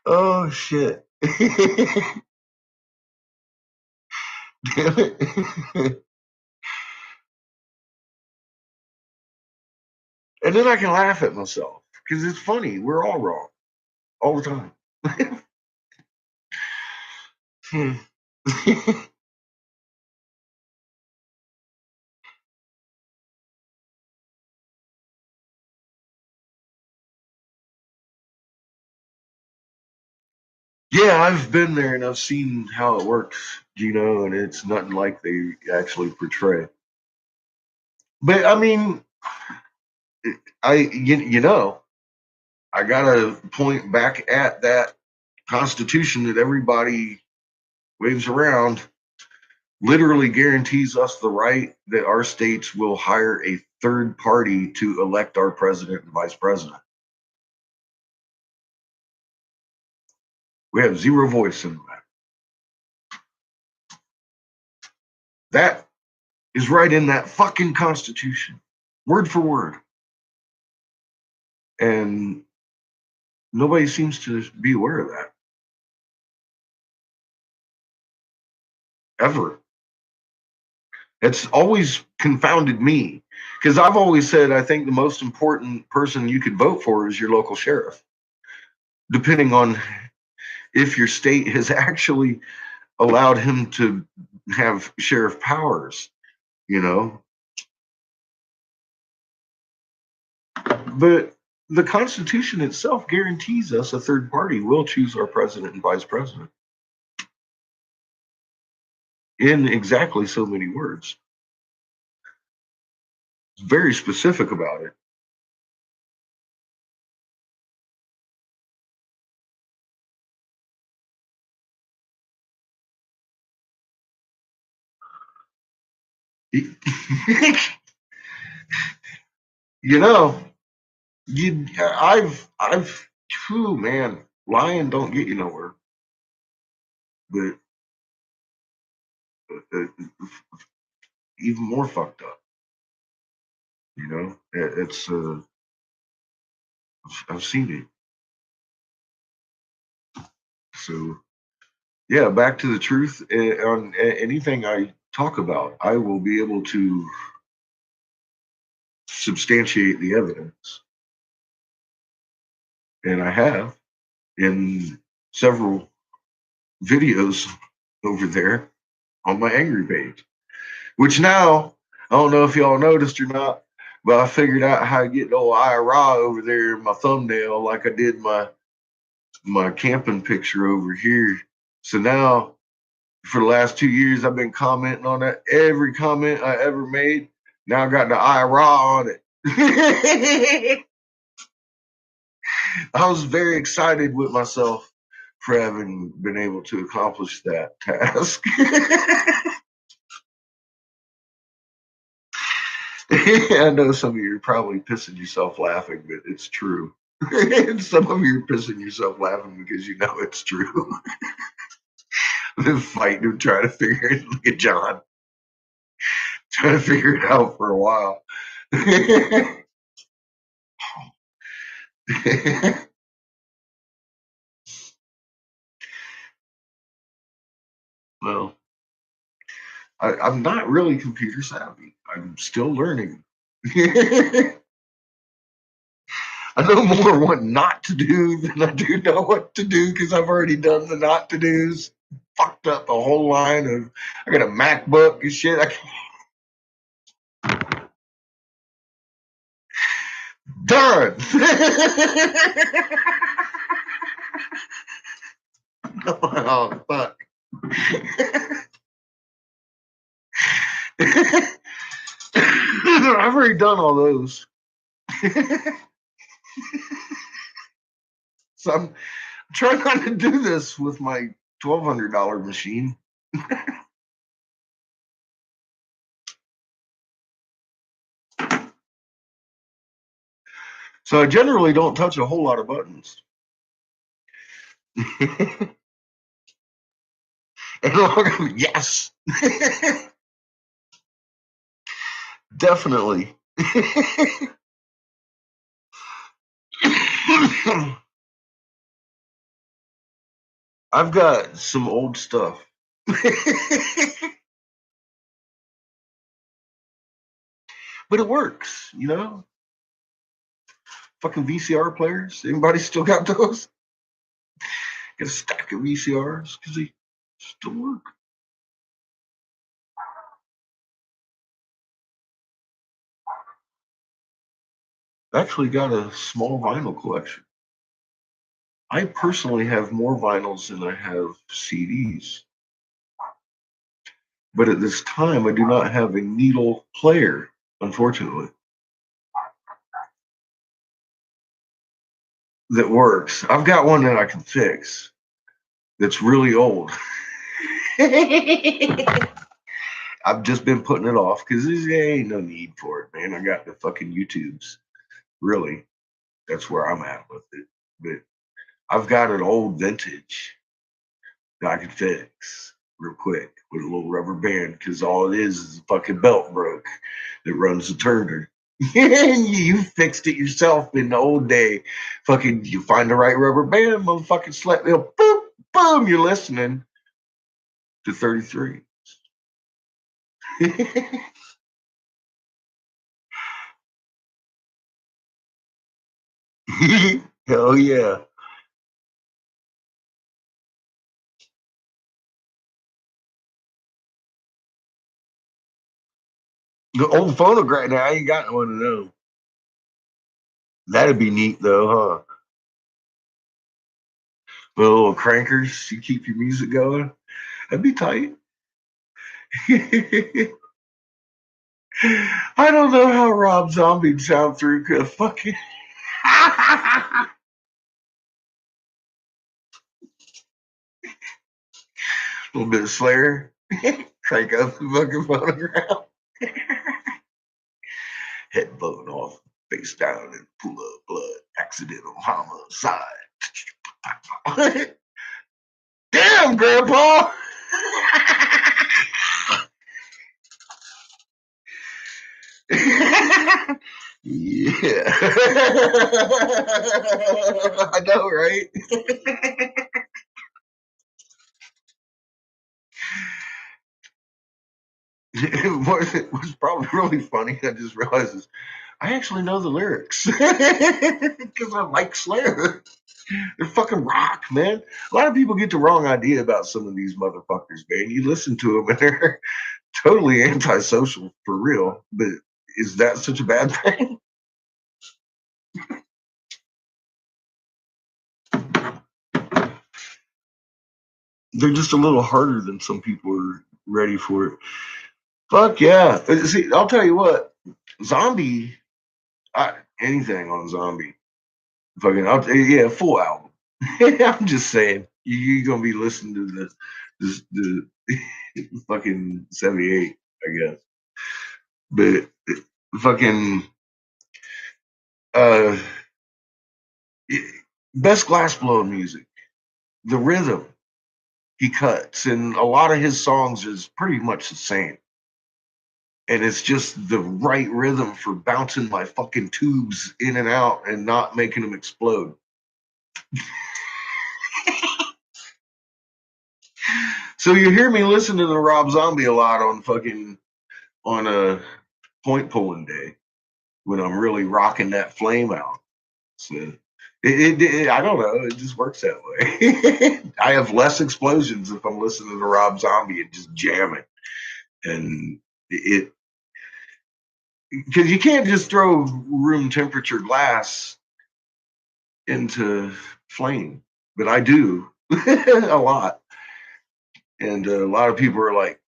Oh, shit. Damn it. And then I can laugh at myself because it's funny. We're all wrong all the time. Yeah, I've been there and I've seen how it works, and it's nothing like they actually portray. But I mean, I gotta point back at that Constitution that everybody waves around. Literally guarantees us the right that our states will hire a third party to elect our president and vice president. We have zero voice in that. That is right in that fucking Constitution, word for word. And nobody seems to be aware of that. Ever. It's always confounded me because I've always said I think the most important person you could vote for is your local sheriff, depending on if your state has actually allowed him to have sheriff powers, But the Constitution itself guarantees us a third party will choose our president and vice president in exactly so many words. very specific about it. You know, phew, man, lying don't get you nowhere. But uh, even more fucked up. You know, it's I've seen it. So yeah, back to the truth. On anything I talk about, I will be able to substantiate the evidence, and I have in several videos over there on my angry page. Which now I don't know if y'all noticed or not, but I figured out how to get the old IRA over there in my thumbnail, like I did my camping picture over here. So now, for the last 2 years, I've been commenting on that. Every comment I ever made, now I got the IRA on it. I was very excited with myself for having been able to accomplish that task. I know some of you are probably pissing yourself laughing, but it's true. Some of you are pissing yourself laughing because you know it's true. I've been fighting and trying to figure it. Look at John. Trying to figure it out for a while. Well, I'm not really computer savvy. I'm still learning. I know more what not to do than I do know what to do because I've already done the not to do's. Fucked up a whole line of. I got a MacBook and shit. Done. Oh fuck. I've already done all those. So I'm trying not to do this with my $1,200 machine. So I generally don't touch a whole lot of buttons. Yes. Definitely. I've got some old stuff. But it works, you know? Fucking VCR players. Anybody still got those? Got a stack of VCRs because they still work. I actually got a small vinyl collection. I personally have more vinyls than I have CDs. But at this time, I do not have a needle player, unfortunately, that works. I've got one that I can fix that's really old. I've just been putting it off because there ain't no need for it, man. I got the fucking YouTubes. Really, that's where I'm at with it. But I've got an old vintage that I can fix real quick with a little rubber band because all it is a fucking belt broke that runs the turner. You fixed it yourself in the old day. Fucking, you find the right rubber band, motherfucking slap, boom, boom, you're listening to 33. Hell yeah. The old phonograph. Now I ain't got one of those. That'd be neat though, huh? The little crankers, you keep your music going. That'd be tight. I don't know how Rob Zombie sound through a fucking. A little bit of Slayer. Crank up the fucking phonograph. Head blown off, face down, and pool of blood. Accidental homicide. Damn, Grandpa! Yeah. I know, right? What's probably really funny, I just realized, is I actually know the lyrics because I like Slayer. They're fucking rock, man. A lot of people get the wrong idea about some of these motherfuckers, man. You listen to them and they're totally antisocial for real. But is that such a bad thing? They're just a little harder than some people are ready for it. Fuck yeah. See, I'll tell you what, Zombie, anything on Zombie. Fucking, yeah, full album. I'm just saying, you're gonna be listening to the fucking 78, I guess. But fucking uh, best glass blowing music, the rhythm he cuts, and a lot of his songs is pretty much the same. And it's just the right rhythm for bouncing my fucking tubes in and out and not making them explode. So you hear me listening to Rob Zombie a lot on a point pulling day when I'm really rocking that flame out. So I don't know, it just works that way. I have less explosions if I'm listening to Rob Zombie and just jamming. And it because you can't just throw room temperature glass into flame, but I do a lot. And a lot of people are like,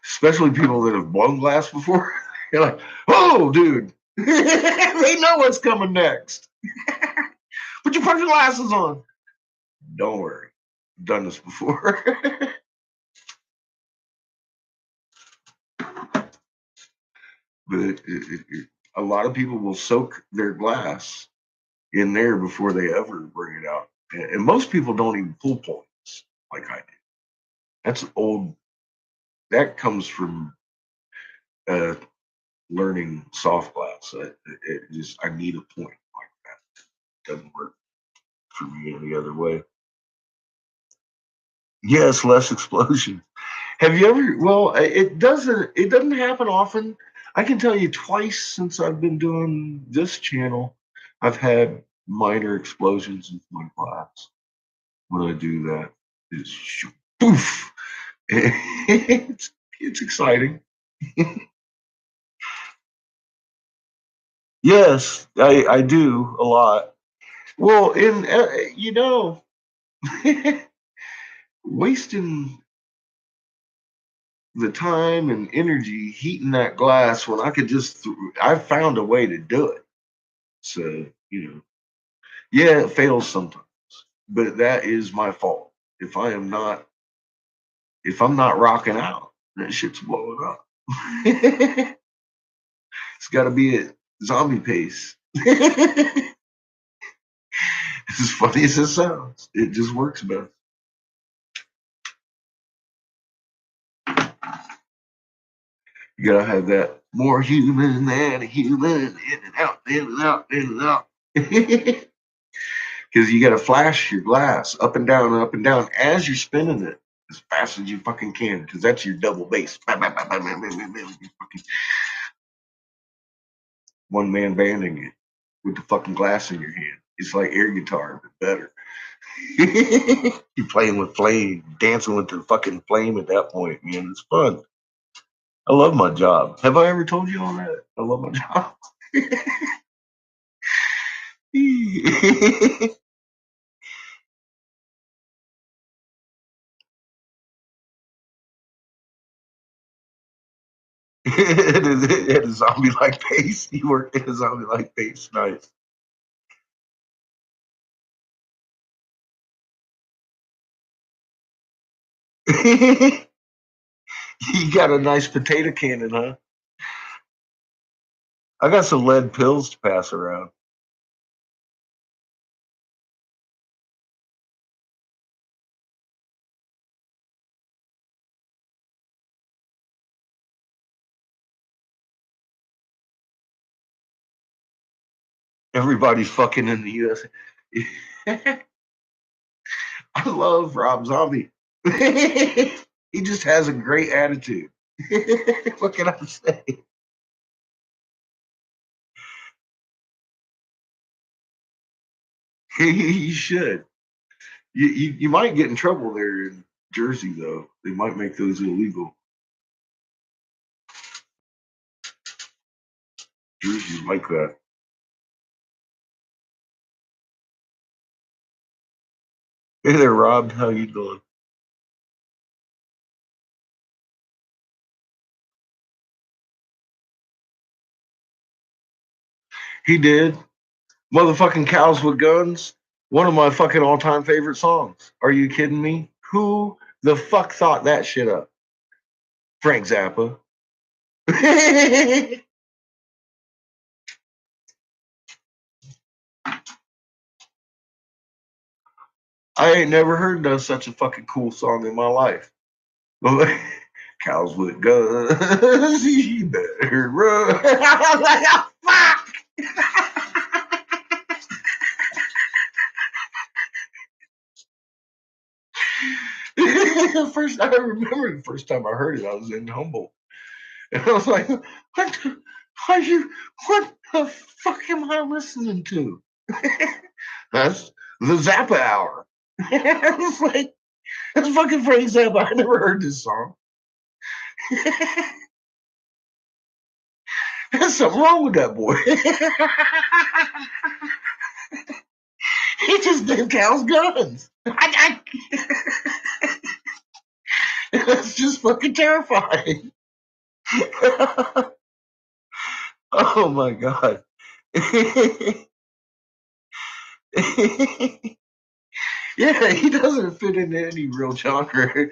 especially people that have blown glass before, you're like, oh, dude, they know what's coming next. Put your fucking glasses on. Don't worry, I've done this before. But a lot of people will soak their glass in there before they ever bring it out. And most people don't even pull points like I do. That's old. That comes from learning soft glass. I need a point like that. It doesn't work for me any other way. Yes, less explosion. Have you ever? Well, it doesn't happen often. I can tell you twice since I've been doing this channel, I've had minor explosions with my glass. When I do that, it's poof. It's exciting. Yes, I do a lot. Well, wasting the time and energy heating that glass when I could just, I found a way to do it. So, yeah, it fails sometimes, but that is my fault. If I'm not rocking out, that shit's blowing up. It's got to be at zombie pace. As funny as it sounds, it just works better. You gotta have that more human than a human, in and out, in and out, in and out. Because you gotta flash your glass up and down as you're spinning it as fast as you fucking can, because that's your double bass. One man banding it with the fucking glass in your hand. It's like air guitar, but better. You're playing with flame, dancing with the fucking flame at that point, man. It's fun. I love my job. Have I ever told you all that? I love my job. It had a zombie-like pace. He worked in a zombie-like pace. Nice. You got a nice potato cannon, huh? I got some lead pills to pass around. Everybody's fucking in the US. I love Rob Zombie. He just has a great attitude. What can I say? You should. You might get in trouble there in Jersey, though. They might make those illegal. Jersey's like that. Hey there, Rob. How you doing? He did. Motherfucking Cows with Guns. One of my fucking all-time favorite songs. Are you kidding me? Who the fuck thought that shit up? Frank Zappa. I ain't never heard of such a fucking cool song in my life. Cows with guns, you better run. I was like, oh, fuck. I remember the first time I heard it, I was in Humboldt. And I was like, what the fuck am I listening to? That's the Zappa Hour. I was like, that's fucking Frank Zappa. I never heard this song. There's something wrong with that boy. He just gave cows guns. That's just fucking terrifying. Oh my god. Yeah, he doesn't fit into any real genre.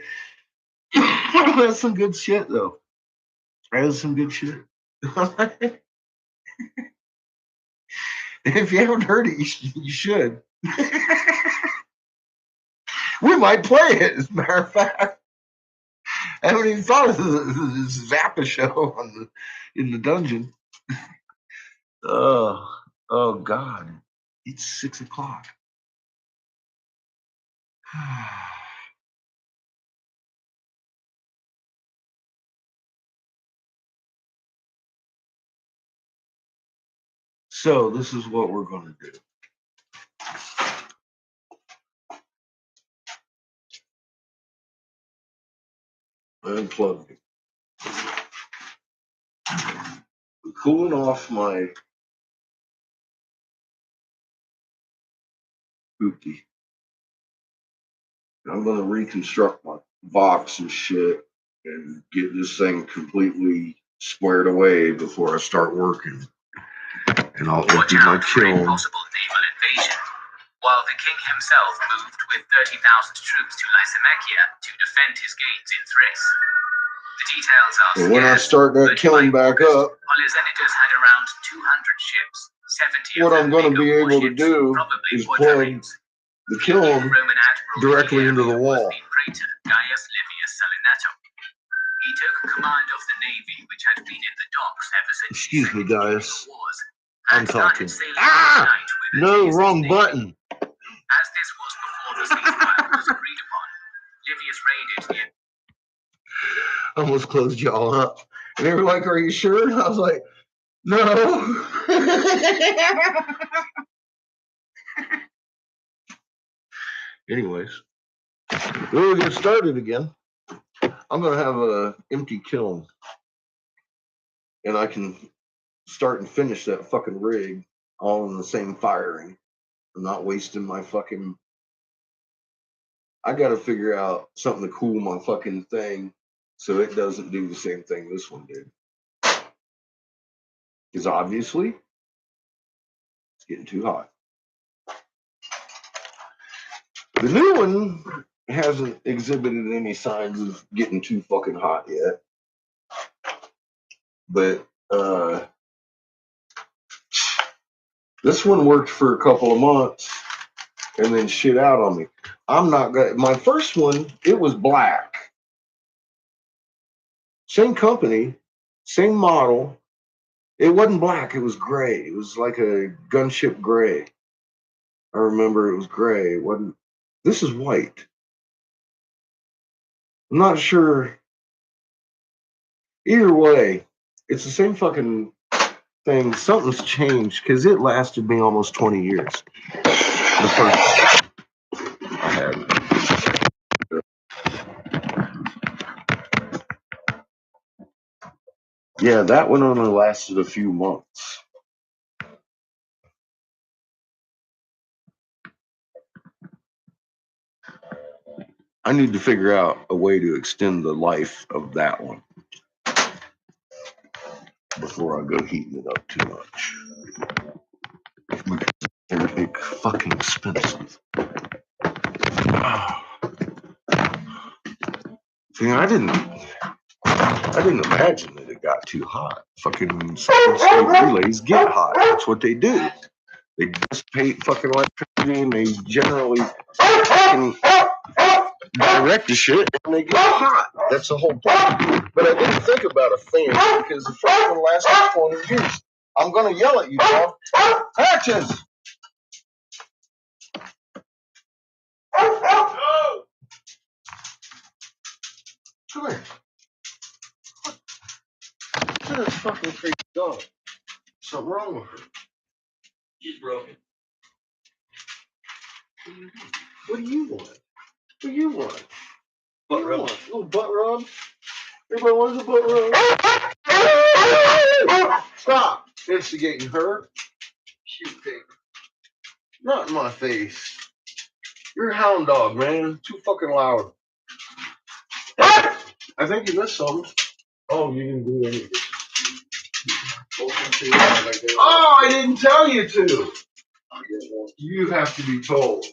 That's some good shit, though. That is some good shit. If you haven't heard it, you should. We might play it, as a matter of fact. I haven't even thought of this Zappa show in the dungeon. Oh God. It's 6 o'clock. So this is what we're going to do. Unplug it. Cooling off my hoopty. I'm going to reconstruct my box and shit and get this thing completely squared away before I start working. And I'll empty my kiln. Possible naval invasion. While the king himself moved with 30,000 troops to Lysimachia to defend his gains in Thrace. The details are And when I start that kiln back up, Polyxenides had around 200 ships. 70 what I'm going to be able to do is plug the kiln directly into the wall. Gaius Livius Salinato. He took command of the navy, which had been in the docks ever since. Excuse me, Gaius. I'm talking. Ah! No, wrong button. As this was before the ceasefire was agreed upon, Livius raided the Almost closed y'all up. And they were like, are you sure? And I was like, no. Anyways, we'll get started again. I'm going to have an empty kiln. And I can start and finish that fucking rig all in the same firing. I'm not wasting my fucking... I got to figure out something to cool my fucking thing so it doesn't do the same thing this one did. Because obviously it's getting too hot. The new one hasn't exhibited any signs of getting too fucking hot yet. But this one worked for a couple of months and then shit out on me. I'm not gonna. My first one, it was black. Same company, same model. It wasn't black, it was gray. It was like a gunship gray. I remember it was gray. It wasn't. This is white. I'm not sure. Either way, it's the same fucking thing. Something's changed because it lasted me almost 20 years. The first I had. Yeah, that one only lasted a few months. I need to figure out a way to extend the life of that one before I go heating it up too much. Because they're fucking expensive. See, I didn't imagine that it got too hot. Fucking solid state relays get hot. That's what they do. They dissipate fucking electricity and they generally fucking direct the shit and they get hot. That's the whole point. But I didn't think about a fan because the first one lasted 20 years. I'm gonna yell at you, Tom. Patches! Come here. Look at this fucking crazy dog. Something wrong with her. She's broken. What do you want? What do you want? Butt rub. Little butt rub? Everybody wants a butt rub. Stop instigating her. Shoot pig. Not in my face. You're a hound dog, man. Too fucking loud. I think you missed something. Oh, you didn't do anything. Oh, I didn't tell you to. You have to be told.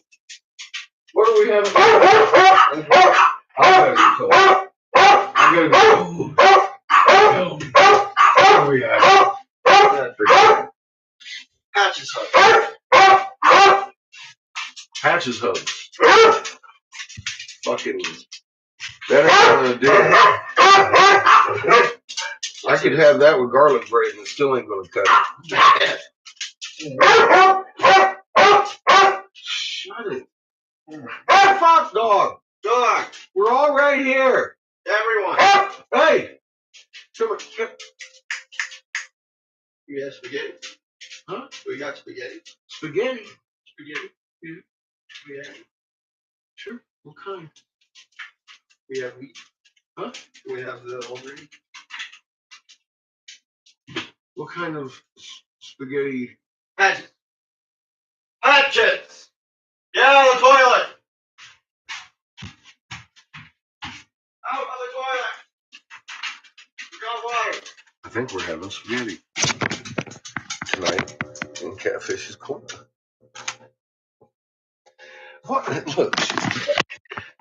What do we have? I gotta be told. I gotta be told. What do we have? Patches hug. Patches hug. Fucking. That ain't gonna do it. I could have that with garlic bread and it still ain't gonna cut it. Shut it. Hey, Fox dog! Dog! We're all right here! Everyone. Hey! Come here. We have spaghetti. Huh? We got spaghetti. Spaghetti? Spaghetti. Yeah. We have. Sure. What kind? We have wheat. Huh? We have the whole grain. What kind of spaghetti? Patches. Patches. Get out of the toilet. Out of the toilet. We got water. I think we're having spaghetti tonight in Catfish's Corner. What? Look,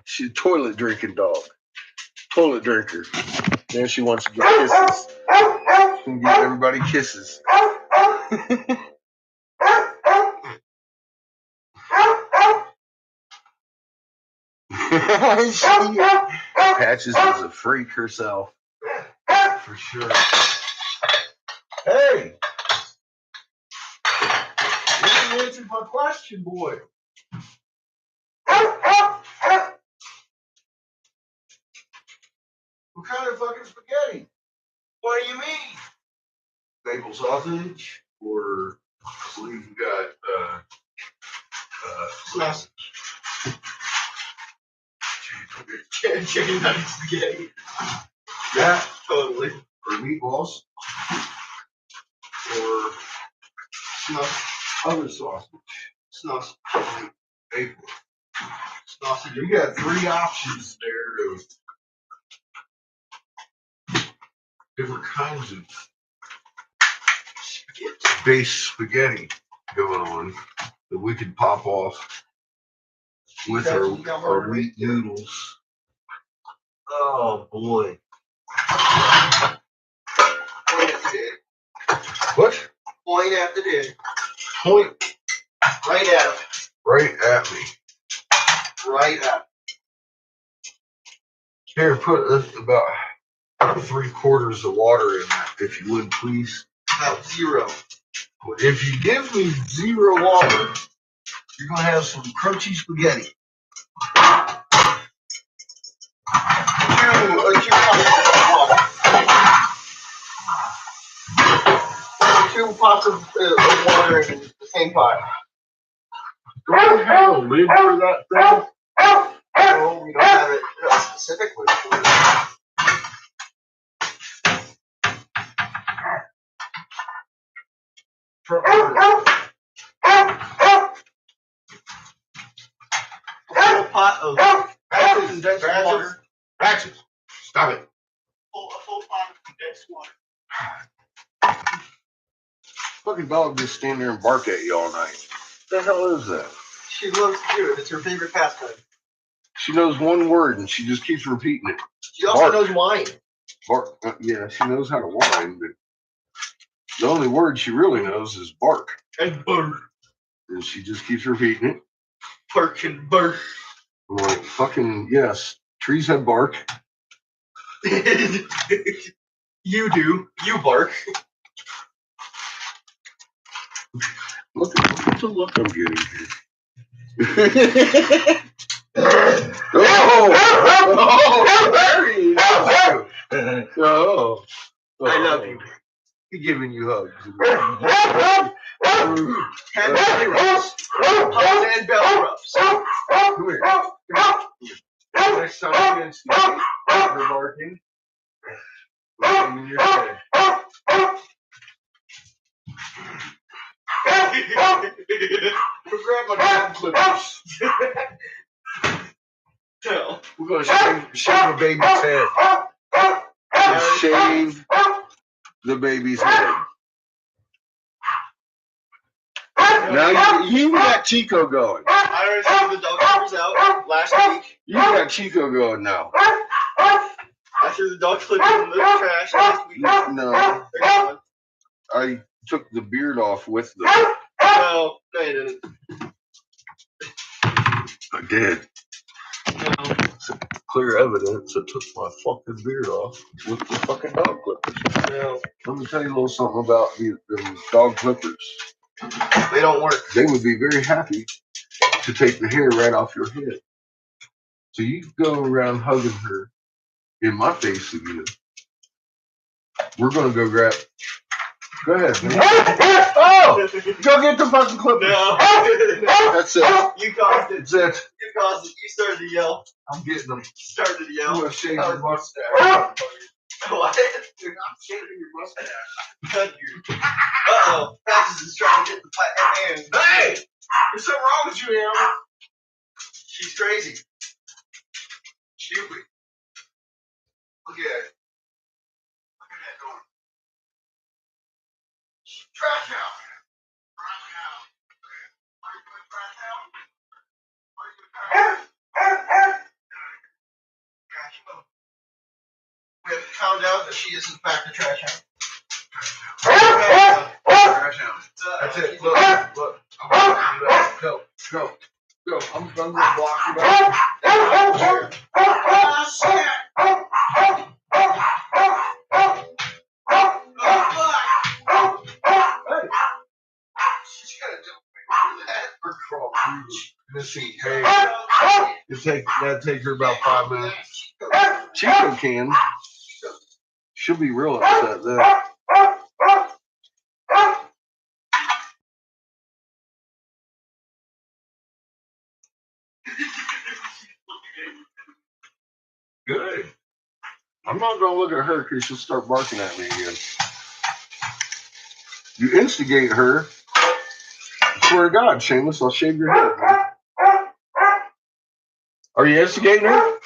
she's a toilet drinking dog. Toilet drinker. Then she wants to get kisses. She can give everybody kisses. Patches is a freak herself. For sure. Hey! You didn't answer my question, boy. What kind of fucking spaghetti? What do you mean? Maple sausage or we've got Sausage. Chicken nugget spaghetti. yeah, Totally. or meatballs or Snuff. other sausage. Snuff. Maple. Sausage. You got three options there of different kinds of base spaghetti going on that we could pop off with our wheat noodles. Oh boy. Point at the dick. What? Point at the dick. Point Right at him. right at me. Right at him. Here, put about 3/4 of water in that, if you would, please. About 0. If you give me 0 water, you're gonna have some crunchy spaghetti. 2 pots of water in the same pot. Do I have a lid for that thing? No, we don't have it specifically for it. A full pot of ratchets and condensed water. Ratchets. Stop it. A full pot of condensed water. Fucking dog just stand there and bark at you all night. What the hell is that? She loves to do it. It's her favorite pastime. She knows one word and she just keeps repeating it. She also Bark. knows wine. Bark. Yeah, she knows how to whine, but the only word she really knows is bark. And bark. And she just keeps repeating it. Bark and bark. I'm like, fucking, yes, trees have bark. You do. You bark. Look at the look I'm getting here. Oh, I love you. He's giving you hugs. And belly rubs. Hugs and belly rubs. Come here. Next time you instigate her barking, look him in your head. Go grab my dog clippers. No. We're gonna shave the baby's head. Just shave the baby's head. Now you got Chico going. I already threw the dog clippers out last week. You got Chico going now. I threw the dog clippers in the trash last week. No, They're gone. I took the beard off with them. No, you didn't. I did. No. Clear evidence I took my fucking beard off with the fucking dog clippers. No. Let me tell you a little something about the dog clippers. They don't work. They would be very happy to take the hair right off your head. So you go around hugging her in my face again. We're gonna go grab. Go ahead, man. Oh! Go get the fucking clippers. No. That's it. You caused it. That's it. You caused it. You started to yell. I'm getting them. You started to I'm yell. gonna shave your mustache. What? Dude, I'm shaving your mustache. Uh-oh. Patches is trying to get the hand. Hey! There's something wrong with you, Amber. She's crazy. Stupid. Look at it. Look at that door. Trash out. Trash out. Are you going to trash out? Are you going to trash out? Trash out. We have found out that she is in fact a trash hound. Trash out. That's it. Look. I'm going to do that. Go. I'm going to block you out. She's gonna do that. We're crawling. Missy, hey, that'd take her about 5 minutes. Chico can. She'll be real upset then. Good. I'm not gonna look at her because she'll start barking at me again. You instigate her. I swear to God, Shameless, I'll shave your head. Man. Are you instigating her?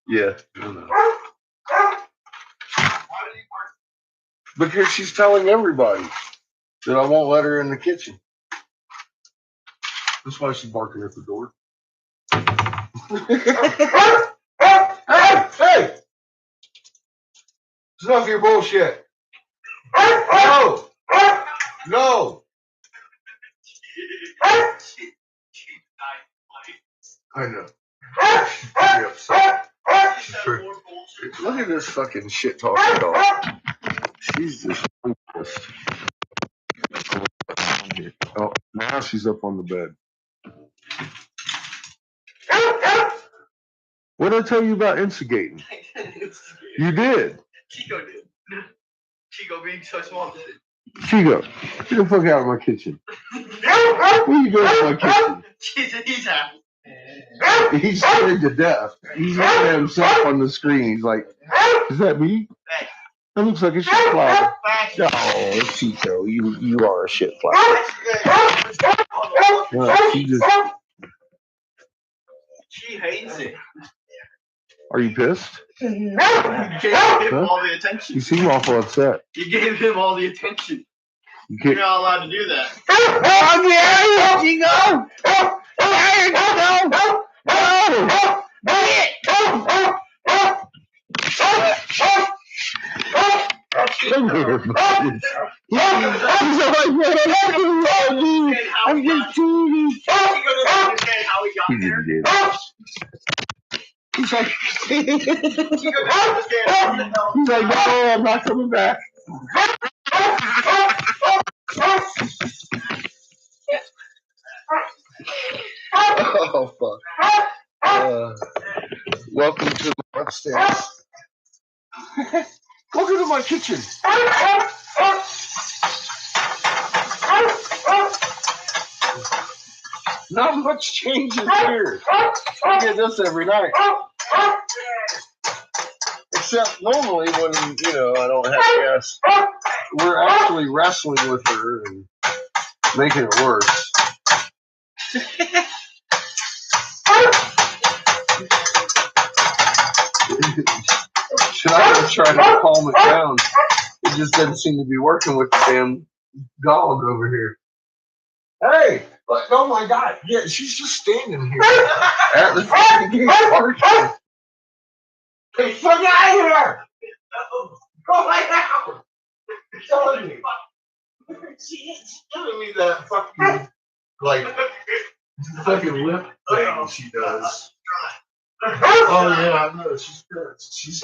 Yeah. I know. Why Because she's telling everybody that I won't let her in the kitchen. That's why she's barking at the door. Hey! It's enough of your bullshit. No! No! I know. Look at this fucking shit talking dog. She's just pissed. Oh, now she's up on the bed. What did I tell you about instigating? You did. Chico did. Chico being so small. Chico, get the fuck out of my kitchen. What are you doing in my kitchen? He's happy. He's scared to death. He's looking at himself on the screen. He's like, is that me? That looks like a shit flower. Oh, Chico, you are a shit flower. No, She hates it. Are you pissed? You gave him all the attention. You seem awful upset. You gave him all the attention. You're not allowed to do that. Come here, buddy. I'm just teasing. Chico doesn't understand how he got He there. didn't get it. He's like, Chico doesn't understand how the hell. he's like, no, I'm not coming back. Oh, fuck. Welcome to my upstairs. Welcome to my kitchen. Not much changes here. I get this every night. Except normally when, I don't have guests, we're actually wrestling with her and making it worse. Should I try to calm it down? It just doesn't seem to be working with the damn dog over here. Hey! Oh my God! Yeah, she's just standing here at the fucking gate barking. Hey, fuck out of here! Go right now! I'm telling you. She's giving me that fucking, fucking lip thing she does. Oh yeah, I know. She's good. She's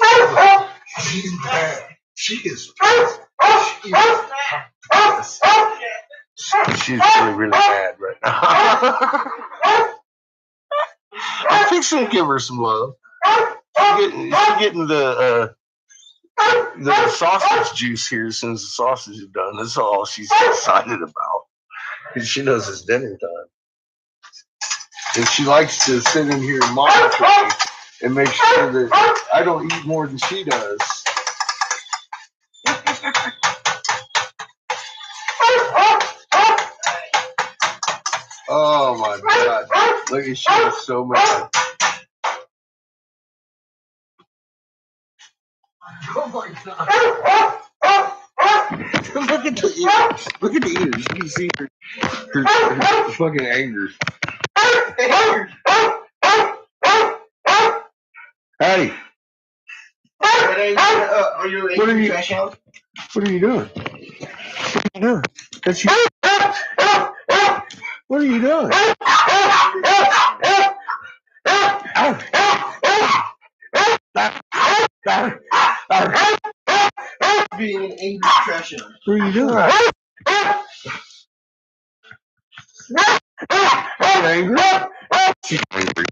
bad. She's really mad right now. I'm fixing to give her some love. She's getting the sausage juice here as soon as the sausage is done. That's all she's excited about. Because she knows it's dinner time. And she likes to sit in here and monitor me and make sure that I don't eat more than she does. Oh my God. Look at she is so mad. Oh my God. Look at the ears. Look at the ears. You can see her fucking anger. Hey. Are you What are you- trash out? What are you doing? What are you doing? That's you. What are you doing? Being an angry trash out. What are you doing? Angry? She's angry.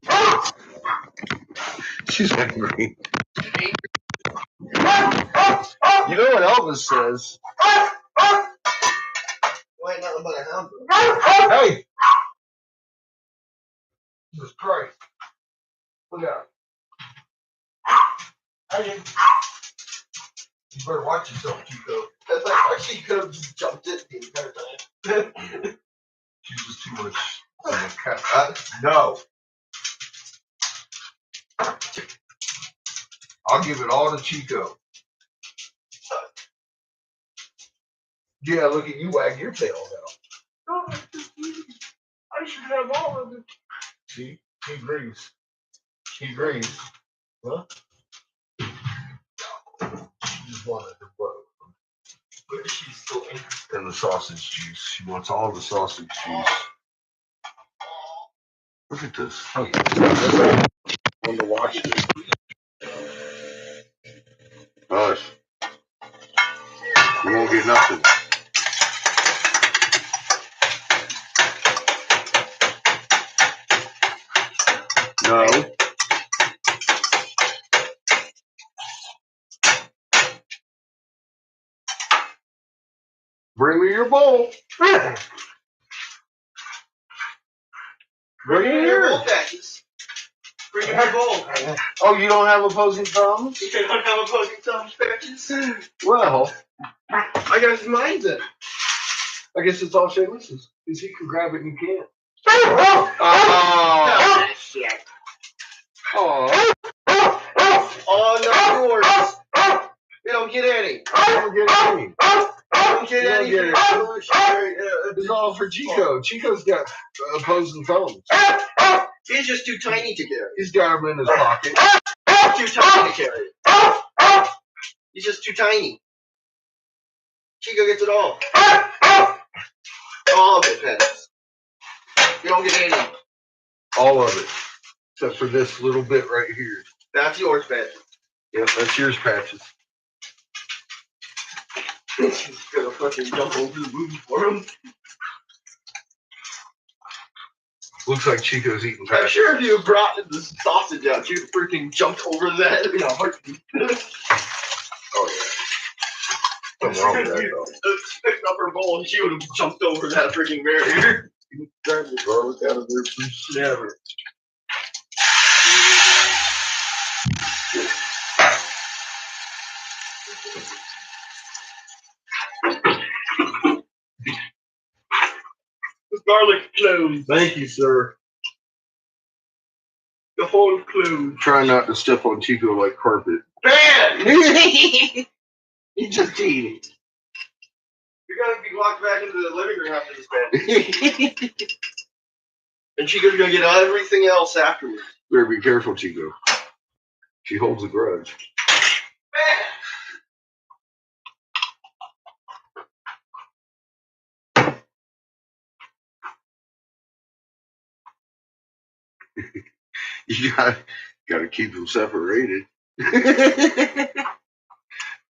She's angry. You know what Elvis says? Why nothing but a hound? Hey! Jesus Christ. Look out. Hey. You better watch yourself, Chico. That's like why she could have just jumped it the entire time. She's just too much of a cat. No. I'll give it all to Chico. Yeah, look at you wag your tail now. I should have all of it. See, he agrees. He agrees. Huh? She just wanted to blow. But she's still interested. And the sausage juice. She wants all the sausage juice. Look at this. I want to watch this. Hush. You won't get nothing. No. Bring me your bowl. Bring it here. Bring your bowl. Oh, you don't have opposing thumbs? You don't have opposing thumbs, patches? Well, I got mine then. I guess it's all Seamus's. Because he can grab it and you can't. Oh, shit. Oh, no, yours. You don't get any. I don't get any. You don't get any. Get it. It's all for Chico. Chico's got opposing thumbs. He's just too tiny to carry. He's got them in his pocket. Too tiny to carry. He's just too tiny. Chico gets it all. All of it, Patches. You don't get any. All of it. Except for this little bit right here. That's yours, Patches. Yep, that's yours, Patches. She's gonna fucking jump over the booty for him. Looks like Chico's eating I'm Patches. sure if you brought the sausage out, you'd freaking jumped over that in a heartbeat. Oh, yeah. Something wrong with that, though. Picked up her bowl and she would have jumped over that freaking barrier. Grab the garlic out of there, please. Never. The garlic cloves. Thank you, sir. The whole clove. Try not to step on Chico like carpet. Bam! He just eating. You're gonna be locked back into the living room after this, man. And Chico's gonna get everything else afterwards. Better be careful, Chico. She holds a grudge. You gotta keep them separated.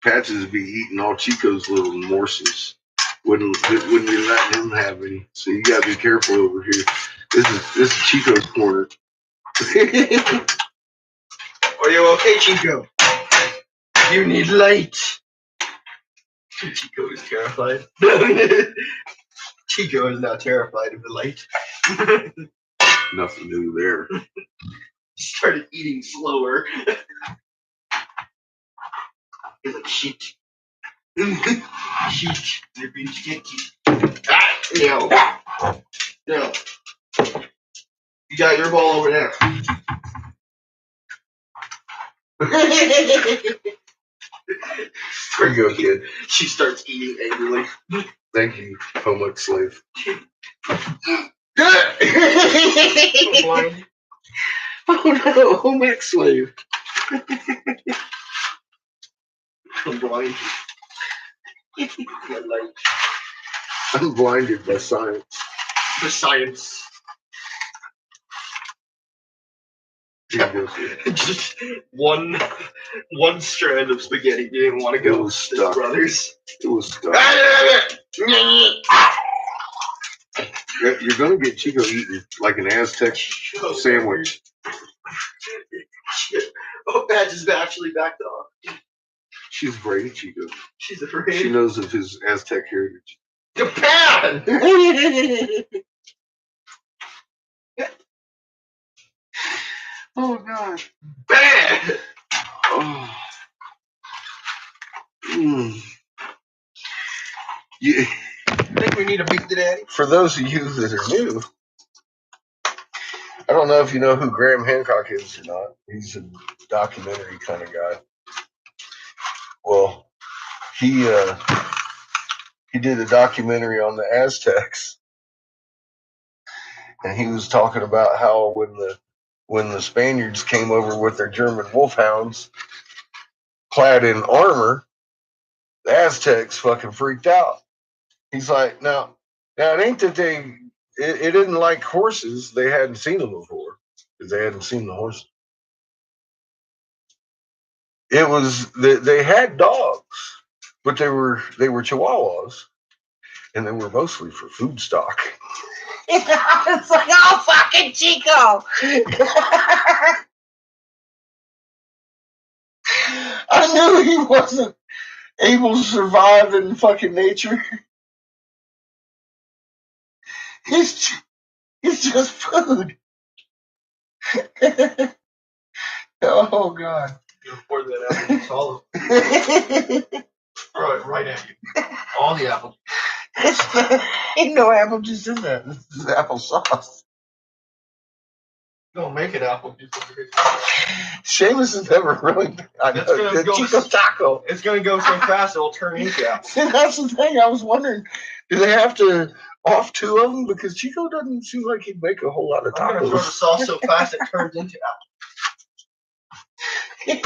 Patches be eating all Chico's little morsels. Wouldn't be letting him have any. So you gotta be careful over here. This is Chico's corner. Are you okay, Chico? You need light. Chico is terrified. Chico is now terrified of the light. Nothing new there. Started eating slower. He's like, shit. Shit. They're being sticky. Ah, no. No. You got your ball over there. There you go, kid. She starts eating angrily. Thank you, homework slave. I'm blind. Oh no, home ec slave. I'm blind. Like, I'm blinded by science. the science. Here goes here. Just one strand of spaghetti didn't want to It go. was His stuck. brothers. It was stuck. You're gonna get Chico eating like an Aztec sandwich. Oh, Badge is actually backed off. She's afraid of Chico. She's She afraid. knows of his Aztec heritage. Japan! Oh God. Bad! Oh. Mm. Yeah. I think we need a beat the daddy. For those of you that are new, I don't know if you know who Graham Hancock is or not. He's a documentary kind of guy. Well, he he did a documentary on the Aztecs, and he was talking about how when the Spaniards came over with their German wolfhounds, clad in armor, the Aztecs fucking freaked out. He's like, now it ain't that it didn't like horses. They hadn't seen them before because they hadn't seen the horses. It was they had dogs, but they were Chihuahuas, and they were mostly for food stock. It's like, oh, fucking Chico. I knew he wasn't able to survive in fucking nature. He's just food. Oh God. You pour that apple juice all over. Throw it right at you. All the apple juice. Ain't no apple juice in that. This is applesauce. Don't make it apple juice over here. Seamus has never really. That's gonna go Chico Taco. It's gonna go so fast it'll turn into apple. See, that's the thing. I was wondering, do they have to off two of them? Because Chico doesn't seem like he'd make a whole lot of I'm gonna throw the tacos. sauce so fast it turns into apple. I'm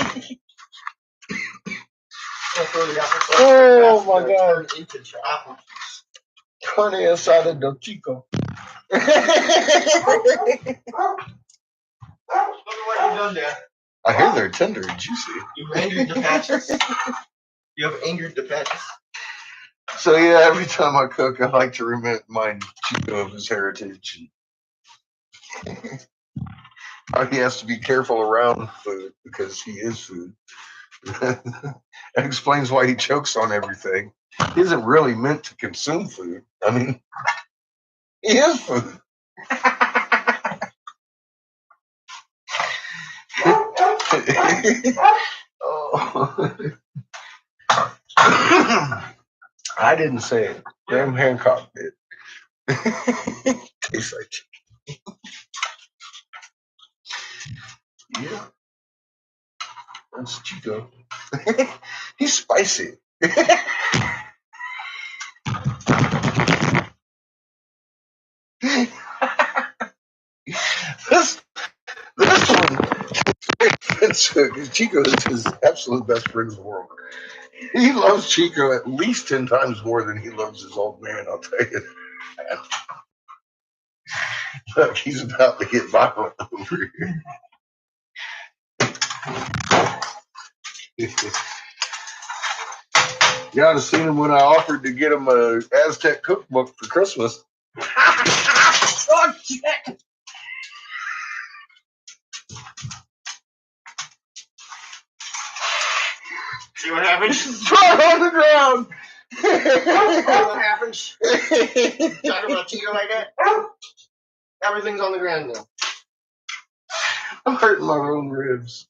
gonna throw the apple sauce Oh, so fast my it'll God. turn into apple juice. Carne asada del Chico. Look at what you've done there. I hear they're tender and juicy. You've angered the patches. You have angered the patches. So yeah, every time I cook, I like to remind Chico of his heritage. He has to be careful around food because he is food. That explains why he chokes on everything. He isn't really meant to consume food. I mean, he is food. Oh. I didn't say it. Graham Hancock did. Tastes like chicken. Yeah. That's Chico. He's spicy. This one, Chico is his absolute best friend in the world. He loves Chico at least 10 times more than he loves his old man, I'll tell you. Look, he's about to get violent over here. You ought to seen him when I offered to get him a Aztec cookbook for Christmas. Oh, shit. See what happens? Throw it on the ground. What happens? Talking about Chico like that? Everything's on the ground now. I'm hurting my own ribs.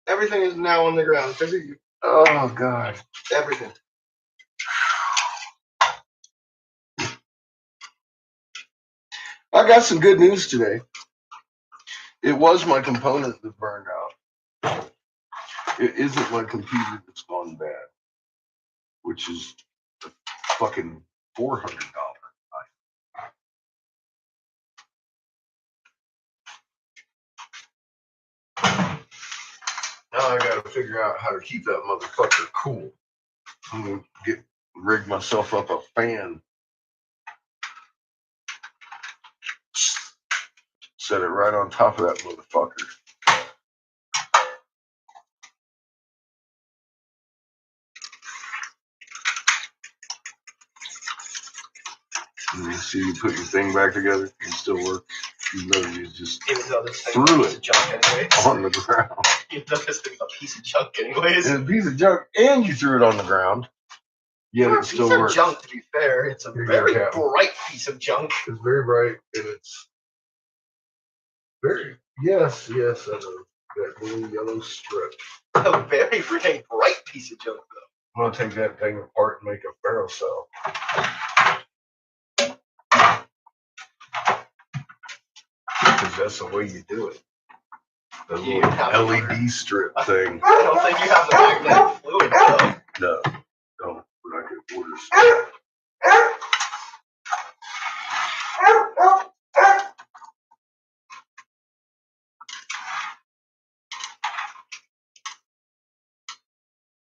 Everything is now on the ground. Oh, God. Everything. I got some good news today. It was my component that burned out. It isn't my computer that's gone bad, which is a fucking $400. Now I gotta figure out how to keep that motherfucker cool. I'm gonna rig myself up a fan. Set it right on top of that motherfucker. And you see, you put your thing back together, it can still work. You know, you just Even though this thing threw is a it piece of junk anyways. on the ground. Even though this thing's a piece of junk anyways. It's a piece of junk, and you threw it on the ground. Yet it still piece works. of junk, to be fair. It's a Here you go, very Captain. bright piece of junk. It's very bright, and it's very, yes, I know. That little yellow strip. A very bright piece of junk, though. I'm gonna take that thing apart and make a ferro cell. Because that's the way you do it. The You little have LED strip thing. I don't think you have the magnetic fluid, though. No, we're not gonna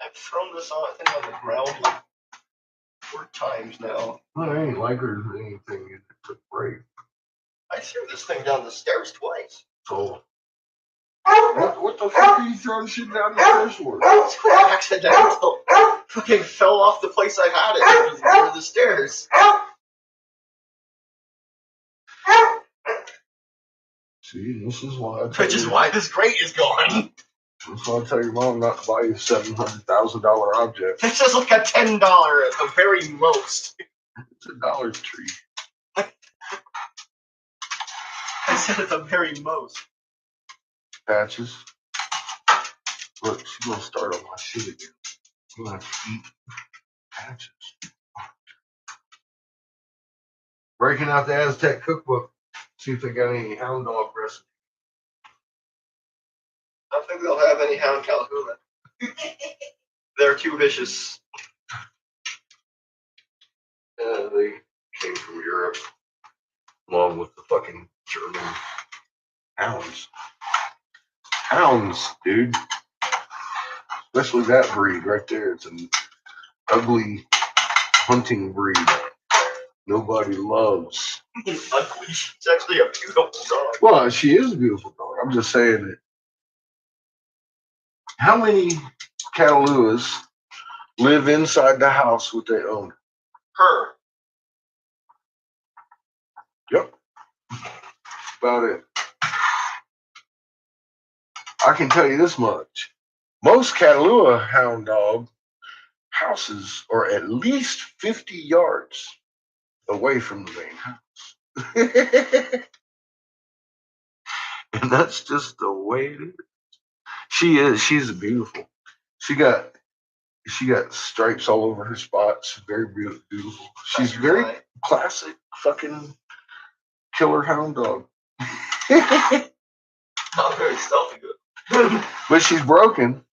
I've thrown this thing on the ground like 4 times now. I ain't like her or anything. It's a break. I threw this thing down the stairs twice. So, what the fuck are you throwing shit down the stairs for? It's accidental. Fucking fell off the place I had it. It was near the stairs. See, this is why Which is why this grate is gone. That's why I tell your mom not to buy you a $700,000 object. This is like a $10 at the very most. It's a Dollar Tree. I said at the very most. Patches. Look, she's gonna start on my shit again. I'm gonna have to eat patches. Breaking out the Aztec cookbook. See if they got any hound dog recipes. I don't think they'll have any hound Calhoun. They're too vicious. They came from Europe, along with the fucking German hounds. Hounds, dude. Especially that breed right there. It's an ugly hunting breed. Nobody loves. Ugly. She's actually a beautiful dog. Well, she is a beautiful dog. I'm just saying it. How many Cataluas live inside the house with their owner? Her. Yep. About it. I can tell you this much. Most Catalua hound dog houses are at least 50 yards away from the main house. And that's just the way it is. She's beautiful. She got stripes all over her spots. Very beautiful. She's very classic fucking killer hound dog. Not very stealthy good. But she's broken.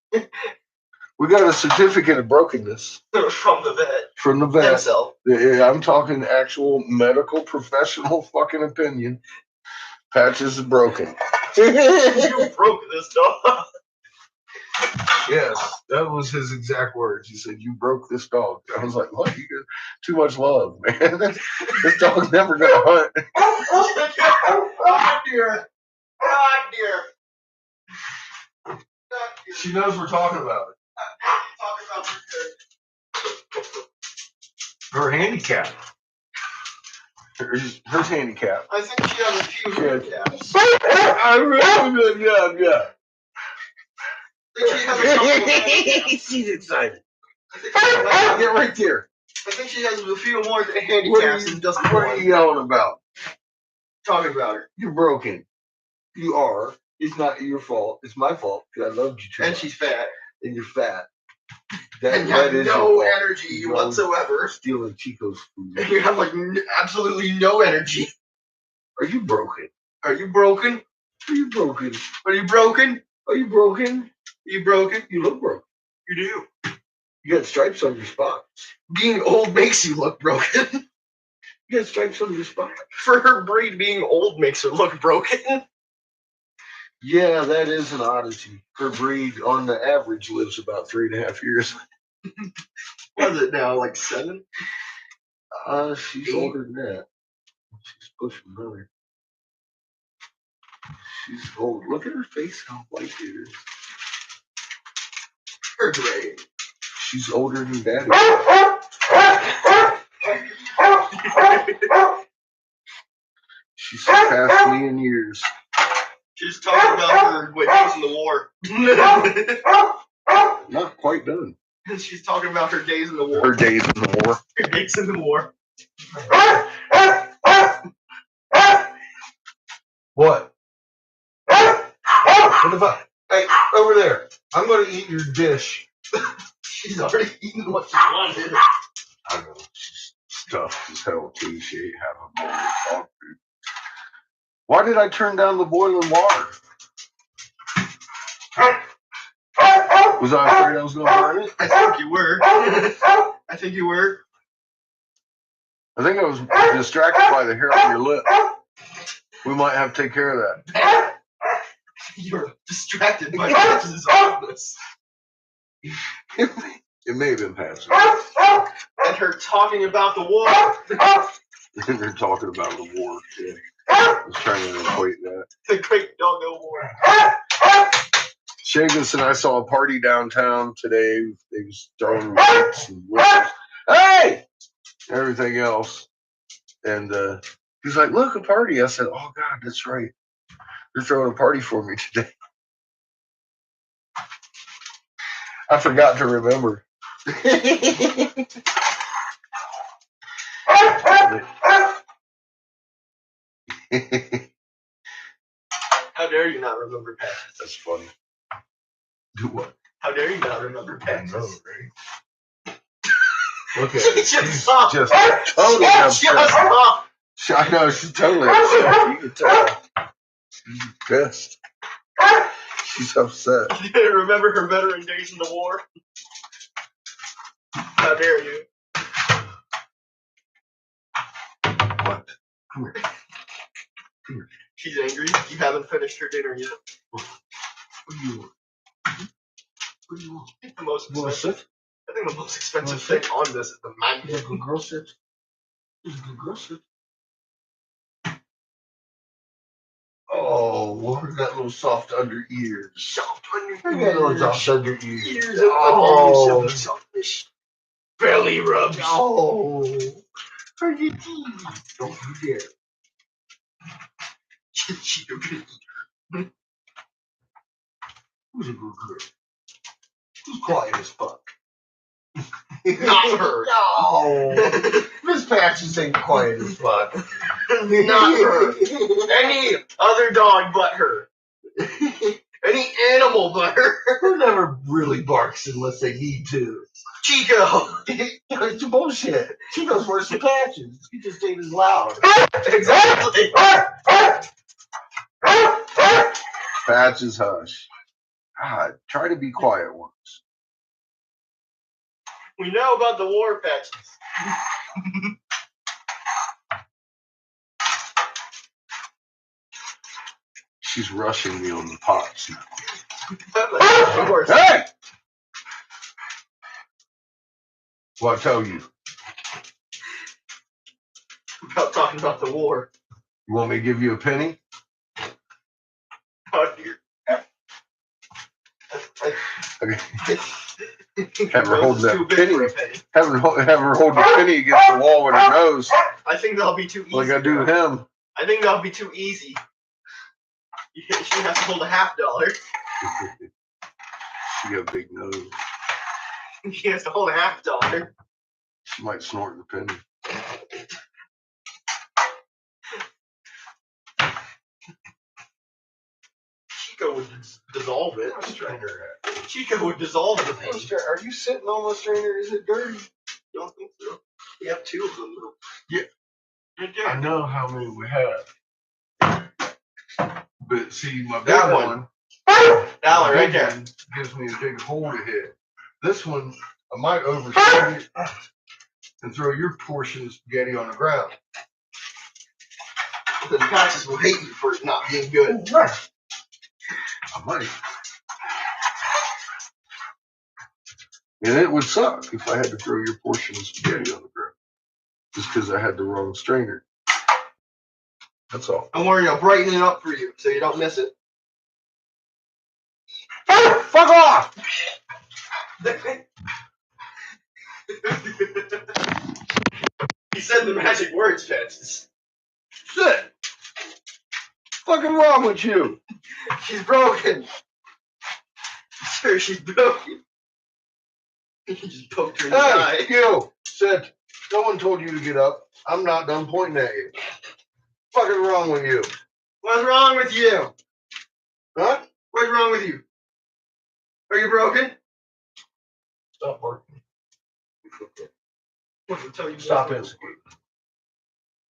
We got a certificate of brokenness From the vet. from the vet. Himself. Yeah, I'm talking actual medical professional fucking opinion. Patches is broken. You broke this dog. Yes, that was his exact words. He said, "You broke this dog." I was like, "What? You got too much love, man. This dog's never gonna hunt." God dear. God dear. God dear. She knows we're talking about it. Talk about Her handicap. Hers handicap. I think she has a few handicaps. I really good job, yeah. I think she has a couple of handicaps. She's excited. I think she has, Get right there. I think she has a few more handicaps than just What are you yelling about? talking about her. You're broken. You are. It's not your fault. It's my fault because I loved you too And much. she's fat. And you're fat. And you that have is no your fault. energy You're whatsoever. stealing Chico's food. And you have like absolutely no energy. Are you broken? Are you broken? Are you broken? Are you broken? Are you broken? Are you broken? You look broken. You do. You got stripes on your spots. Being old makes you look broken. You got stripes on your spots. For her breed, being old makes her look broken. Yeah, that is an oddity. Her breed, on the average, lives about 3.5 years. What is it now, like 7? She's 8? older than that. She's pushing really. She's old. Look at her face, how white it is. Her grade. She's older than Daddy. She surpassed me in years. She's talking about her days in the war. Not quite done. She's talking about her days in the war. Her days in the war. Her days in the war. What? What about? Hey, over there. I'm going to eat your dish. She's already eaten what she wanted. I know. She's stuffed as hell, too. She ain't having more dog food. Why did I turn down the boiling water? Was I afraid I was going to burn it? I think you were. I think you were. I think I was distracted by the hair on your lip. We might have to take care of that. You're distracted by Patches' awkwardness. It may have been Patches. And her talking about the war. They're talking about the war. Yeah. I was trying to equate that. The great doggo war. Shagus and I saw a party downtown today. They was throwing lights and whistles. Hey! Everything else. And he's like, look, a party. I said, oh, God, that's right. They're throwing a party for me today. I forgot to remember. How dare you not remember Patches? That's funny. Do what? How dare you not remember I Patches? know, right? Look at She her. just She's stopped. just totally She upset. just stopped. I know, she's totally upset. You can tell. She's pissed. She's upset. You didn't remember her veteran days in the war? How dare you? What? Come here. She's angry. You haven't finished her dinner yet. What do you want? What do you want? I think the most You want to expensive. sit? I think the most expensive Wanna thing on this is the Is magnet. that a good girl sit? Is a good girl sit? Oh, look at that little soft under ears. Soft under Look at that little soft under ears. Ears Oh, of softness. Belly rubs. oh. For your teeth. Don't you dare. Chico can eat. Who's a good girl? Who's quiet as fuck? Not her. No. Miss Patches ain't quiet as fuck. Not her. Any other dog but her. Any animal but her. Who never really barks unless they need to? Chico. It's bullshit. Chico's worse than Patches. He just ain't as loud. Exactly. Patches, hush. God, try to be quiet once. We know about the war, Patches. She's rushing me on the pots now. Of course. Hey! What I tell you? About talking about the war. You want me to give you a penny? Oh dear. Okay. Have her hold that Too big penny. for a penny. Have her hold the penny against the wall with her nose, I think that'll be too easy. like I do him. I think that'll be too easy. She has to hold $50. She got a big nose. She has to hold $50. She might snort the penny. Chico would dissolve it. What strainer at? Chico would dissolve the penny. Are you sitting on my strainer? Is it dirty? Don't think so. We have two of them though. Yeah. Right I there. know how many we have. But see, my big That one, one. That one right big there. one gives me a big hole to hit. This one, I might overshoot it and throw your portion of spaghetti on the ground. The Patches will hate you for it not being good. I might. And it would suck if I had to throw your portion of spaghetti on the ground. Just because I had the wrong strainer. That's all. Don't worry, I'll brighten it up for you so you don't miss it. Fuck off! He said the magic words, Patches. Shit! Fucking wrong with you? She's broken. Sir, she's broken. He just poked her in the eye. Hey, you! Sit. No one told you to get up. I'm not done pointing at you. Fucking wrong with you? What's wrong with you? Huh? What's wrong with you? Are you broken? Stop barking. Tell you Stop instigating.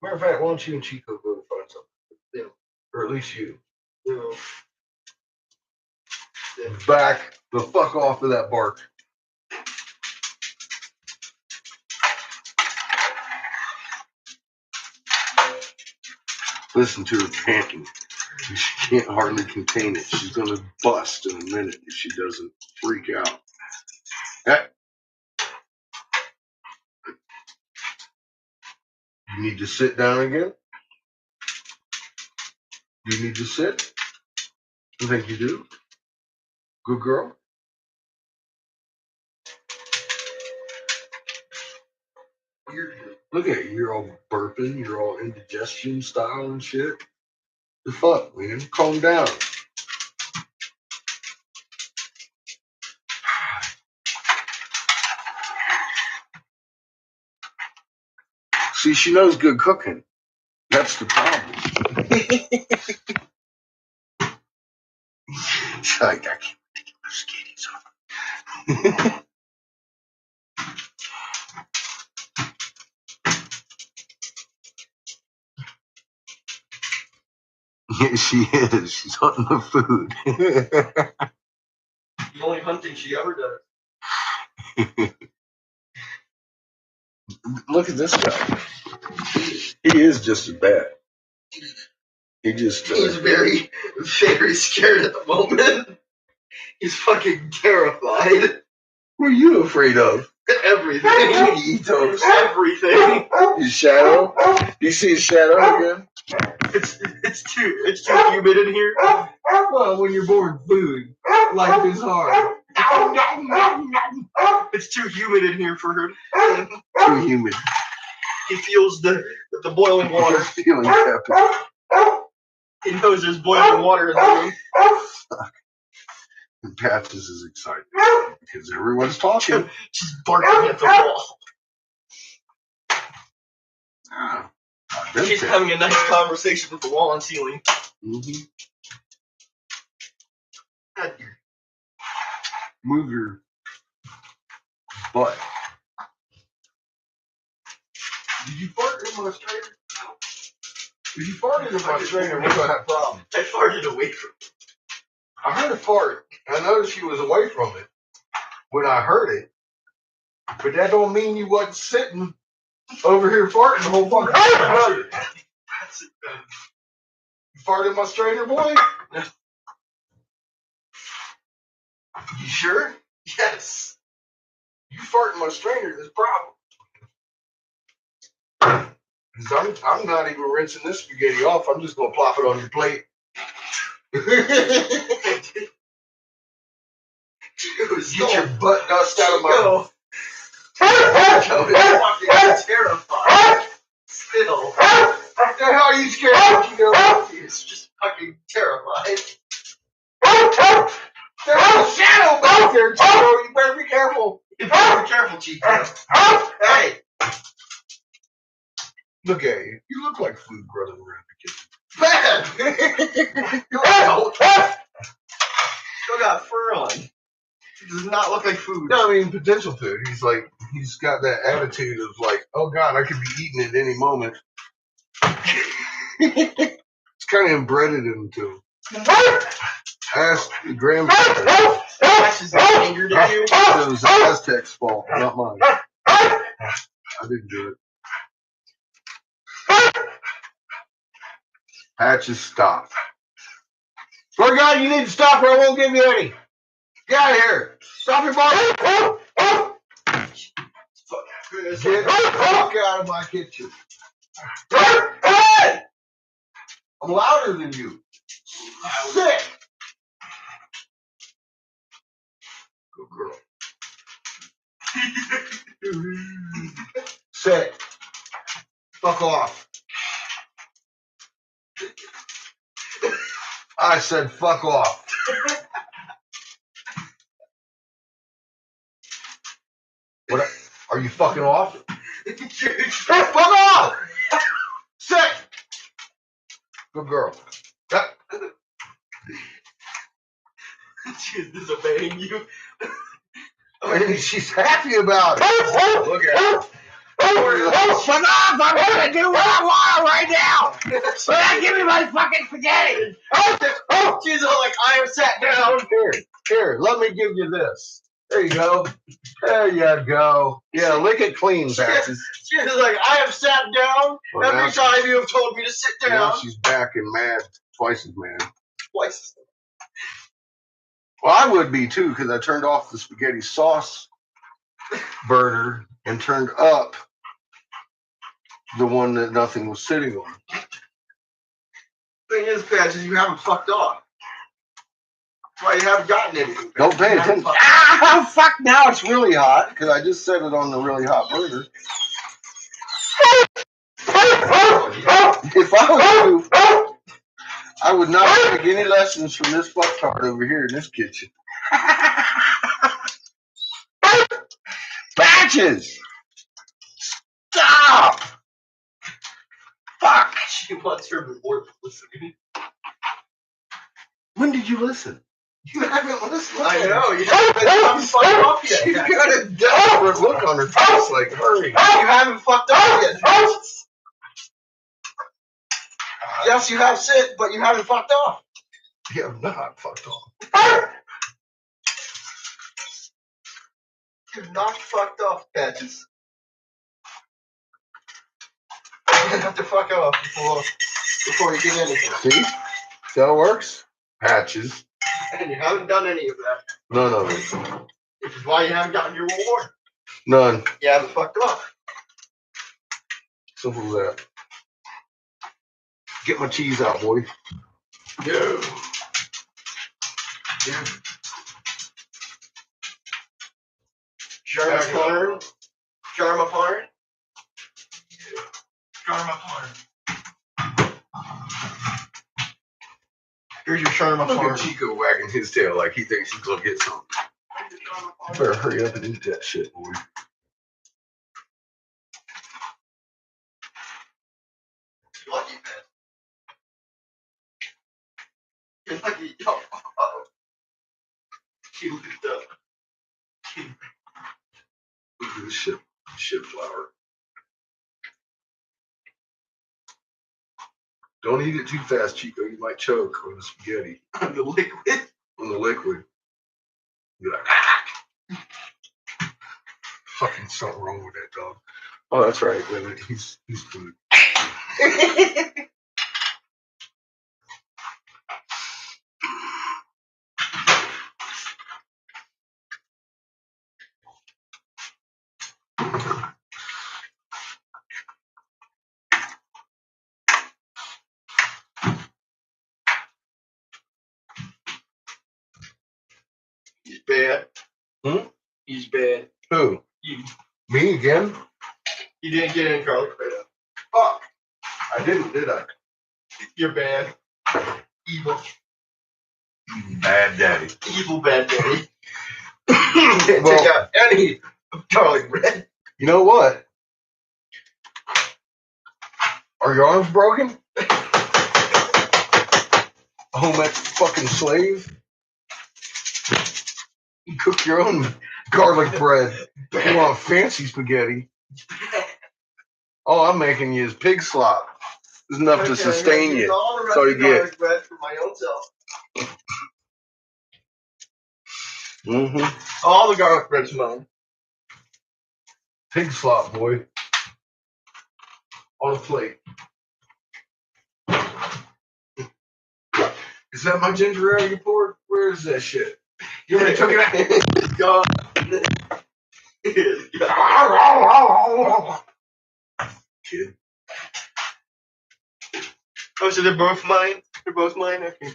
Matter of fact, why don't you and Chico go and find something? Yeah. Or at least you. No. Back the fuck off of that bark. Listen to her panting. She can't hardly contain it. She's gonna bust in a minute if she doesn't freak out. Hey. You need to sit down again? You need to sit? I think you do. Good girl. Look at you. You're all burping. You're all indigestion style and shit. The fuck, man? Calm down. See, she knows good cooking. That's the problem. She's like, I can't take my skates off. Yeah, she is. She's hunting the food. The only hunting she ever does. Look at this guy. He is just as bad. He just. He's very, very scared at the moment. He's fucking terrified. What are you afraid of? Everything. Ethos. Everything. His shadow. You see his shadow again? It's too humid in here. Well, when you're bored food, life is hard. It's too humid in here for him. Too humid. He feels the boiling water. Feeling happy. He knows there's boiling water in the room. And Patches is excited because everyone's talking. She's barking at the wall. She's having a nice conversation with the wall and ceiling. Mm-hmm. Move your butt. Did you fart in my strainer? If you farted in my strainer, we're gonna have a problem. I farted away from it. I heard a fart. I noticed you was away from it when I heard it. But that don't mean you wasn't sitting over here farting the whole fucking time. You farted in my strainer, boy? You sure? Yes. You fart in my strainer, there's a problem. 'Cause I'm not even rinsing this spaghetti off. I'm just gonna plop it on your plate. Get your butt dust out of my. Joe is fucking terrified. Still. What the hell are you scared of, Chico? He's just fucking terrified. There's a shadow back there, Chico. You better be careful. You better be careful, Chico. Hey. Look at you. You look like food running around the kitchen. Bad. You don't. Still got fur on. He does not look like food. No, I mean potential food. He's got that attitude of like, oh God, I could be eating at any moment. It's kind of inbred into him. Ask the grandfather. Ash is angered at you. It was the Aztec's fault, not mine. I didn't do it. Patches, stop. Swear to God, you need to stop or I won't give you any. Get out of here. Stop your barking. Get the fuck out of my kitchen. I'm louder than you. Sit. Good girl. Sit. Fuck off. I said fuck off. What? Are you fucking off? Fuck off! Sit. Good girl. Yep. She's disobeying you. And she's happy about it. Look at her. Shut up! I'm gonna do what I want right now! But give me my fucking spaghetti! She's all like, I am sat down. Here, let me give you this. There you go. There you go. Yeah, lick it clean, Patches. She's like, I have sat down Well, every now time you have told me to sit Now down. she's back and mad, twice as mad. Twice. Well, I would be too, because I turned off the spaghetti sauce burner and turned up the one that nothing was sitting on. Thing is, Patches, you haven't fucked off. That's why you haven't gotten anything. Don't pay attention. Ah, fuck, now it's really hot, because I just set it on the really hot burner. If I was you, I would not take any lessons from this fucktard over here in this kitchen. Patches! Stop! Fuck! She wants her reward for listening. When did you listen? You haven't listened. I know. You haven't fucked off yet. She's got a desperate look on her face, like, hurry. You haven't fucked off yet. Yes, you have sit, but you haven't fucked off. You have not fucked off. You've not fucked off, Patches. You have to fuck off before you get anything. See? See how it works? Patches. And you haven't done any of that. None of it. Which is why you haven't gotten your reward. None. You haven't fucked off. Simple as that. Get my cheese out, boy. No. Yeah. Jarma Parn. Here's your Sharma Look Parn. at Chico wagging his tail like he thinks he's gonna get something. You better hurry up and eat that shit, boy. Lucky, man. You're lucky. Oh. She looked up. Look at this shit flour. Don't eat it too fast, Chico. You might choke on the spaghetti. On the liquid. On the liquid. You're like, ah! Fucking something wrong with that dog. Oh, that's right. Wait a minute. He's good. He's bad. Hmm? He's bad. Who? You. Me again? You didn't get any garlic bread up. Fuck. I didn't, did I? You're bad. Evil. Bad daddy. Evil bad daddy. Can't Well, take out any garlic bread. you know what? Are your arms broken? Home ec fucking slave? You cook your own garlic bread. You want fancy spaghetti? All I'm making you is pig slop. It's enough to sustain you. That's all you get. Garlic bread for my own self. Mm-hmm. All the garlic bread's mine. Pig slop, boy. On a plate. Is that my ginger ale you poured? Where is that shit? You already took it out. It's gone. It's gone. Kid. Oh, so they're both mine? They're both mine? Okay.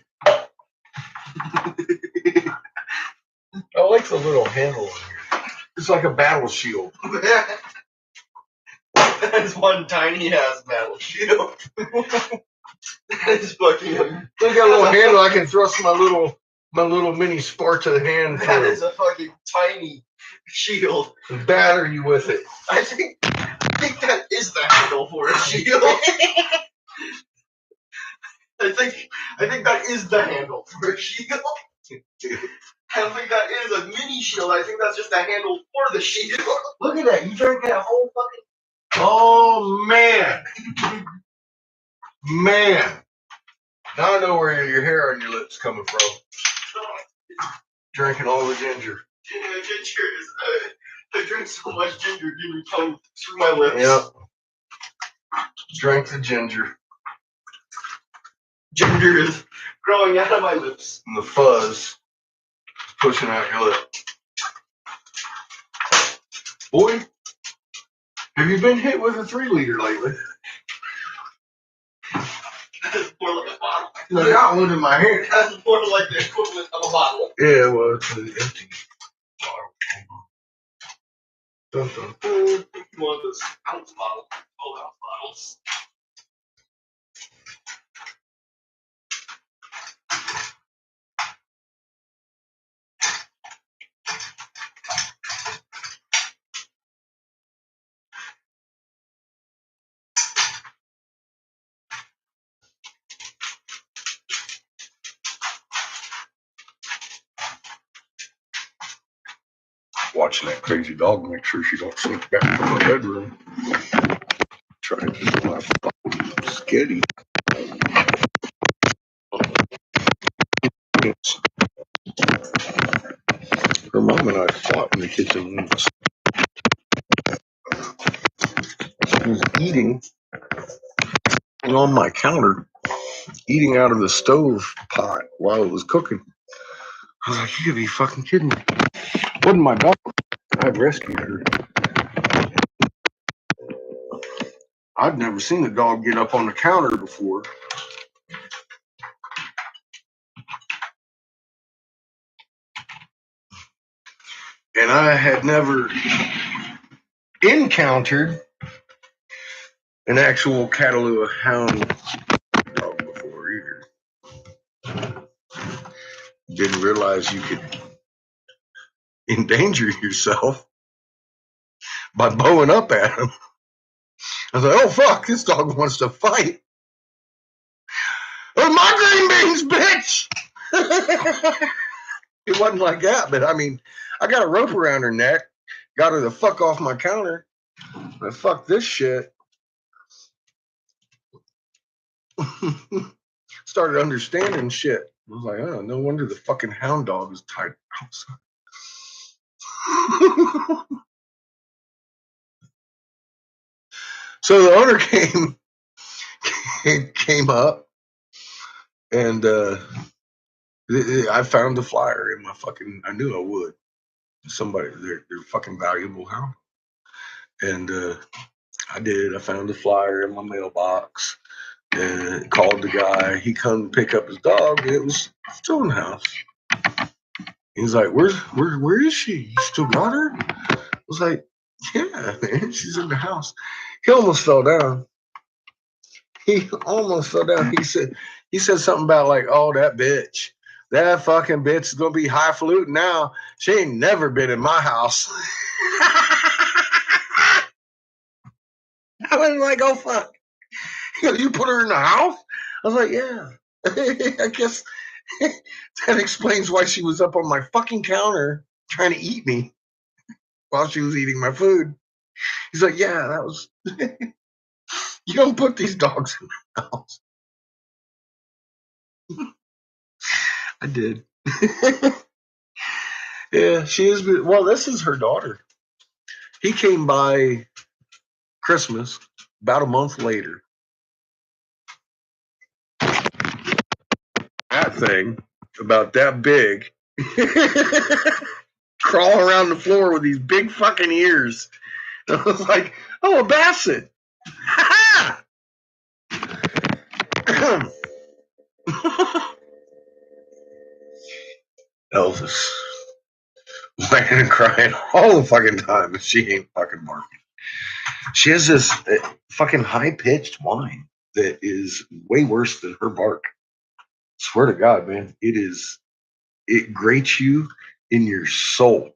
I like the little handle on here. It's like a battle shield. That's one tiny ass battle shield. That is fucking. Look at a little handle. I can thrust my little mini Sparta hand That through is a fucking tiny shield. and batter you with it. I think that is the handle for a shield. I think that is the handle for a shield. I don't think that is a mini shield. I think that's just a handle for the shield. Look at that. You drank that whole fucking. Oh, man. Man. Now I know where your hair on your lips coming from. Drinking all the ginger. Yeah, ginger is. I drink so much ginger, ginger tongue through my lips. Yep. Drank the ginger. Ginger is growing out of my lips. And the fuzz pushing out your lip. Boy, have you been hit with a 3-liter lately? That's more like a bottle. I got one in my hand. That's more like the equivalent of a bottle. Yeah, well, it's an empty bottle. Dun, dun. One of those ounce bottles. 12-ounce bottles. Watching that crazy dog, make sure she don't sneak back to her bedroom. Trying to laugh. Skitty. Her mom and I fought in the kitchen once. She was eating on my counter, eating out of the stove pot while it was cooking. I was like, you gotta be fucking kidding me. Wasn't my dog. I'd rescued her. I'd never seen a dog get up on the counter before. And I had never encountered an actual Catalua hound dog before either. Didn't realize you could endanger yourself by bowing up at him. I was like, oh fuck, this dog wants to fight. Oh, my green beans, bitch! It wasn't like that, but I mean, I got a rope around her neck, got her the fuck off my counter. But fuck this shit. Started understanding shit. I was like, oh, no wonder the fucking hound dog is tied outside. So the owner came up, and I found the flyer in my fucking. I knew I would. Somebody, they're fucking valuable hound, and I did. I found the flyer in my mailbox. And called the guy. He come pick up his dog. It was still in the house. He's like, where is she? You still got her? I was like, yeah, man, she's in the house. He almost fell down. He said something about like, oh, that bitch. That fucking bitch is gonna be highfalutin now. She ain't never been in my house. I was like, oh fuck. You put her in the house? I was like, yeah. I guess that explains why she was up on my fucking counter trying to eat me while she was eating my food. He's like, yeah, that was. You don't put these dogs in the house. I did. Yeah, she is. Well, this is her daughter. He came by Christmas about a month later. That thing, about that big, crawling around the floor with these big fucking ears. I was like, oh, a basset. Ha ha! Elvis whining and crying all the fucking time, and she ain't fucking barking. She has this fucking high-pitched whine that is way worse than her bark. Swear to God, man, it grates you in your soul.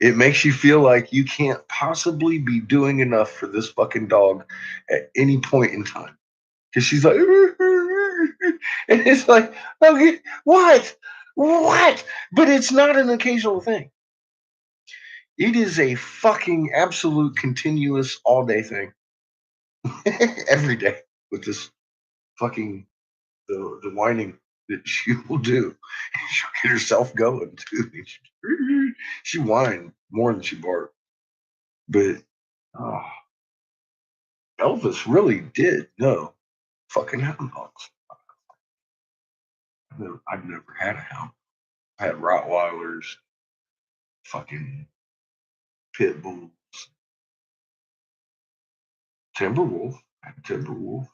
It makes you feel like you can't possibly be doing enough for this fucking dog at any point in time. Because she's like, and it's like, okay, what? But it's not an occasional thing. It is a fucking absolute continuous all day thing. Every day with this fucking the whining that she will do. She'll get herself going too. She whined more than she barked. But Elvis really did know fucking hound dogs. I've never had a hound. I had Rottweilers, fucking pit bulls, Timberwolf. I had a Timberwolf.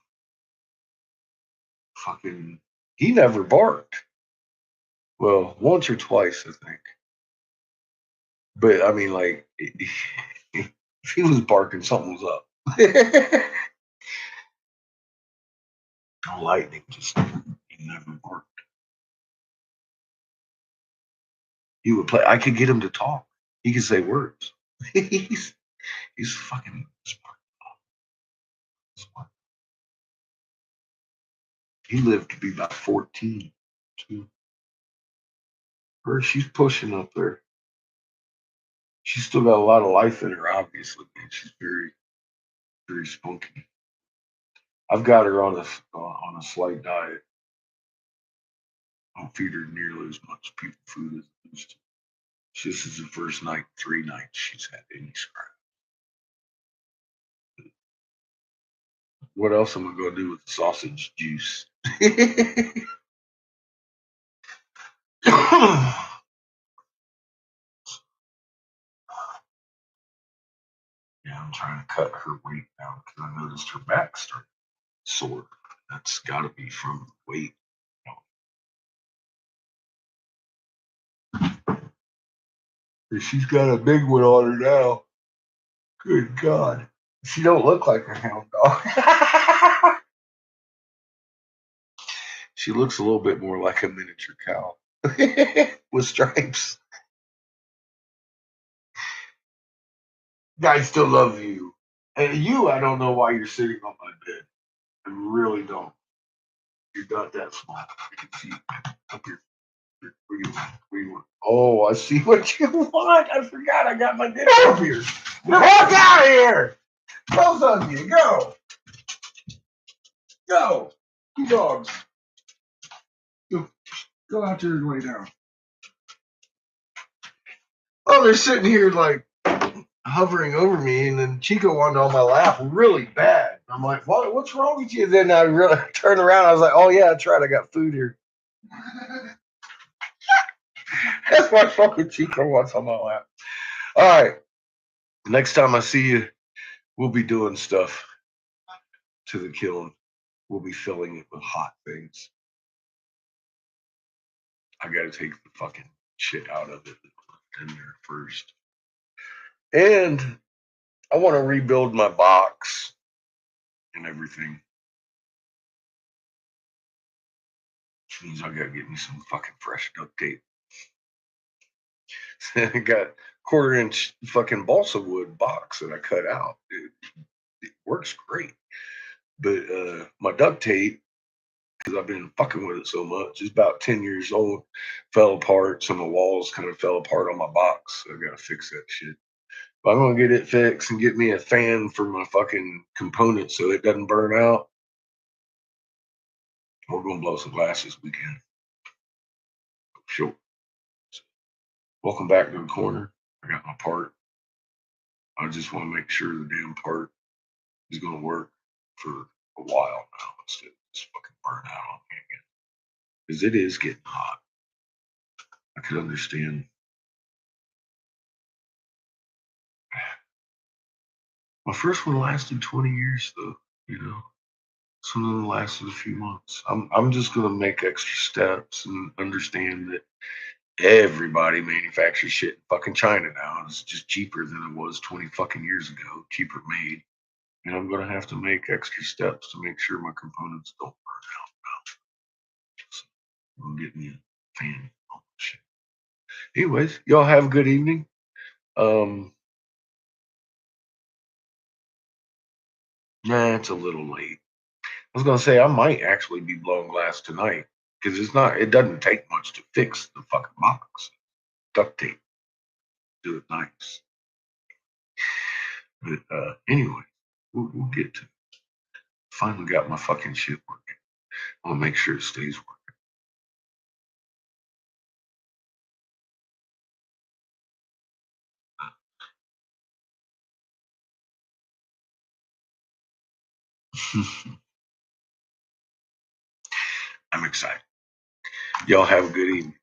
Fucking, he never barked. Well, once or twice, I think. But I mean, like, if he was barking, something was up. Lightning just he never barked. He would play. I could get him to talk. He could say words. he's fucking smart. He lived to be about 14 too. Her, she's pushing up there. She's still got a lot of life in her, obviously. And she's very, very spunky. I've got her on a slight diet. I don't feed her nearly as much people food as I used to. This is the first night, 3 nights she's had any scrap. What else am I going to do with the sausage juice? Yeah, I'm trying to cut her weight down because I noticed her back started sore. That's got to be from weight. She's got a big one on her now. Good God. She don't look like a hound dog. She looks a little bit more like a miniature cow with stripes. I still love you. And you, I don't know why you're sitting on my bed. I really don't. You're not that small. I can see up here. Where you want? Oh, I see what you want. I forgot I got my dinner up here. Walk out of here. Close on you. Go. Go. You dogs. Go out there and lay down. Oh, they're sitting here like hovering over me, and then Chico wanted on my lap really bad. I'm like, what's wrong with you? Then I really turned around. I was like, oh, yeah, that's right. I got food here. That's why fucking Chico wants on my lap. All right. Next time I see you, we'll be doing stuff to the kiln. We'll be filling it with hot things. I got to take the fucking shit out of it in there first. And I want to rebuild my box and everything. Which means I got to get me some fucking fresh duct tape. I got 1/4-inch fucking balsa wood box that I cut out. It works great. But my duct tape, because I've been fucking with it so much, it's about 10 years old, fell apart. Some of the walls kind of fell apart on my box. So I got to fix that shit. But I'm going to get it fixed and get me a fan for my fucking components so it doesn't burn out. We're going to blow some glass this weekend. Sure. So, welcome back to the corner. I got my part. I just want to make sure the damn part is going to work for a while now instead of just fucking burn out on me again. Because it is getting hot. I could understand. My first one lasted 20 years though, you know. Some of them lasted a few months. I'm just gonna make extra steps and understand that everybody manufactures shit in fucking China now. It's just cheaper than it was 20 fucking years ago, cheaper made. And I'm gonna have to make extra steps to make sure my components don't burn out now. So I'm gonna get me a fan. Oh, shit. Anyways, y'all have a good evening. Nah, it's a little late. I was gonna say I might actually be blowing glass tonight because it doesn't take much to fix the fucking box. Duct tape. Do it nice. But anyway, we'll get to it. Finally got my fucking shit working. I want to make sure it stays working. I'm excited. Y'all have a good evening.